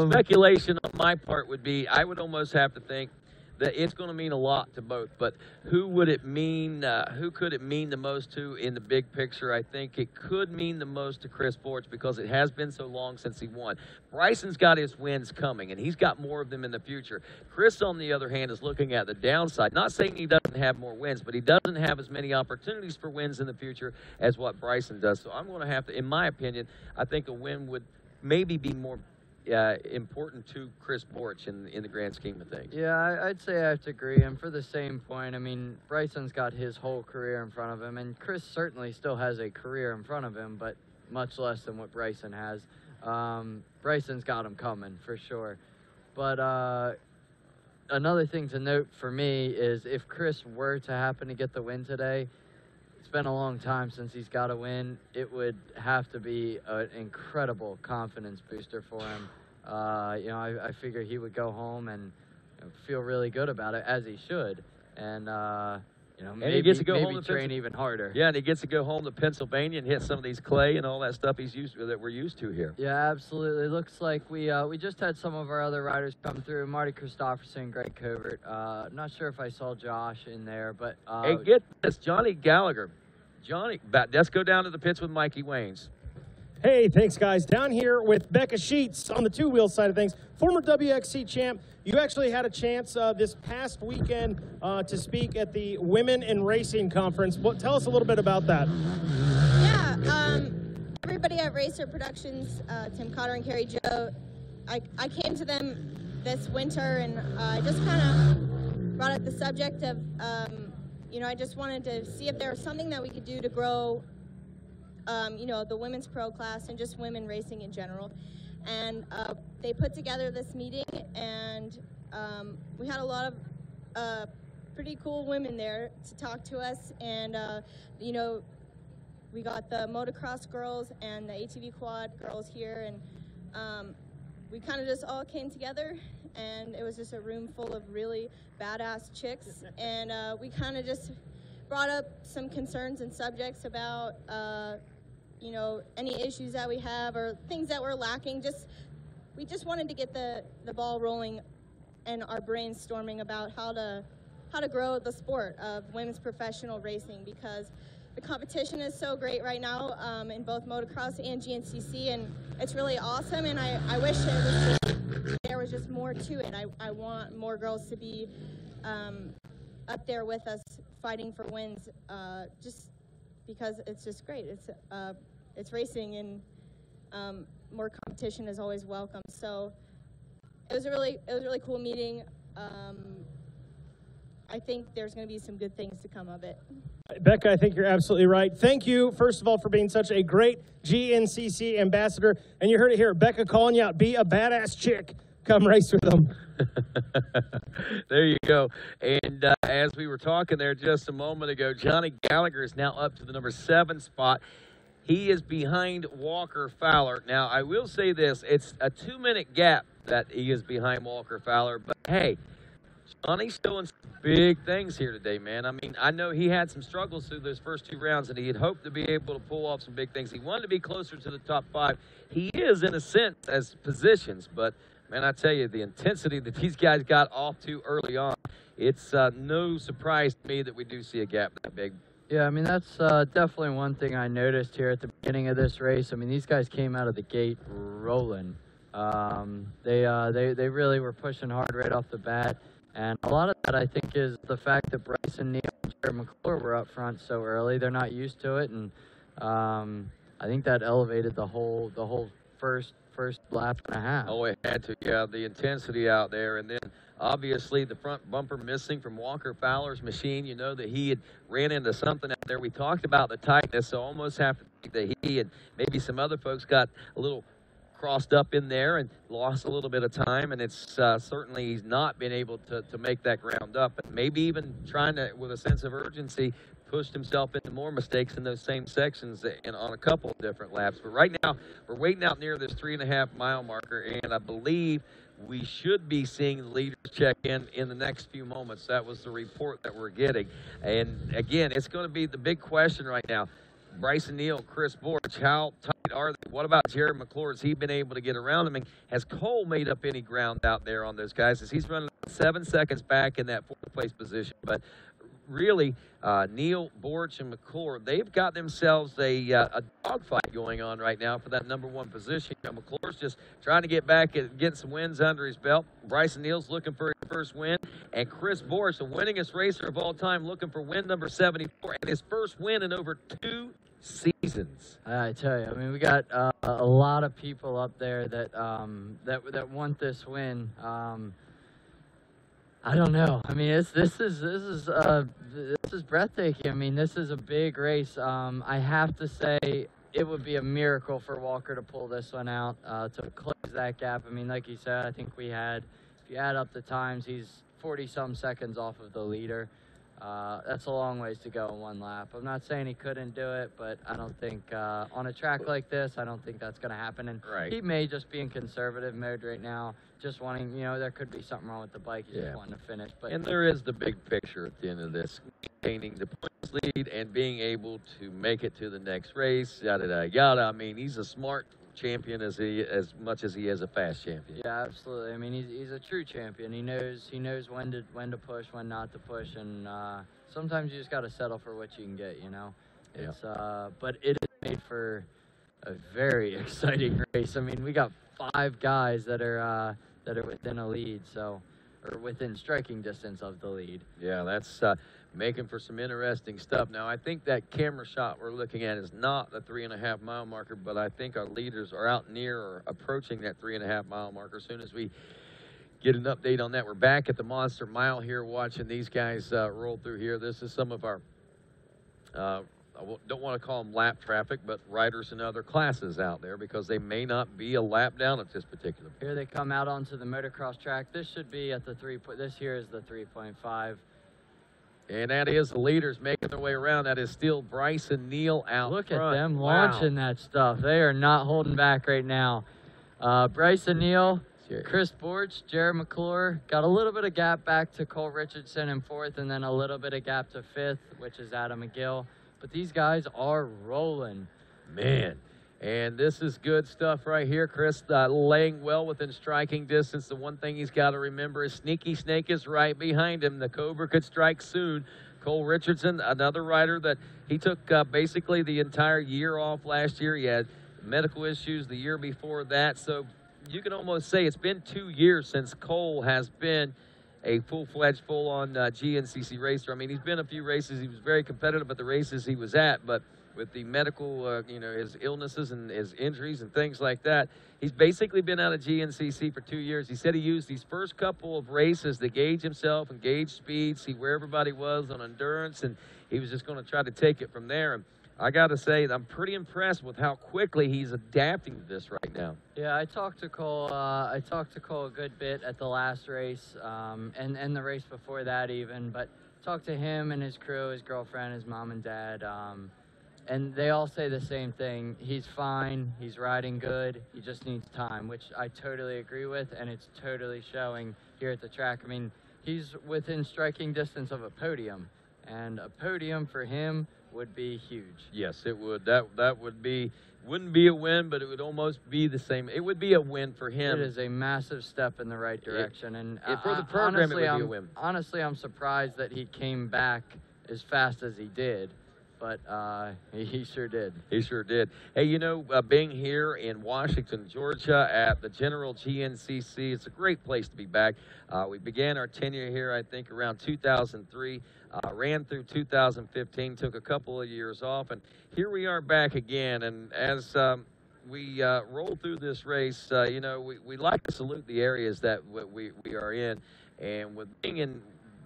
Speculation on my part would be I would almost have to think that it's going to mean a lot to both, but who would it mean, who could it mean the most to in the big picture? I think it could mean the most to Chris Borch because it has been so long since he won. Bryson's got his wins coming, and he's got more of them in the future. Chris, on the other hand, is looking at the downside. Not saying he doesn't have more wins, but he doesn't have as many opportunities for wins in the future as what Bryson does. So I'm going to have to, in my opinion, I think a win would maybe be more important to Chris Borch in the grand scheme of things. Yeah, I'd say I have to agree. And for the same point, I mean, Bryson's got his whole career in front of him, and Chris certainly still has a career in front of him, but much less than what Bryson has. Bryson's got him coming, for sure. But another thing to note for me is if Chris were to happen to get the win today, it's been a long time since he's got a win. It would have to be an incredible confidence booster for him. You know, I figure he would go home and feel really good about it, as he should. And, you know, and maybe, he gets to go maybe home to train even harder. Yeah, and he gets to go home to Pennsylvania and hit some of these clay and all that stuff that we're used to here. Yeah, absolutely. Looks like we just had some of our other riders come through. Marty Christopherson, Greg Covert. Not sure if I saw Josh in there, but hey, get this, Johnny Gallagher. Johnny, let's go down to the pits with Mikey Waynes. Hey, thanks, guys. Down here with Becca Sheets on the two-wheel side of things. Former WXC champ. You actually had a chance this past weekend to speak at the Women in Racing Conference. Tell us a little bit about that. Yeah, everybody at Racer Productions, Tim Cotter and Carrie Joe, I came to them this winter, and I just kind of brought up the subject of, you know, I just wanted to see if there was something that we could do to grow, you know, the women's pro class and just women racing in general. And they put together this meeting, and we had a lot of pretty cool women there to talk to us. And, you know, we got the motocross girls and the ATV quad girls here, and we kind of just all came together, and it was just a room full of really badass chicks. And we kind of just brought up some concerns and subjects about you know, any issues that we have or things that we're lacking. We just wanted to get the ball rolling and our brainstorming about how to grow the sport of women's professional racing, because the competition is so great right now in both motocross and GNCC, and it's really awesome. And I wish there was just more to it. I want more girls to be up there with us fighting for wins, just because it's just great. It's racing, and more competition is always welcome. So it was a really cool meeting. I think there's going to be some good things to come of it. Becca, I think you're absolutely right. Thank you, first of all, for being such a great GNCC ambassador. And you heard it here, Becca calling you out, be a badass chick. Come race with them. There you go. And as we were talking there just a moment ago, Johnny Gallagher is now up to the number 7 spot. He is behind Walker Fowler. Now, I will say this. It's a 2-minute gap that he is behind Walker Fowler. But, hey, Johnny's doing some big things here today, man. I mean, I know he had some struggles through those first 2 rounds, and he had hoped to be able to pull off some big things. He wanted to be closer to the top 5. He is, in a sense, as positions. But, man, I tell you, the intensity that these guys got off to early on, it's no surprise to me that we do see a gap that big. Yeah, I mean, that's definitely one thing I noticed here at the beginning of this race. I mean, these guys came out of the gate rolling. They really were pushing hard right off the bat. And a lot of that, I think, is the fact that Bryson Neal and Jared McClure were up front so early. They're not used to it, and I think that elevated the whole first lap and a half. Oh, it had to, yeah, the intensity out there. And then, obviously, the front bumper missing from Walker Fowler's machine. You know that he had ran into something out there. We talked about the tightness, so almost have to think that he and maybe some other folks got a little crossed up in there and lost a little bit of time, and it's certainly he's not been able to make that ground up, and maybe even trying to, with a sense of urgency, pushed himself into more mistakes in those same sections and on a couple of different laps. But right now, we're waiting out near this 3.5-mile marker, and I believe we should be seeing the leaders check in the next few moments. That was the report that we're getting. And again, it's going to be the big question right now. Bryson Neal, Chris Borch, how tight are they? What about Jared McClure? Has he been able to get around them? And has Cole made up any ground out there on those guys? As he's running 7 seconds back in that 4th place position. But really, Neal, Borch, and McClure, they've got themselves a dogfight going on right now for that number 1 position. You know, McClure's just trying to get back and get some wins under his belt. Bryson Neal's looking for his first win. And Chris Borch, the winningest racer of all time, looking for win number 74 and his first win in over 2 seasons. I tell you, I mean, we got a lot of people up there that that want this win. I don't know. I mean, this is breathtaking. I mean, this is a big race. I have to say, it would be a miracle for Walker to pull this one out to close that gap. I mean, like you said, I think we had, if you add up the times, he's 40-some seconds off of the leader. That's a long ways to go in 1 lap. I'm not saying he couldn't do it, but I don't think on a track like this, I don't think that's going to happen. And he may just be in conservative mode right now, just wanting, you know, there could be something wrong with the bike. He's just wanting to finish. But and there is the big picture at the end of this, maintaining the points lead and being able to make it to the next race, yada, yada, yada. I mean, he's a smart champion as much as he is a fast champion. Yeah, absolutely. I mean, he's a true champion. He knows when to push, when not to push, and sometimes you just got to settle for what you can get. You know, it's but it is made for a very exciting race. I mean, we got 5 guys that are within a lead, or within striking distance of the lead. Yeah, that's making for some interesting stuff. Now, I think that camera shot we're looking at is not the 3.5-mile marker, but I think our leaders are out near or approaching that 3.5-mile marker. As soon as we get an update on that, we're back at the Monster Mile here watching these guys roll through here. This is some of our, I don't want to call them lap traffic, but riders in other classes out there because they may not be a lap down at this particular point. Here they come out onto the motocross track. This should be at the this here is the 3.5. And that is the leaders making their way around. That is still Bryson Neal out Look front. at them launching that stuff. They are not holding back right now. Bryson Neal, Chris Borch, Jared McClure. Got a little bit of gap back to Cole Richardson in 4th, and then a little bit of gap to 5th, which is Adam McGill. But these guys are rolling. Man. And this is good stuff right here. Chris laying well within striking distance. The one thing he's got to remember is Sneaky Snake is right behind him. The Cobra could strike soon. Cole Richardson, another rider that he took basically the entire year off last year. He had medical issues the year before that. So you can almost say it's been 2 years since Cole has been a full-fledged, full-on GNCC racer. I mean, he's been a few races. He was very competitive at the races he was at, but with the medical, you know, his illnesses and his injuries and things like that. He's basically been out of GNCC for 2 years. He said he used these first couple of races to gauge himself and gauge speed, see where everybody was on endurance, and he was just going to try to take it from there. And I got to say, I'm pretty impressed with how quickly he's adapting to this right now. Yeah, I talked to Cole. I talked to Cole a good bit at the last race, and the race before that even. But talked to him and his crew, his girlfriend, his mom and dad, and they all say the same thing. He's fine. He's riding good. He just needs time, which I totally agree with, and it's totally showing here at the track. I mean, he's within striking distance of a podium, and a podium for him would be huge. Yes, it would. That would be, wouldn't be a win, but it would almost be the same. It would be a win for him. It is a massive step in the right direction. And for the program, honestly, it would be a win. Honestly, I'm surprised that he came back as fast as he did. But he sure did. He sure did. Hey, you know, being here in Washington, Georgia at the General GNCC, it's a great place to be back. We began our tenure here, I think, around 2003, ran through 2015, took a couple of years off, and here we are back again. And as we roll through this race, you know, we like to salute the areas that we are in. And with being in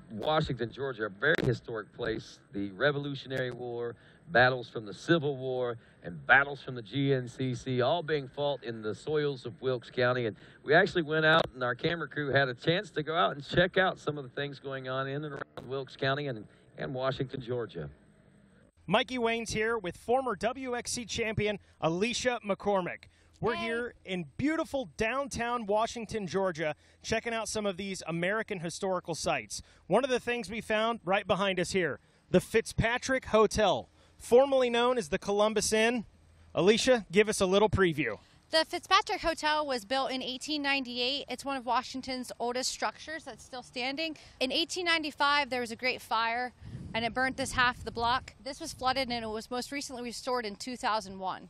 Washington, Georgia, a very historic place. The Revolutionary War, battles from the Civil War, and battles from the GNCC, all being fought in the soils of Wilkes County. And we actually went out, and our camera crew had a chance to go out and check out some of the things going on in and around Wilkes County and Washington, Georgia. Mikey Wayne's here with former WXC champion Alicia McCormick. We're here in beautiful downtown Washington, Georgia, checking out some of these American historical sites. One of the things we found right behind us here, the Fitzpatrick Hotel, formerly known as the Columbus Inn. Alicia, give us a little preview. The Fitzpatrick Hotel was built in 1898. It's one of Washington's oldest structures that's still standing. In 1895, there was a great fire, and it burnt this half of the block. This was flooded, and it was most recently restored in 2001.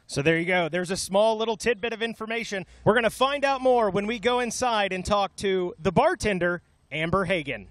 So there you go. There's a small little tidbit of information. We're going to find out more when we go inside and talk to the bartender, Amber Hagen.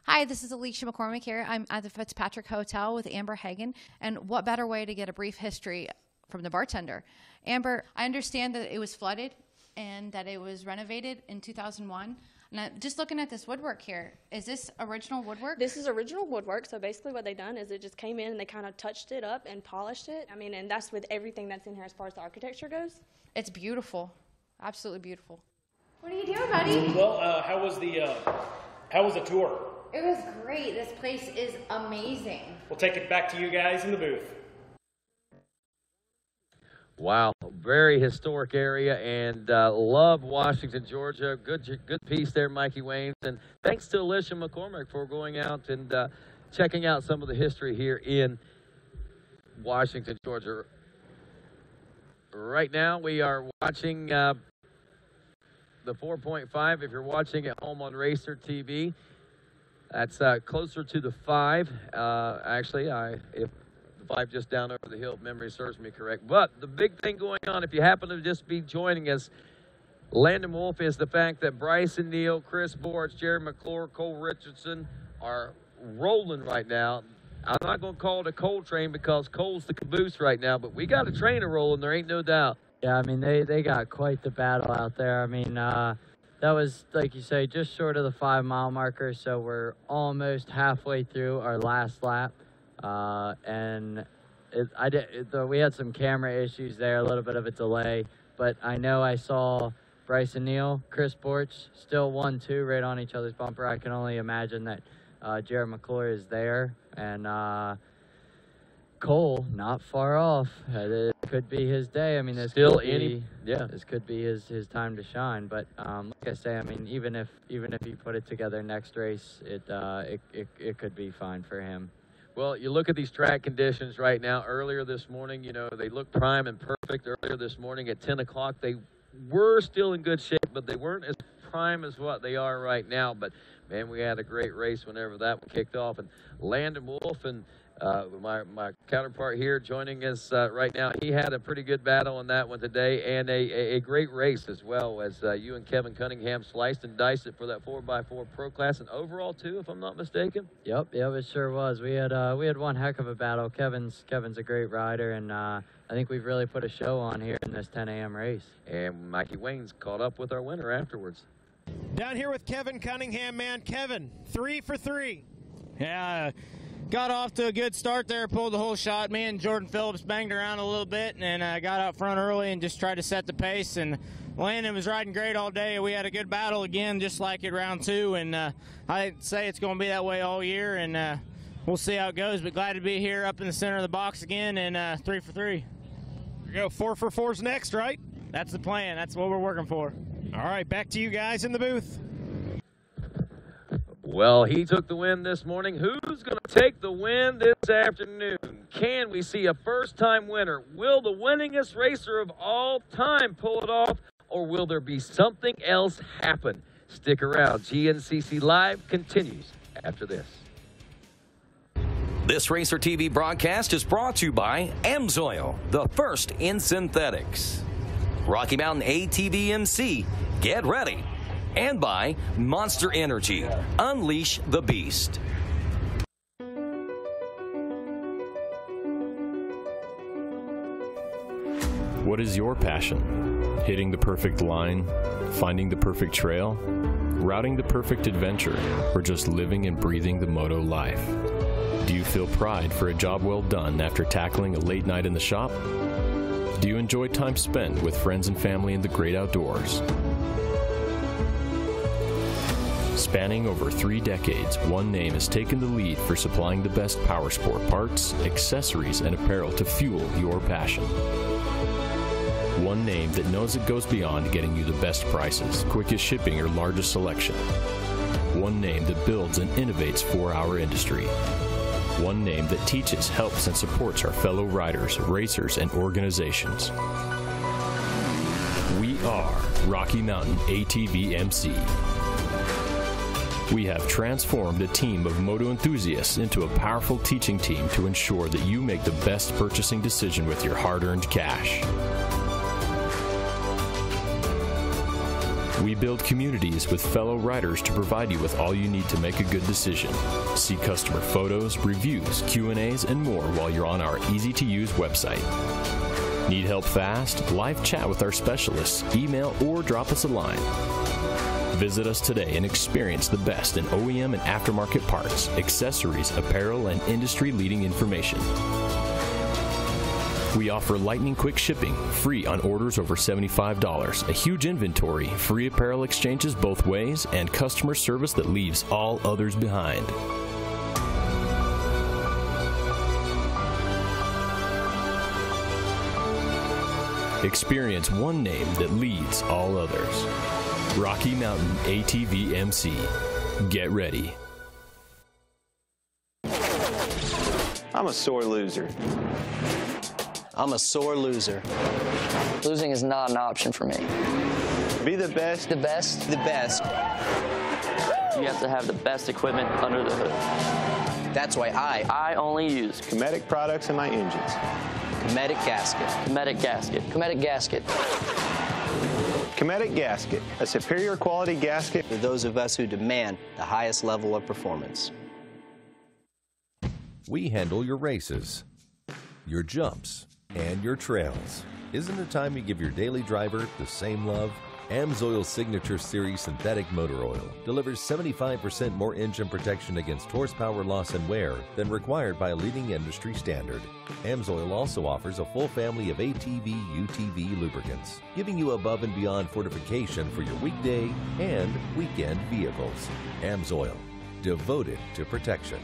Hi, this is Alicia McCormick here. I'm at the Fitzpatrick Hotel with Amber Hagen. And what better way to get a brief history from the bartender? Amber, I understand that it was flooded and that it was renovated in 2001. Now, just looking at this woodwork here, is this original woodwork? This is original woodwork, so basically what they done is it just came in and they kind of touched it up and polished it. I mean, and that's with everything that's in here as far as the architecture goes. It's beautiful. Absolutely beautiful. What are you doing, buddy? Well, how was the tour? It was great. This place is amazing. We'll take it back to you guys in the booth. Wow, very historic area, and love Washington, Georgia. Good piece there, Mikey Wayne. And thanks to Alicia McCormick for going out and checking out some of the history here in Washington, Georgia. Right now, we are watching the 4.5. If you're watching at home on RacerTV, that's closer to the 5. Actually, if the 5 just down over the hill, if memory serves me correct. But the big thing going on, if you happen to just be joining us, Landon Wolf, is the fact that Bryson Neal, Chris Borch, Jared McClure, Cole Richardson are rolling right now. I'm not going to call it a Cole train because Cole's the caboose right now, but we got a train rolling, there ain't no doubt. Yeah, I mean, they got quite the battle out there. I mean, that was, like you say, just short of the 5-mile marker, so we're almost halfway through our last lap. And we had some camera issues there, a little bit of a delay, but I know I saw Bryson Neal, Chris Borch, still 1-2 right on each other's bumper. I can only imagine that Jared McClure is there, and Cole not far off. It could be his day. I mean, this could be his time to shine. But like I say, I mean, even if he put it together next race, it could be fine for him. Well, you look at these track conditions right now. Earlier this morning, you know, they looked prime and perfect. Earlier this morning at 10 o'clock, they were still in good shape, but they weren't as prime as what they are right now. But, man, we had a great race whenever that one kicked off. And Landon Wolf and My counterpart here joining us right now, he had a pretty good battle on that one today, and a great race as well, as you and Kevin Cunningham sliced and diced it for that 4x4 Pro Class and overall too, if I'm not mistaken. Yep, it sure was. We had one heck of a battle. Kevin's a great rider, and I think we've really put a show on here in this 10 a.m. race. And Mikey Wayne's caught up with our winner afterwards. Down here with Kevin Cunningham, man. Kevin, 3 for 3. Yeah, got off to a good start there, pulled the whole shot. Me and Jordan Phillips banged around a little bit, and got out front early and just tried to set the pace. And Landon was riding great all day. We had a good battle again, just like at round 2. And I'd say it's going to be that way all year, and we'll see how it goes. But glad to be here up in the center of the box again, and 3 for 3. We go 4 for 4's next, right? That's the plan. That's what we're working for. All right, back to you guys in the booth. Well, he took the win this morning. Who's going to take the win this afternoon? Can we see a first-time winner? Will the winningest racer of all time pull it off, or will there be something else happen? Stick around. GNCC Live continues after this. This Racer TV broadcast is brought to you by AMSOIL, the first in synthetics. Rocky Mountain ATV MC, get ready. And by Monster Energy, unleash the beast. What is your passion? Hitting the perfect line, finding the perfect trail, routing the perfect adventure, or just living and breathing the moto life? Do you feel pride for a job well done after tackling a late night in the shop? Do you enjoy time spent with friends and family in the great outdoors? Spanning over 3 decades, one name has taken the lead for supplying the best powersport parts, accessories, and apparel to fuel your passion. One name that knows it goes beyond getting you the best prices, quickest shipping, or largest selection. One name that builds and innovates for our industry. One name that teaches, helps, and supports our fellow riders, racers, and organizations. We are Rocky Mountain ATV MC. We have transformed a team of moto enthusiasts into a powerful teaching team to ensure that you make the best purchasing decision with your hard-earned cash. We build communities with fellow riders to provide you with all you need to make a good decision. See customer photos, reviews, Q&As, and more while you're on our easy-to-use website. Need help fast? Live chat with our specialists, email, or drop us a line. Visit us today and experience the best in OEM and aftermarket parts, accessories, apparel, and industry-leading information. We offer lightning quick shipping, free on orders over $75, a huge inventory, free apparel exchanges both ways, and customer service that leaves all others behind. Experience one name that leads all others. Rocky Mountain ATV MC. Get ready. I'm a sore loser. I'm a sore loser. Losing is not an option for me. Be the best. The best? The best. You have to have the best equipment under the hood. That's why I only use Cometic products in my engines. Cometic gasket. Cometic gasket. Cometic gasket. Cometic gasket, a superior quality gasket for those of us who demand the highest level of performance. We handle your races, your jumps, and your trails. Isn't it time you give your daily driver the same love? AMSOIL's Signature Series Synthetic Motor Oil delivers 75% more engine protection against horsepower loss and wear than required by a leading industry standard. AMSOIL also offers a full family of ATV, UTV lubricants, giving you above and beyond fortification for your weekday and weekend vehicles. AMSOIL, devoted to protection.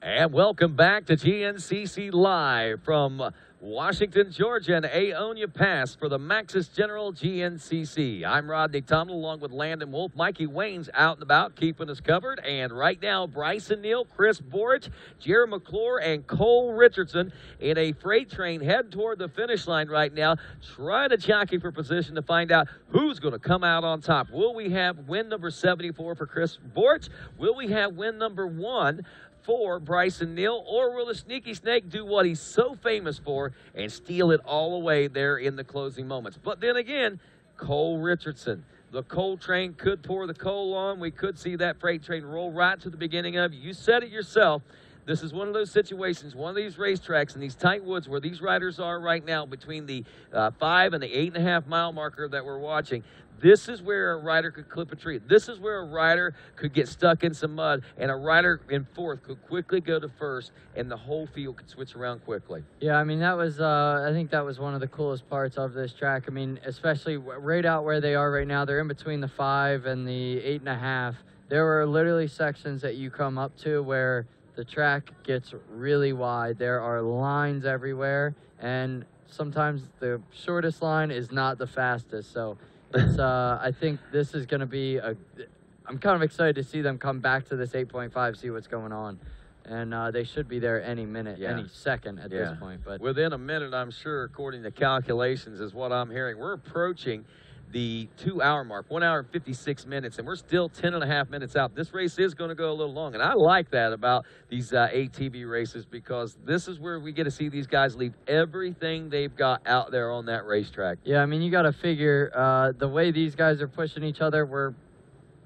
And welcome back to GNCC Live from Washington, Georgia, and Aonia Pass for the Maxis General GNCC. I'm Rodney Tomlin along with Landon Wolf. Mikey Wayne's out and about keeping us covered. And right now, Bryson Neal, Chris Borich, Jared McClure, and Cole Richardson in a freight train heading toward the finish line right now, trying to jockey for position to find out who's going to come out on top. Will we have win number 74 for Chris Borich? Will we have win number 1 for Bryson Neal, or will the Sneaky Snake do what he's so famous for and steal it all away there in the closing moments? But then again, Cole Richardson. The coal train could pour the coal on. We could see that freight train roll right to the beginning of. You said it yourself. This is one of those situations, one of these racetracks in these tight woods where these riders are right now between the 5 and the 8.5 mile marker that we're watching. This is where a rider could clip a tree. This is where a rider could get stuck in some mud, and a rider in fourth could quickly go to first, and the whole field could switch around quickly. Yeah, I mean, that was, I think that was one of the coolest parts of this track. I mean, especially right out where they are right now, they're in between the 5 and the 8.5. There were literally sections that you come up to where the track gets really wide. There are lines everywhere, and sometimes the shortest line is not the fastest. So it's, I think this is going to be I'm kind of excited to see them come back to this 8.5, see what's going on. And they should be there any minute, any second at this point. But within a minute, I'm sure, according to calculations, is what I'm hearing. We're approaching the 2 hour mark, 1 hour and 56 minutes, and we're still 10.5 minutes out. This race is going to go a little long, and I like that about these ATV races, because this is where we get to see these guys leave everything they've got out there on that racetrack. Yeah, I mean, you got to figure the way these guys are pushing each other, we're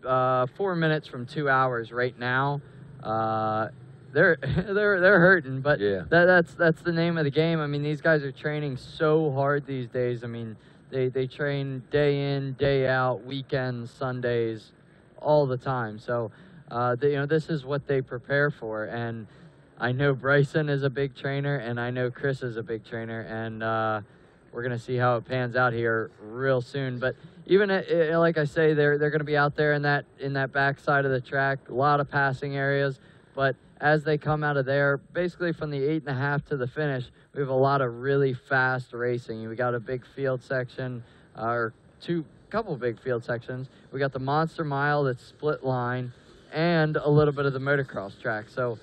4 minutes from 2 hours right now. They're hurting, but that's the name of the game. I mean, these guys are training so hard these days. I mean, they train day in, day out, weekends, Sundays, all the time. So, you know, this is what they prepare for. And I know Bryson is a big trainer, and I know Chris is a big trainer, and we're gonna see how it pans out here real soon. But even like I say, they're gonna be out there in that back side of the track, a lot of passing areas. But as they come out of there, basically from the 8.5 to the finish, we have a lot of really fast racing. We got a big field section, or couple big field sections. We got the Monster Mile that's split line, and a little bit of the motocross track. So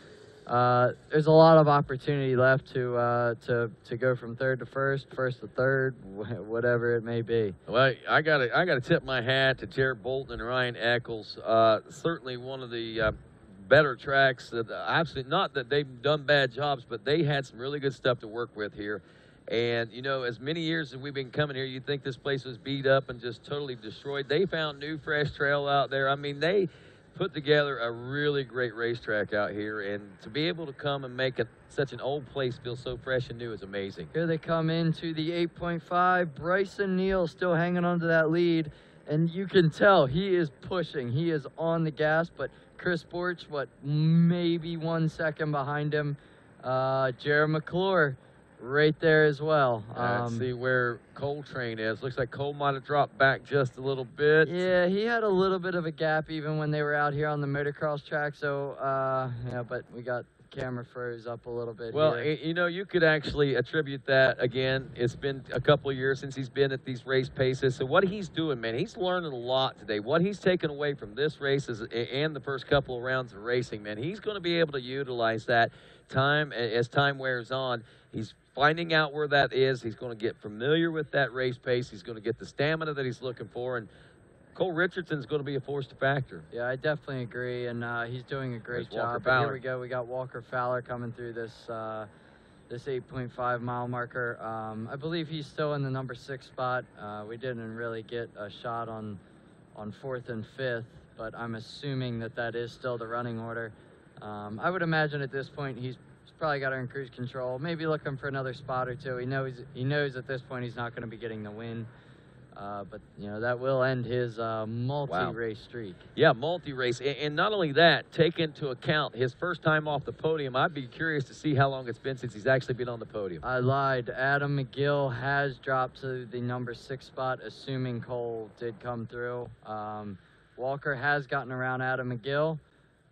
there's a lot of opportunity left to go from third to first to third, whatever it may be. Well, I gotta tip my hat to Jared Bolton and Ryan Eccles. Certainly one of the better tracks. Absolutely not that they've done bad jobs, but they had some really good stuff to work with here. And, you know, as many years as we've been coming here, you'd think this place was beat up and just totally destroyed. They found new, fresh trail out there. I mean, they put together a really great racetrack out here, and to be able to come and make such an old place feel so fresh and new is amazing. Here they come into the 8.5. Bryson Neal still hanging on to that lead, and you can tell he is pushing. He is on the gas, but Chris Borch, maybe 1 second behind him. Jared McClure right there as well. Let's see where Cole Train is. Looks like Cole might have dropped back just a little bit. Yeah, he had a little bit of a gap even when they were out here on the motocross track. So, yeah, but we got camera froze up a little bit. Well, here. You know, you could actually attribute that, again, it's been a couple of years since he's been at these race paces. So what he's doing, man, he's learning a lot today. What he's taken away from this race and the first couple of rounds of racing, man, he's going to be able to utilize that time as time wears on. He's finding out where that is. He's going to get familiar with that race pace. He's going to get the stamina that he's looking for. And Cole Richardson's going to be a force to factor. Yeah, I definitely agree, and he's doing a great job. Here we go. We got Walker Fowler coming through this 8.5 mile marker. I believe he's still in the number 6 spot. We didn't really get a shot on 4th and 5th, but I'm assuming that is still the running order. I would imagine at this point he's probably got her in cruise control, maybe looking for another spot or two. He knows at this point he's not going to be getting the win. But, you know, that will end his multi-race streak. Yeah, multi-race. And not only that, take into account his first time off the podium. I'd be curious to see how long it's been since he's actually been on the podium. I lied. Adam McGill has dropped to the number 6 spot, assuming Cole did come through. Walker has gotten around Adam McGill.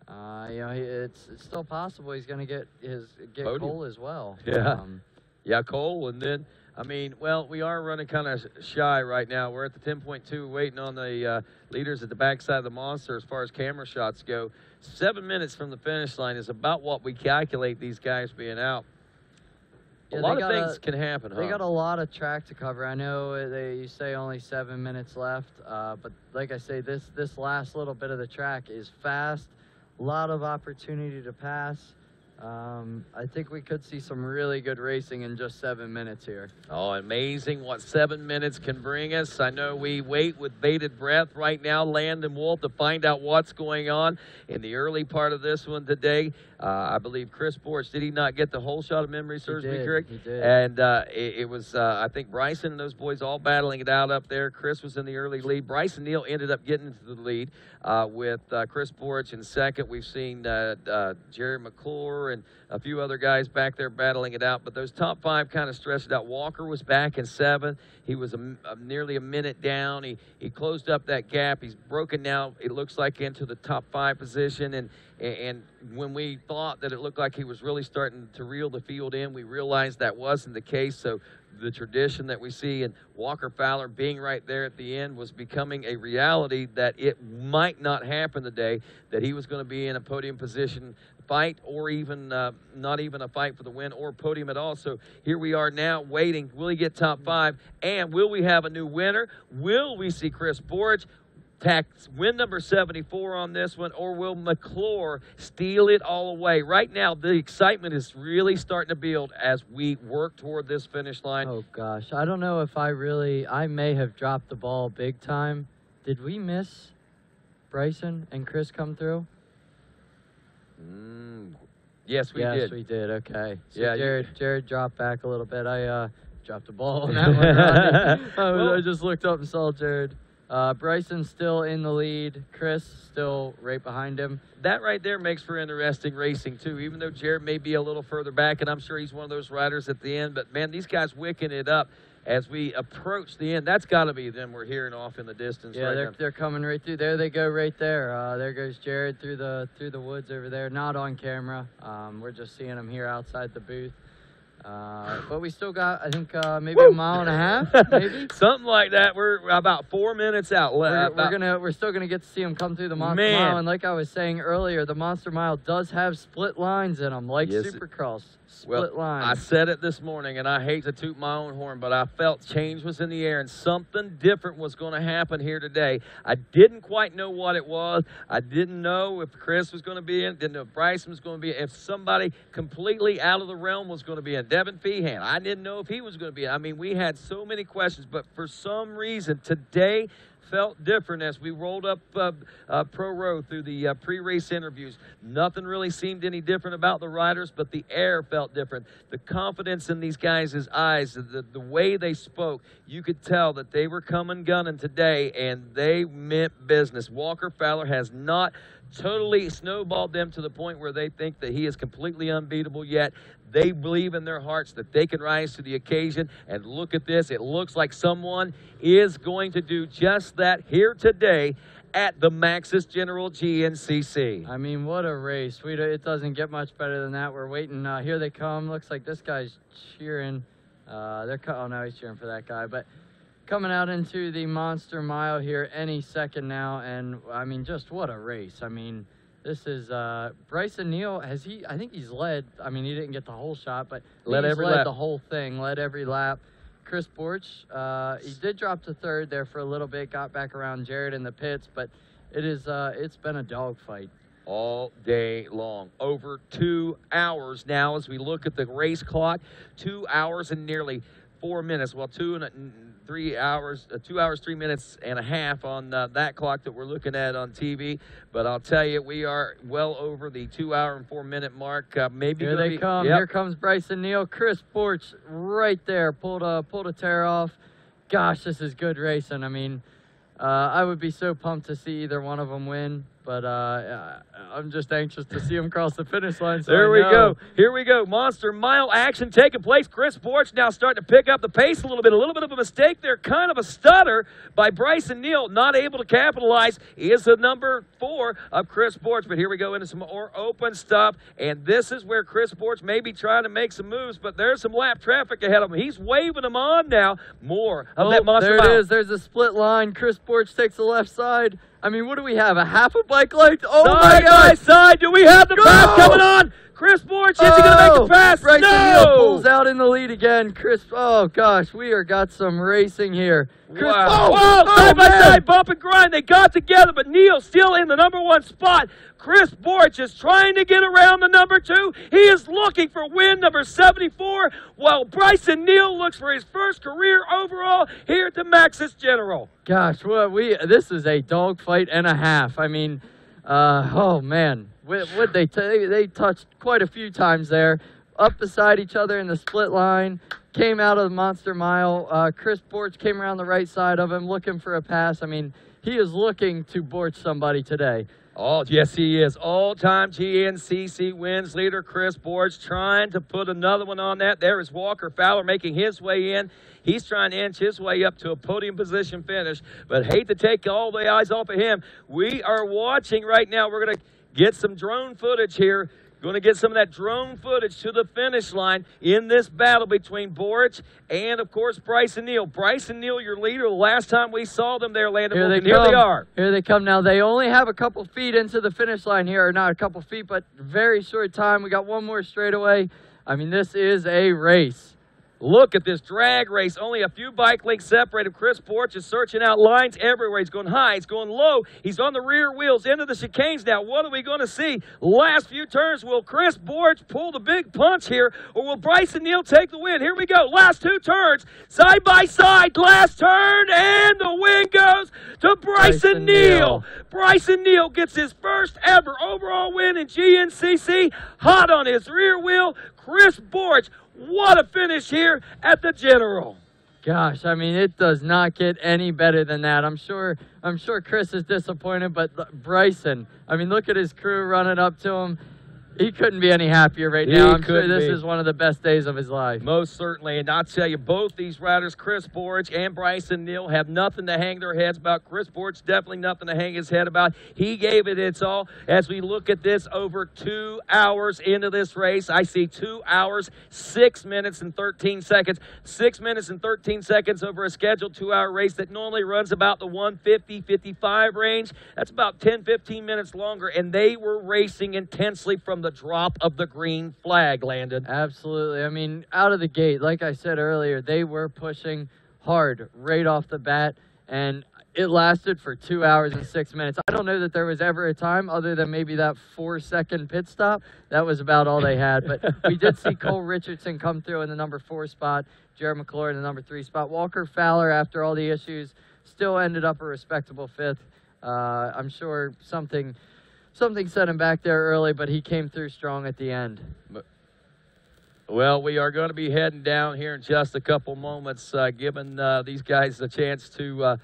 You know, it's still possible he's going to get Cole as well. Yeah, yeah, Cole, and then, I mean, well, we are running kind of shy right now. We're at the 10.2, waiting on the leaders at the backside of the Monster as far as camera shots go. 7 minutes from the finish line is about what we calculate these guys being out. Yeah, a lot of things can happen, They got a lot of track to cover. I know you say only 7 minutes left, but like I say, this last little bit of the track is fast. a lot of opportunity to pass. I think we could see some really good racing in just 7 minutes here. Oh, amazing what 7 minutes can bring us. I know we wait with bated breath right now, Landon Wolf, to find out what's going on in the early part of this one today. I believe Chris Borch, did he not get the whole shot of memory, serves me correct? He did. And it was, I think, Bryson and those boys all battling it out up there. Chris was in the early lead. Bryson Neal ended up getting into the lead with Chris Borch in second. We've seen Jerry McClure and a few other guys back there battling it out. But those top 5 kind of stressed it out. Walker was back in 7th. He was nearly a minute down. He closed up that gap. He's broken now, it looks like, into the top 5 position. And when we thought that it looked like he was really starting to reel the field in, we realized that wasn't the case. So the tradition that we see in Walker Fowler being right there at the end was becoming a reality, that it might not happen today, that he was going to be in a podium position fight, or even not even a fight for the win or podium at all. So here we are now waiting. Will he get top 5? And will we have a new winner? Will we see Chris Borch win number 74 on this one, or will McClure steal it all away? Right now, the excitement is really starting to build as we work toward this finish line. Oh, gosh. I don't know if I may have dropped the ball big time. Did we miss Bryson and Chris come through? Yes, we did. Yes, we did. Okay. So yeah, Jared dropped back a little bit. I dropped the ball on that one. I just looked up and saw Jared. Bryson's still in the lead. Chris still right behind him. That right there makes for interesting racing, too, even though Jared may be a little further back, and I'm sure he's one of those riders at the end. But, man, these guys wicking it up as we approach the end. That's got to be them we're hearing off in the distance right now. They're coming right through. There they go right there. There goes Jared through the woods over there. Not on camera. We're just seeing him here outside the booth. But we still got, I think, maybe a mile and a half, maybe something like that. We're about 4 minutes out. We're still gonna get to see him come through the Monster Mile, and like I was saying earlier, the Monster Mile does have split lines in them, like Supercross. Split lines. I said it this morning, and I hate to toot my own horn, but I felt change was in the air, and something different was going to happen here today. I didn't quite know what it was. I didn't know if Chris was going to be in, didn't know if Bryson was going to be in, if somebody completely out of the realm was going to be in. Devin Feehan, I didn't know if he was going to be in. I mean, we had so many questions, but for some reason, today felt different as we rolled up Pro Row through the pre-race interviews. Nothing really seemed any different about the riders, but the air felt different. The confidence in these guys' eyes, the way they spoke, you could tell that they were coming gunning today, and they meant business. Walker Fowler has not totally snowballed them to the point where they think that he is completely unbeatable yet. They believe in their hearts that they can rise to the occasion. And look at this. It looks like someone is going to do just that here today at the Maxxis General GNCC. I mean, what a race. It doesn't get much better than that. We're waiting. Here they come. Looks like this guy's cheering. Oh, no, he's cheering for that guy. But coming out into the Monster Mile here any second now. And, I mean, just what a race. I mean, this is Bryson Neal. I think he's led. I mean, he didn't get the whole shot, but led the whole thing, led every lap. Chris Borch, he did drop to third there for a little bit, got back around Jared in the pits, but it's been a dogfight all day long. Over 2 hours now as we look at the race clock. 2 hours and nearly 4 minutes. Well, 2 hours, 3 minutes and a half on that clock that we're looking at on TV. But I'll tell you, we are well over the 2 hour and 4 minute mark. Maybe here they come. Yep. Here comes Bryson Neal. Chris Borch right there pulled a tear off. Gosh, this is good racing. I mean, I would be so pumped to see either one of them win. But I'm just anxious to see him cross the finish line. So there we go. Here we go. Monster Mile action taking place. Chris Borch now starting to pick up the pace a little bit. A little bit of a mistake there. Kind of a stutter by Bryson Neal. Not able to capitalize. He is the number 4 of Chris Borch. But here we go into some more open stuff. And this is where Chris Borch may be trying to make some moves. But there's some lap traffic ahead of him. He's waving them on now. More of that Monster Mile. There it is. There's a split line. Chris Borch takes the left side. I mean, what do we have? A half a bike length? Oh, my God. Side. Do we have the pass coming on? Chris Borch, is he going to make the pass? Bryson No! Neal pulls out in the lead again. Chris, oh gosh, we are got some racing here. Chris, Wow. Side by side, bump and grind. They got together, but Neal still in the #1 spot. Chris Borch is trying to get around the #2. He is looking for win number 74, while Bryson Neal looks for his first career overall here at the Maxxis General. Gosh, well, this is a dogfight and a half. I mean, oh man, they touched quite a few times there, up beside each other in the split line. Came out of the Monster Mile. Chris Borch came around the right side of him looking for a pass. I mean, he is looking to Borch somebody today. Oh, yes, he is. All-time GNCC wins leader Chris Borch trying to put another one on that. There is Walker Fowler making his way in. He's trying to inch his way up to a podium position finish, but hate to take all the eyes off of him. We are watching right now. We're going to get some drone footage here. Going to get some of that drone footage to the finish line in this battle between Borch and, of course, Bryson Neal. Bryson Neal, your leader, the last time we saw them there, Landon. Here they are. Here they come now. They only have a couple feet into the finish line here, or not a couple feet, but very short time. We got one more straightaway. I mean, this is a race. Look at this drag race. Only a few bike lengths separated. Chris Borch is searching out lines everywhere. He's going high. He's going low. He's on the rear wheels into the chicanes now. What are we going to see? Last few turns. Will Chris Borch pull the big punch here, or will Bryson Neal take the win? Here we go. Last two turns. Side by side. Last turn, and the win goes to Bryson Neal. Bryson Neal gets his first ever overall win in GNCC. Hot on his rear wheel. Chris Borch. What a finish here at the General. Gosh, I mean, it does not get any better than that. I'm sure Chris is disappointed, but Bryson, I mean, look at his crew running up to him. He couldn't be any happier right now. I'm sure this is one of the best days of his life. Most certainly. And I'll tell you, both these riders, Chris Borch and Bryson Neal, have nothing to hang their heads about. Chris Borch, definitely nothing to hang his head about. He gave it its all. As we look at this over 2 hours into this race, I see 2 hours, 6 minutes and 13 seconds. 6 minutes and 13 seconds over a scheduled 2-hour race that normally runs about the 150, 55 range. That's about 10, 15 minutes longer. And they were racing intensely from the drop of the green flag, Landon. Absolutely. I mean, out of the gate, like I said earlier, they were pushing hard right off the bat, and it lasted for 2 hours and 6 minutes. I don't know that there was ever a time other than maybe that 4-second pit stop. That was about all they had. But we did see Cole Richardson come through in the #4 spot, Jared McClure in the #3 spot. Walker Fowler, after all the issues, still ended up a respectable 5th. I'm sure something set him back there early, but he came through strong at the end. Well, we are going to be heading down here in just a couple moments, giving these guys a chance to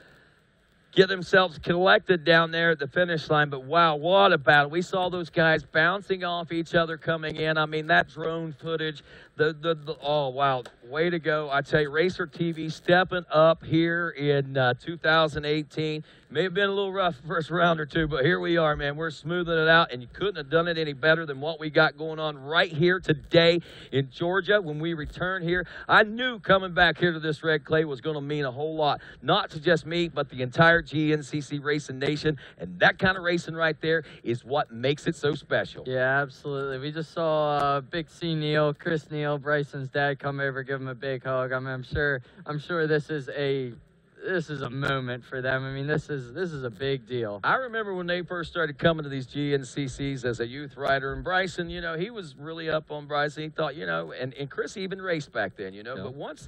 get themselves collected down there at the finish line. But, wow, what a battle. We saw those guys bouncing off each other coming in. I mean, that drone footage, oh, wow, way to go. I tell you, RacerTV stepping up here in 2018. May have been a little rough first round or two, but here we are, man. We're smoothing it out, and you couldn't have done it any better than what we got going on right here today in Georgia when we return here. I knew coming back here to this red clay was going to mean a whole lot, not to just me, but the entire GNCC Racing Nation, and that kind of racing right there is what makes it so special. Yeah, absolutely. We just saw Big C Neal, Chris Neal, Bryson's dad, come over, give him a big hug. I mean, I'm sure this is a moment for them. I mean, this is a big deal. I remember when they first started coming to these GNCCs as a youth rider, and Bryson, you know, he was really up on Bryson. He thought, you know, and Chris even raced back then, you know, but once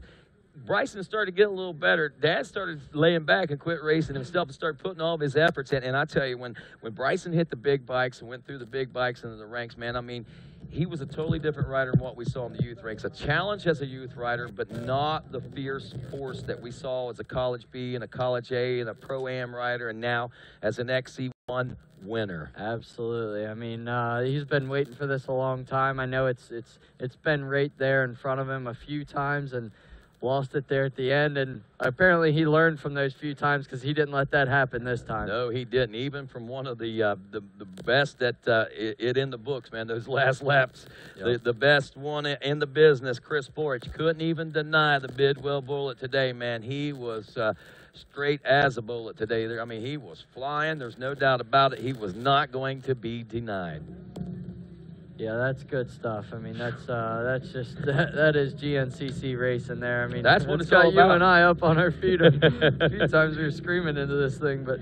Bryson started getting a little better, Dad started laying back and quit racing himself and started putting all of his efforts in. And I tell you, when Bryson hit the big bikes and went through the big bikes into the ranks, man, I mean, he was a totally different rider than what we saw in the youth ranks. A challenge as a youth rider, but not the fierce force that we saw as a College B and a College A and a Pro-Am rider, and now as an XC1 winner. Absolutely. I mean, he's been waiting for this a long time. I know it's been right there in front of him a few times, and lost it there at the end, and apparently he learned from those few times because he didn't let that happen this time. No, he didn't. Even from one of the best that it in the books, man, those last laps, the best one in the business, Chris Borch, couldn't even deny the Bidwell bullet today, man. He was straight as a bullet today. I mean, he was flying. There's no doubt about it. He was not going to be denied. Yeah, that's good stuff. I mean, that's just that is GNCC racing there. I mean, that's what it's got all you about. and I up on our feet a few times. We were screaming into this thing, but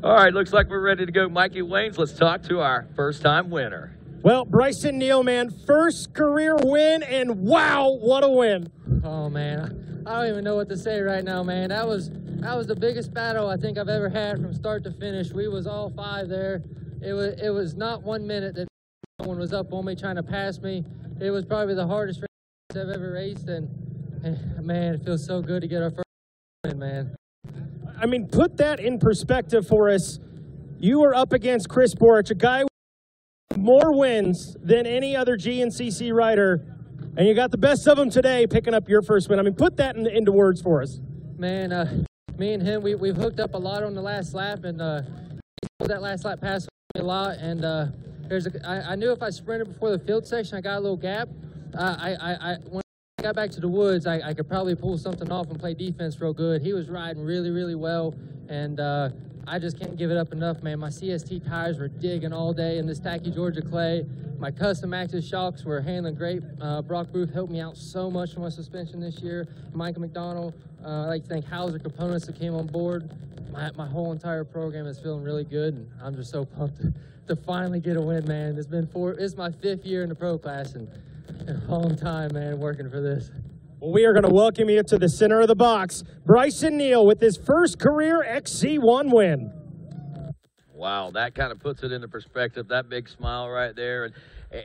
all right, looks like we're ready to go. Mikey Waynes, let's talk to our first-time winner. Well, Bryson Neal, man, first career win, and wow, what a win! Oh man, I don't even know what to say right now, man. That was the biggest battle I think I've ever had from start to finish. We was all 5 there. It was not 1 minute that someone was up on me trying to pass me. It was probably the hardest race I've ever raced, and man, it feels so good to get our first win, man. I mean, put that in perspective for us. You were up against Chris Borich, a guy with more wins than any other GNCC rider, and you got the best of them today picking up your first win. I mean, put that into words for us. Man, me and him, we've hooked up a lot on the last lap, and that last lap passed me a lot, and I knew if I sprinted before the field section, I got a little gap. When I got back to the woods, I could probably pull something off and play defense real good. He was riding really, really well, and I just can't give it up enough, man. My CST tires were digging all day in this tacky Georgia clay. My custom Axis shocks were handling great. Brock Booth helped me out so much with my suspension this year. Micah McDonald, I'd like to thank Hauser Components that came on board. My whole entire program is feeling really good, and I'm just so pumped to finally get a win, man. It's my 5th year in the pro class, and a long time, man, working for this. Well, we are going to welcome you to the center of the box. Bryson Neal with his first career XC1 win. Wow, that kind of puts it into perspective, that big smile right there.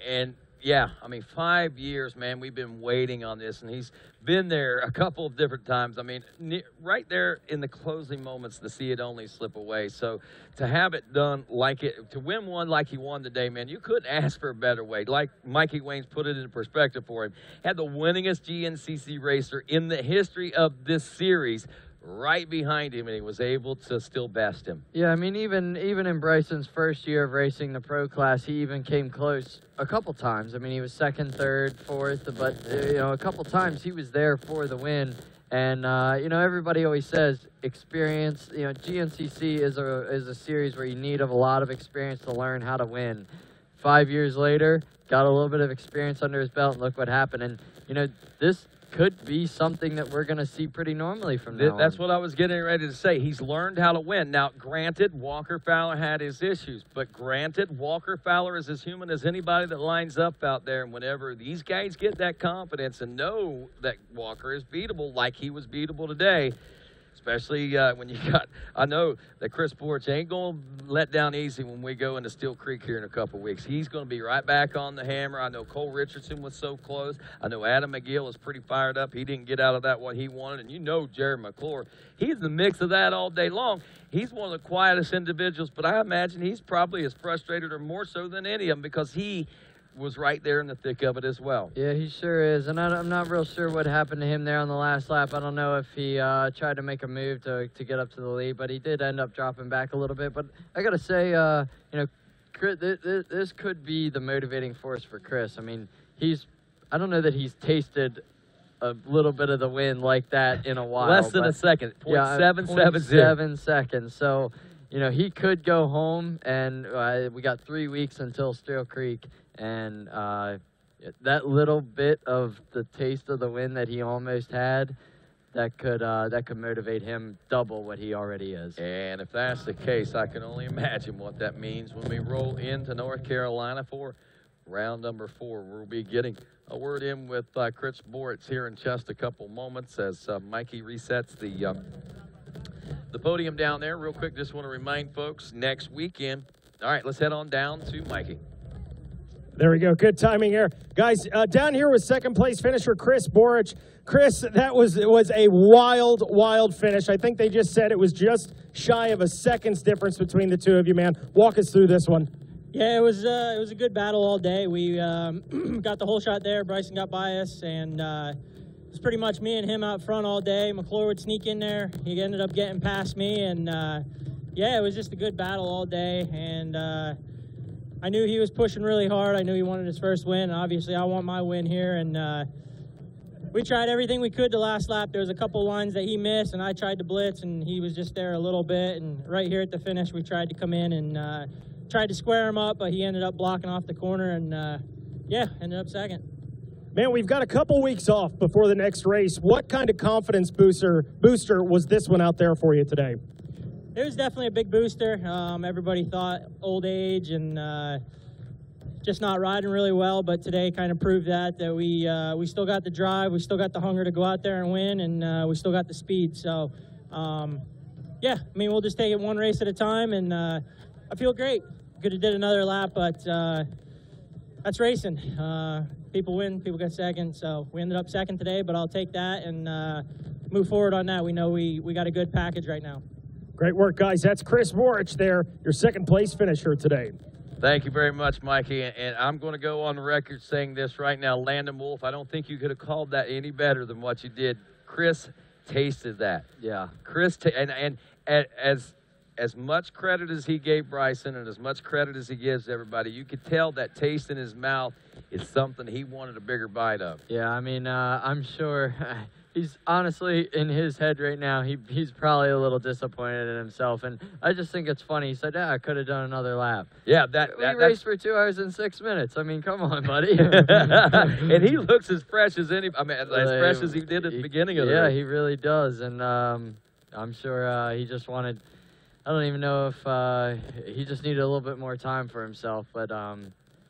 And yeah, I mean, 5 years, man, we've been waiting on this, and he's been there a couple of different times. I mean, right there in the closing moments to see it only slip away. So to have it done like it, to win one like he won today, man, you couldn't ask for a better way. Like Mikey Waynes put it into perspective for him. Had the winningest GNCC racer in the history of this series right behind him, and he was able to still best him. Yeah, I mean, even in Bryson's first year of racing the pro class, he even came close a couple times. I mean, he was 2nd, 3rd, 4th, but a couple times he was there for the win. And everybody always says experience. GNCC is a series where you need a lot of experience to learn how to win. 5 years later, got a little bit of experience under his belt, and look what happened. And this could be something that we're going to see pretty normally from now on. That's what I was getting ready to say. He's learned how to win. Now, granted, Walker Fowler had his issues, but granted, Walker Fowler is as human as anybody that lines up out there, and whenever these guys get that confidence and know that Walker is beatable like he was beatable today, especially when you got, I know that Chris Borich ain't going to let down easy when we go into Steel Creek here in a couple weeks. He's going to be right back on the hammer. I know Cole Richardson was so close. I know Adam McGill is pretty fired up. He didn't get out of that what he wanted. And Jared McClure, he's in the mix of that all day long. He's one of the quietest individuals, but I imagine he's probably as frustrated or more so than any of them because he was right there in the thick of it as well. Yeah, he sure is, and I'm not real sure what happened to him there on the last lap. I don't know if he tried to make a move to get up to the lead, but he did end up dropping back a little bit. But I got to say, Chris, this could be the motivating force for Chris. I mean, I don't know that he's tasted a little bit of the win like that in a while. Less than a second, 0.770. seconds. So, he could go home, and we got 3 weeks until Steel Creek. And that little bit of the taste of the win that he almost had, that could motivate him double what he already is. And if that's the case, I can only imagine what that means when we roll into North Carolina for round number 4. We'll be getting a word in with Chris Borich here in just a couple moments as Mikey resets the podium down there. Real quick, just want to remind folks, next weekend. All right, let's head on down to Mikey. There we go. Good timing here. Guys, down here was 2nd place finisher Chris Borich. Chris, that was a wild, wild finish. I think they just said it was just shy of a second's difference between the two of you, man. Walk us through this one. Yeah, it was a good battle all day. We got the whole shot there. Bryson got by us, and it was pretty much me and him out front all day. McClure would sneak in there. He ended up getting past me, and yeah, it was just a good battle all day, and I knew he was pushing really hard. I knew he wanted his first win. Obviously, I want my win here, and we tried everything we could the last lap. There was a couple lines that he missed, and I tried to blitz, and he was just there a little bit. And right here at the finish, we tried to come in and tried to square him up, but he ended up blocking off the corner, and yeah, ended up second. Man, we've got a couple weeks off before the next race. What kind of confidence booster was this one out there for you today? It was definitely a big booster. Everybody thought old age and just not riding really well, but today kind of proved that we still got the drive, we still got the hunger to go out there and win, and we still got the speed. So, yeah, I mean, we'll just take it one race at a time, and I feel great. Could have did another lap, but that's racing. People win, people get second, so we ended up second today, but I'll take that and move forward on that. We know we got a good package right now. Great work, guys. That's Chris Borich there, your second place finisher today. Thank you very much, Mikey. And I'm going to go on record saying this right now. Landon Wolf, I don't think you could have called that any better than what you did. Chris tasted that. Yeah. Chris, and as much credit as he gave Bryson and as much credit as he gives everybody, you could tell that taste in his mouth is something he wanted a bigger bite of. Yeah, I mean, I'm sure he's honestly in his head right now. He's probably a little disappointed in himself, and I just think it's funny. He said, "Yeah, I could have done another lap." Yeah, we raced for 2 hours and 6 minutes. I mean, come on, buddy. And he looks as fresh as any. I mean, as fresh as he did at the beginning of the race. Yeah, he really does, and I'm sure he just wanted. I don't even know if he just needed a little bit more time for himself, but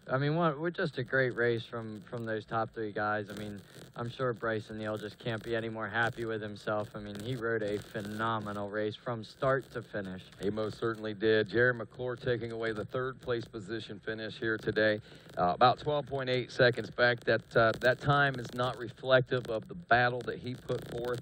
I mean, we're just a great race from those top 3 guys. I mean, I'm sure Bryson Neal just can't be any more happy with himself. I mean, he rode a phenomenal race from start to finish. He most certainly did. Jared McClure taking away the 3rd place position finish here today. About 12.8 seconds back. That time is not reflective of the battle that he put forth.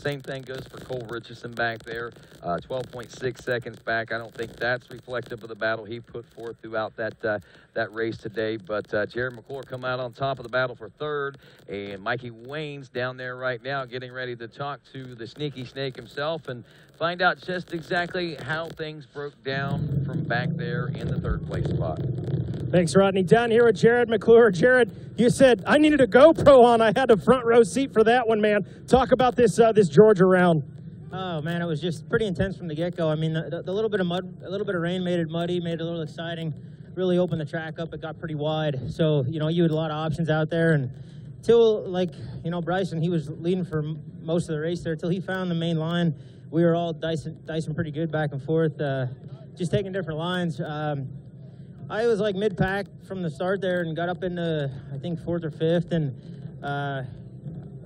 Same thing goes for Cole Richardson back there. 12.6 seconds back. I don't think that's reflective of the battle he put forth throughout that race today. But Jared McClure come out on top of the battle for 3rd. And Mikey Wayne's down there right now getting ready to talk to the Sneaky Snake himself and find out just exactly how things broke down from back there in the 3rd place spot. Thanks, Rodney. Down here with Jared McClure. Jared, you said, I needed a GoPro on. I had a front row seat for that one, man. Talk about this Georgia round. Oh, man, it was just pretty intense from the get-go. I mean, the little bit of mud, a little bit of rain made it muddy, made it a little exciting, really opened the track up. It got pretty wide. So, you know, you had a lot of options out there. And till, like, you know, Bryson, he was leading for most of the race there. Till he found the main line, we were all dicing pretty good back and forth, just taking different lines. I was like mid-pack from the start there and got up into, I think, 4th or 5th. And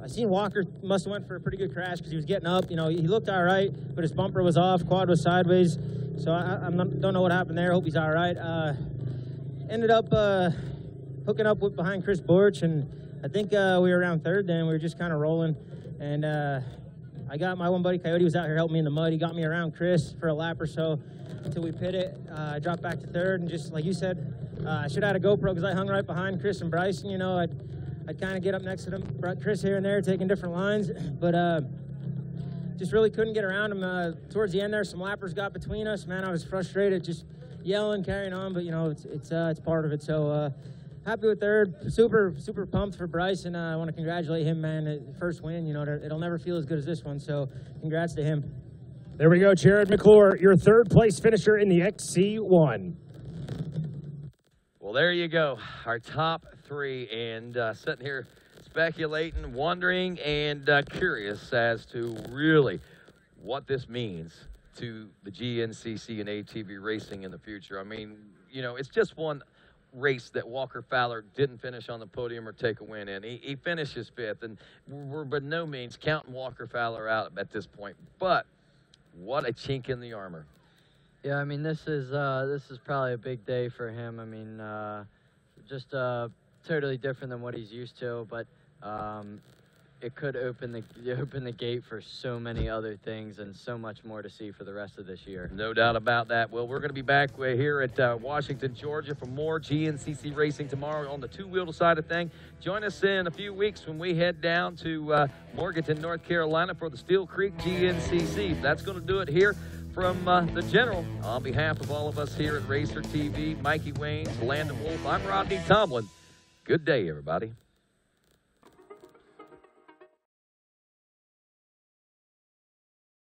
I seen Walker must have went for a pretty good crash because he was getting up. You know, he looked all right, but his bumper was off, quad was sideways. So I don't know what happened there. Hope he's all right. Ended up hooking up with behind Chris Borch, and I think we were around 3rd then. We were just kind of rolling. And I got my one buddy, Coyote, was out here helping me in the mud. He got me around Chris for a lap or so until we pit it. I dropped back to 3rd, and just like you said, I should have had a GoPro because I hung right behind Chris and Bryson. You know, I'd kind of get up next to them, brought Chris here and there, taking different lines, but just really couldn't get around him. Towards the end there, some lappers got between us. Man, I was frustrated, just yelling, carrying on, but you know, it's part of it. So happy with 3rd, super pumped for Bryson. I want to congratulate him, man. First win, you know, it'll never feel as good as this one. So congrats to him. There we go, Jared McClure, your 3rd place finisher in the XC1. Well, there you go, our top 3, and sitting here speculating, wondering, and curious as to really what this means to the GNCC and ATV racing in the future. I mean, you know, it's just one race that Walker Fowler didn't finish on the podium or take a win in. He finishes 5th, and we're by no means counting Walker Fowler out at this point, but what a chink in the armor. Yeah, I mean, this is probably a big day for him. I mean, just totally different than what he's used to, but it could open the gate for so many other things and so much more to see for the rest of this year. No doubt about that. Well, we're going to be back here at Washington, Georgia for more GNCC racing tomorrow on the two-wheel side of thing. Join us in a few weeks when we head down to Morganton, North Carolina for the Steel Creek GNCC. That's going to do it here from the General. On behalf of all of us here at RacerTV, Mikey Waynes, Landon Wolf, I'm Rodney Tomlin. Good day, everybody.